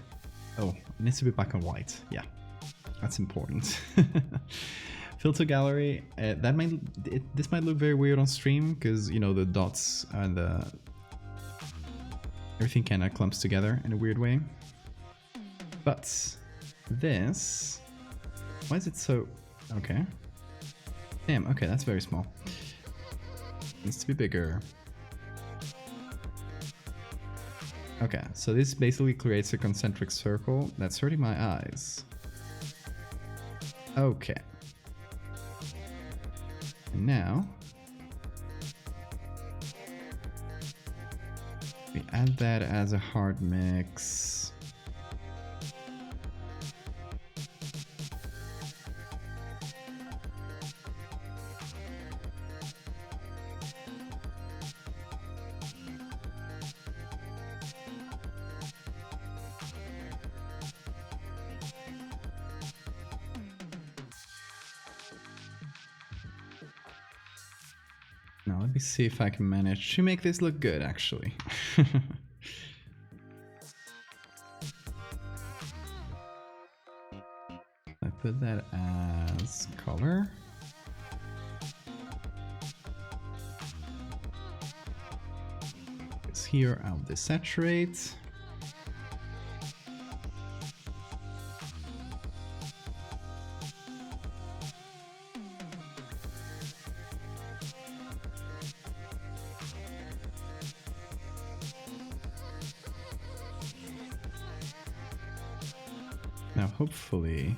Oh, it needs to be black and white. Yeah, that's important. Filter gallery. This might look very weird on stream because you know the dots and everything kind of clumps together in a weird way. But this, why is it so? Okay. Damn. Okay, that's very small. Needs to be bigger. Okay, so this basically creates a concentric circle that's hurting my eyes. Okay. And now we add that as a hard mix. Now let me see if I can manage to make this look good, actually. I put that as color. It's here, I'll desaturate. Now, hopefully...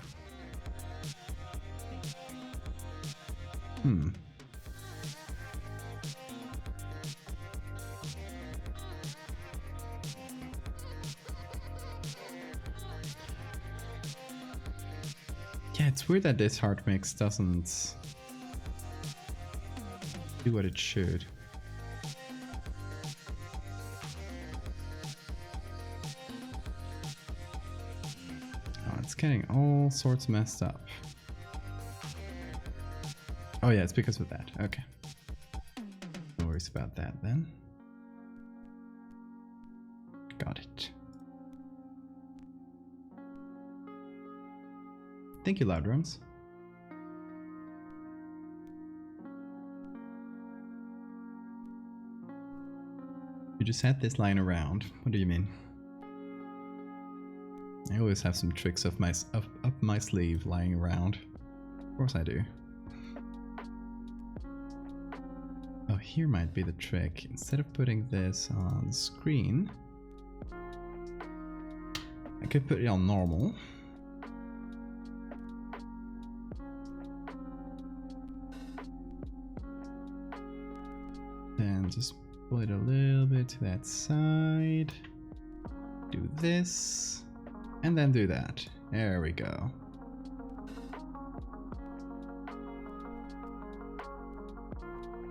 Yeah, it's weird that this hard mix doesn't do what it should. It's getting all sorts messed up. Oh yeah, it's because of that. Okay. No worries about that then. Got it. Thank you, Loud Drones. You just had this lying around. What do you mean? I always have some tricks up my sleeve lying around. Of course I do. Oh, here might be the trick. Instead of putting this on the screen, I could put it on normal. And just pull it a little bit to that side. Do this. And then do that. There we go.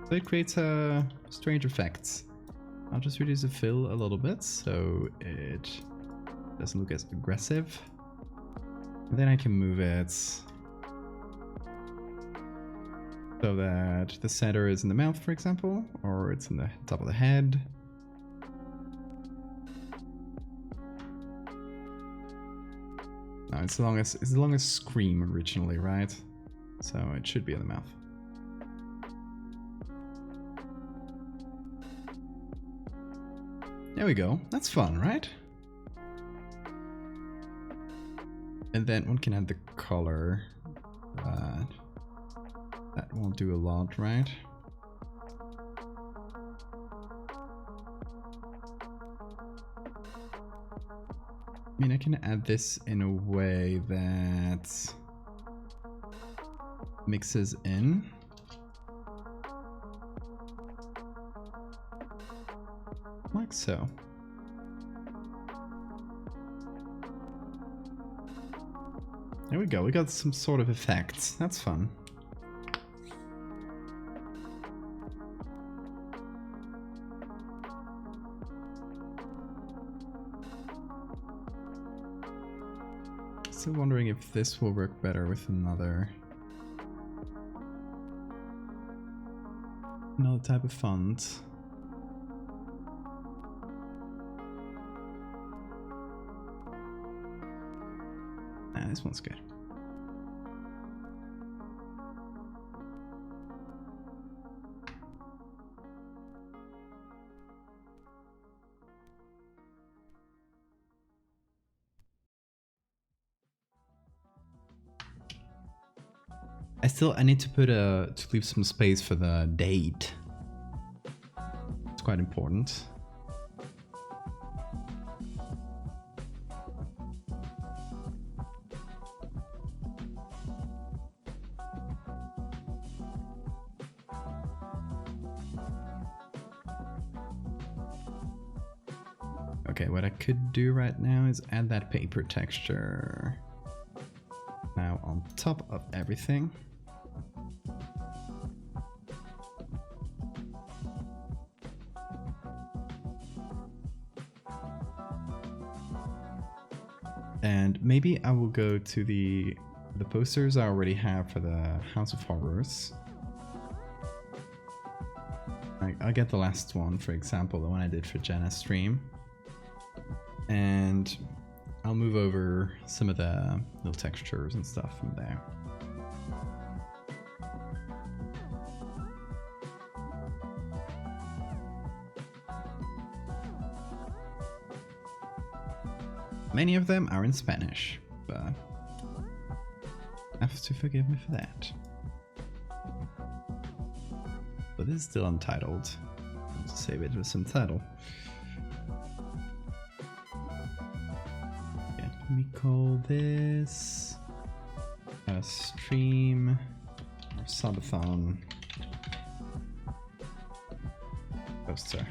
So it creates a strange effect. I'll just reduce the fill a little bit so it doesn't look as aggressive. And then I can move it so that the center is in the mouth, for example, or it's in the top of the head. No, it's the longest scream originally, right? So it should be in the mouth. There we go. That's fun, right? And then one can add the color. That won't do a lot, right? I mean, I can add this in a way that mixes in. Like so. There we go, we got some sort of effects. That's fun. Still wondering if this will work better with another type of font. This one's good. I need to leave some space for the date. It's quite important. Okay, what I could do right now is add that paper texture now on top of everything. And maybe I will go to the posters I already have for the House of Horrors. I'll get the last one, for example, the one I did for Jenna's stream. And I'll move over some of the little textures and stuff from there. Many of them are in Spanish, but have to forgive me for that. But this is still untitled. Let's save it with some title. Okay, let me call this a stream or subathon poster.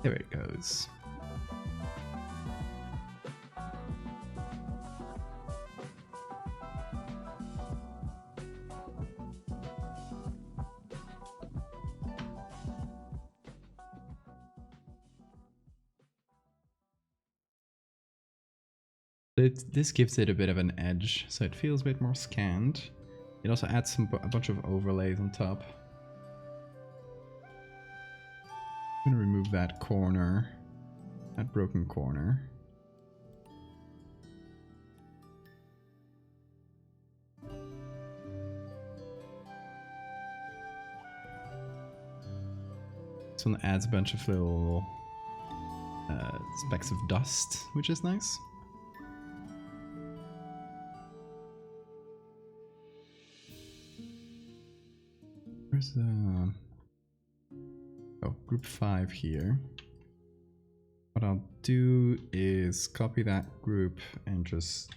There it goes. This gives it a bit of an edge, so it feels a bit more scanned. It also adds a bunch of overlays on top. I'm gonna remove that corner, that broken corner. This one adds a bunch of little specks of dust, which is nice. Where's the... Oh, group 5 here. What I'll do is copy that group and just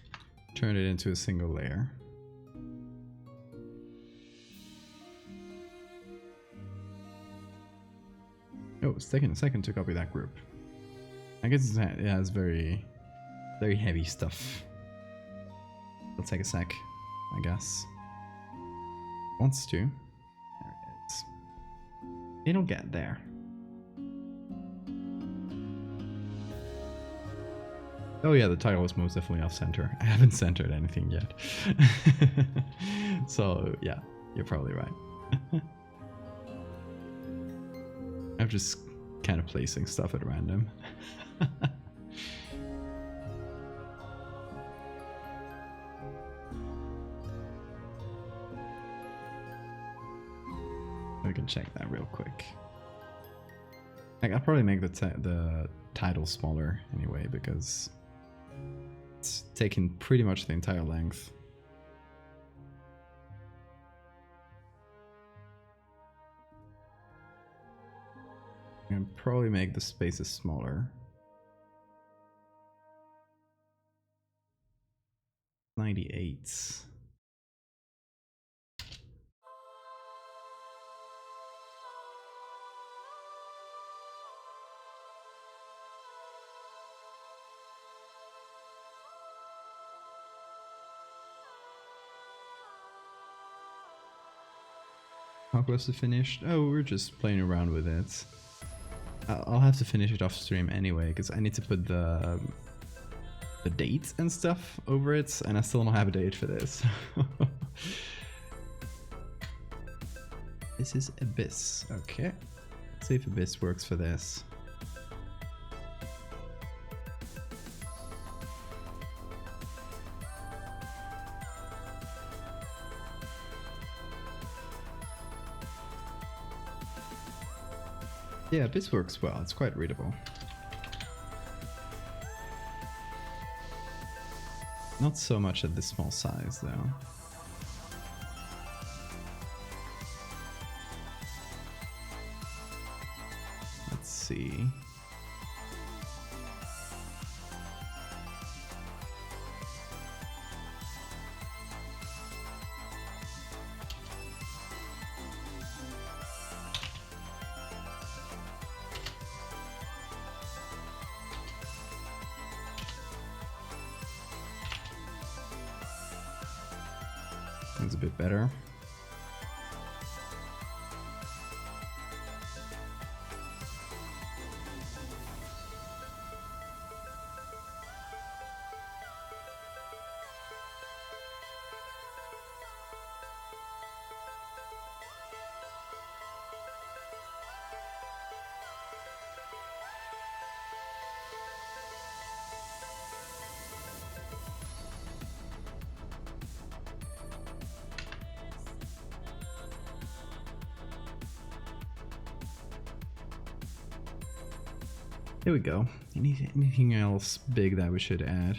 turn it into a single layer. Oh, it's taking a second to copy that group. I guess it has very heavy stuff. It'll take a sec, I guess. Wants to. There it is. It'll get there. Oh yeah, the title is most definitely off center. I haven't centered anything yet. So yeah, you're probably right. I'm just kind of placing stuff at random. We can check that real quick. I'll probably make the title smaller anyway, because it's taking pretty much the entire length. I can probably make the spaces smaller. 98. How close to finished? Oh, we're just playing around with it. I'll have to finish it off stream anyway, because I need to put the date and stuff over it, and I still don't have a date for this. This is Abyss. Okay. Let's see if Abyss works for this. Yeah, Abyss works well. It's quite readable. Not so much at this small size, though. Let's see. That's a bit better. There we go. Anything else big that we should add?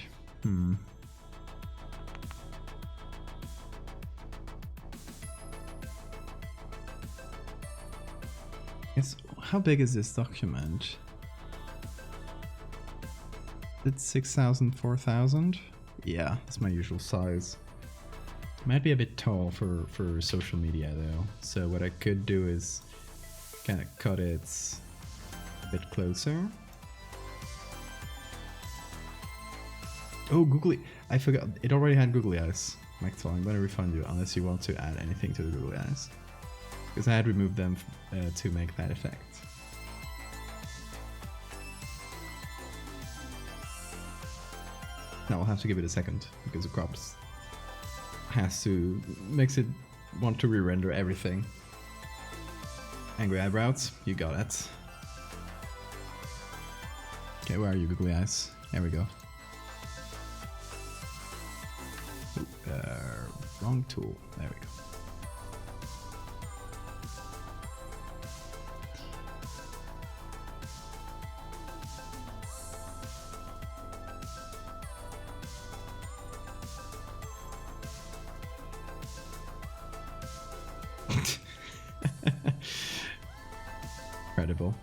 Yes. How big is this document? It's 6,000, 4,000? Yeah, that's my usual size. Might be a bit tall for social media though. So what I could do is kind of cut it a bit closer. Oh, googly! I forgot. It already had googly eyes. Maxwell, I'm gonna refund you unless you want to add anything to the googly eyes. Because I had removed them to make that effect. Now I'll have to give it a second because the crops makes it want to re-render everything. Angry eyebrows, you got it. Okay, where are you, googly eyes? There we go. Wrong tool. There we go. Incredible.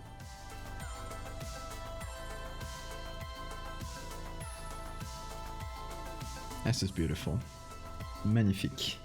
This is beautiful. Magnifique.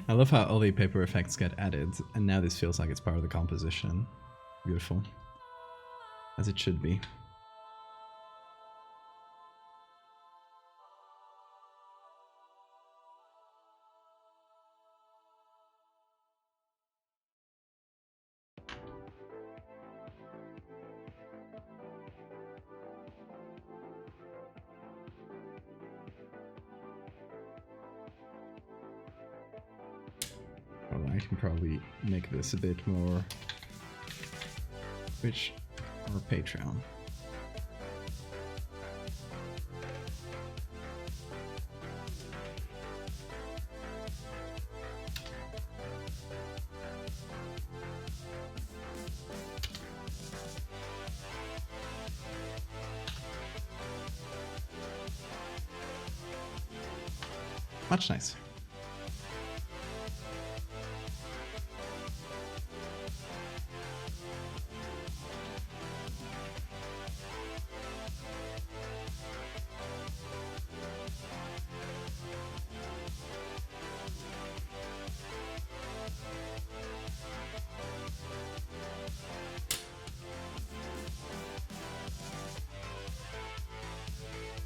I love how all the paper effects get added, and now this feels like it's part of the composition. Beautiful. As it should be. can probably make this a bit more Twitch or Patreon. Much nicer.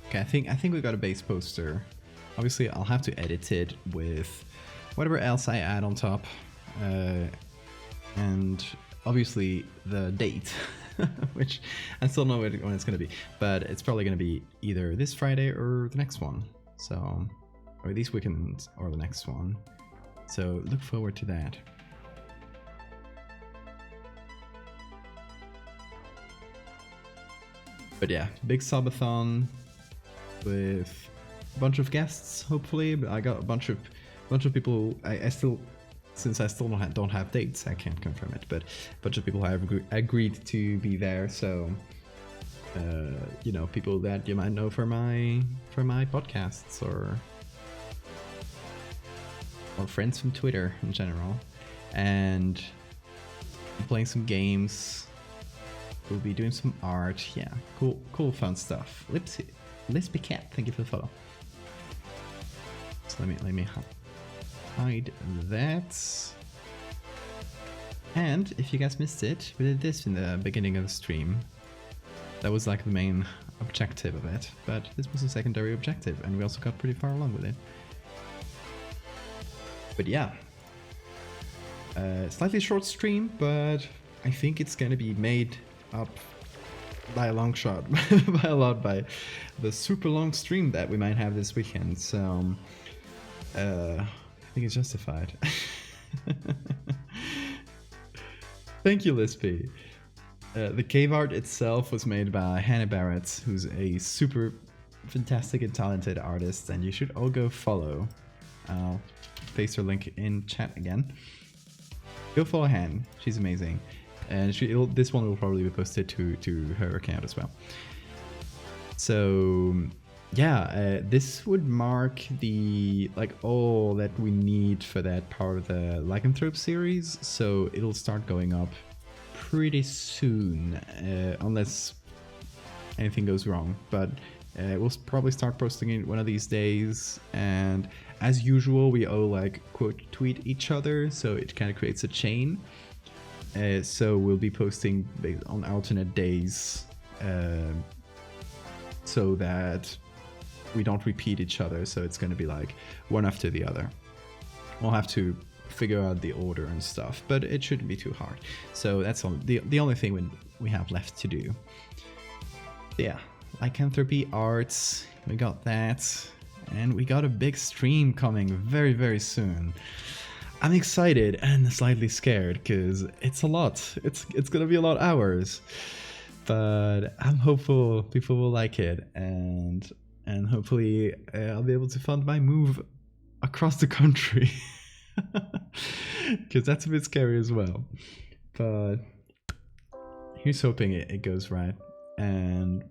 Okay, I think we got a base poster. Obviously, I'll have to edit it with whatever else I add on top. And obviously the date, which I still don't know when it's going to be. But it's probably going to be either this Friday or the next one. So, or this weekend or the next one. So look forward to that. But yeah, big subathon with a bunch of guests, hopefully. But I got a bunch of people. I still, since I still don't have dates, I can't confirm it. But a bunch of people have agreed to be there. So you know, people that you might know from my podcasts or friends from Twitter in general, and playing some games. We'll be doing some art. Yeah, cool, fun stuff. Lispy Cat, thank you for the follow. So let me hide that. And if you guys missed it, we did this in the beginning of the stream. That was like the main objective of it, but this was a secondary objective, and we also got pretty far along with it. But yeah, slightly short stream, but I think it's gonna be made up by a long shot, by the super long stream that we might have this weekend. So I think it's justified. Thank you, Lispy. The cave art itself was made by Hannah Barrett, who's a super fantastic and talented artist, and you should all go follow. I'll paste her link in chat again. Go follow Hannah, she's amazing. And this one will probably be posted to her account as well. So yeah, this would mark the all that we need for that part of the Lycanthropes series. So it'll start going up pretty soon, unless anything goes wrong. But we'll probably start posting it one of these days. And as usual, we all quote tweet each other, so it kind of creates a chain. So we'll be posting on alternate days, so that we don't repeat each other. So it's going to be like one after the other. We'll have to figure out the order and stuff, but it shouldn't be too hard. So that's the only thing we have left to do. Yeah, Lycanthropy arts, we got that, and we got a big stream coming very, very soon. I'm excited and slightly scared because it's a lot. It's gonna be a lot of hours, but I'm hopeful people will like it, and hopefully I'll be able to fund my move across the country, because that's a bit scary as well. But here's hoping it goes right, and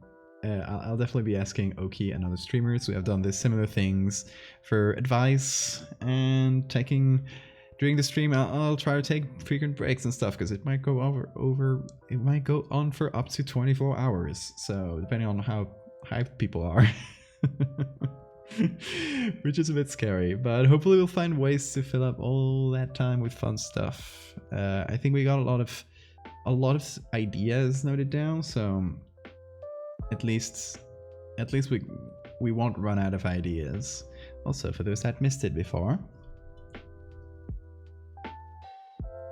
I'll definitely be asking Oki and other streamers who have done this similar things for advice, and during the stream, I'll try to take frequent breaks and stuff, because it might go it might go on for up to 24 hours. So depending on how hyped people are, which is a bit scary, but hopefully we'll find ways to fill up all that time with fun stuff. I think we got a lot of ideas noted down, so at least we won't run out of ideas. Also, for those that missed it before,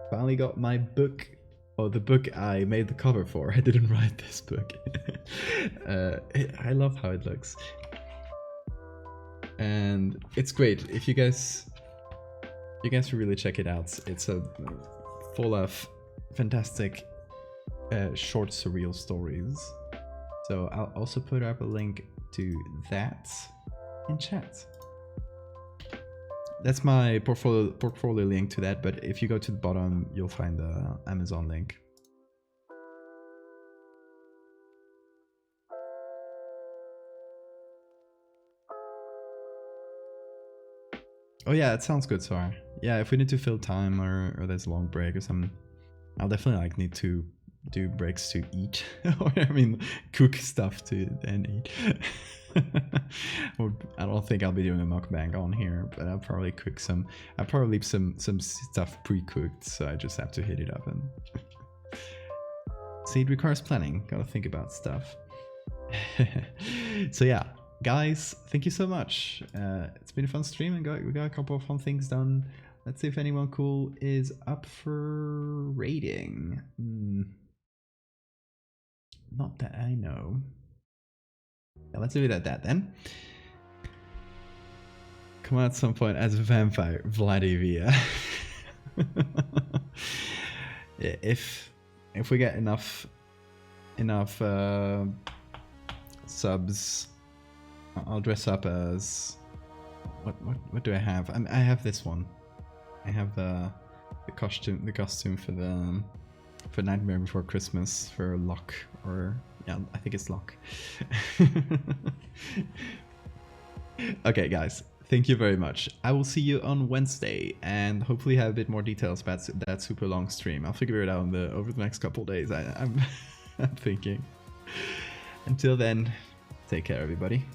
finally got my book, or the book I made the cover for. I didn't write this book. I love how it looks, and it's great. If you guys You guys should really check it out. It's a full of fantastic short surreal stories. So I'll also put up a link to that in chat. That's my portfolio link to that, but if you go to the bottom, you'll find the Amazon link. Oh yeah, it sounds good, Sar. Yeah, if we need to fill time or there's a long break or something, I'll definitely like need to do breaks to eat, or I mean, cook stuff to then eat. I don't think I'll be doing a mukbang on here, but I'll probably cook some. I'll probably leave some stuff pre-cooked, so I just have to hit it up and. See, it requires planning. Gotta think about stuff. So yeah, guys, thank you so much. It's been a fun stream, and we got a couple of fun things done. Let's see if anyone cool is up for raiding. Not that I know. Yeah, let's leave it at that then. Come out at some point as a vampire, Valdevia. If we get enough subs, I'll dress up as what do I have? I have this one. I have the costume for Nightmare Before Christmas for Locke, or yeah, I think it's Locke. Okay, guys, thank you very much. I will see you on Wednesday, and hopefully have a bit more details about that super long stream. I'll figure it out over the next couple of days. I'm thinking. Until then, take care, everybody.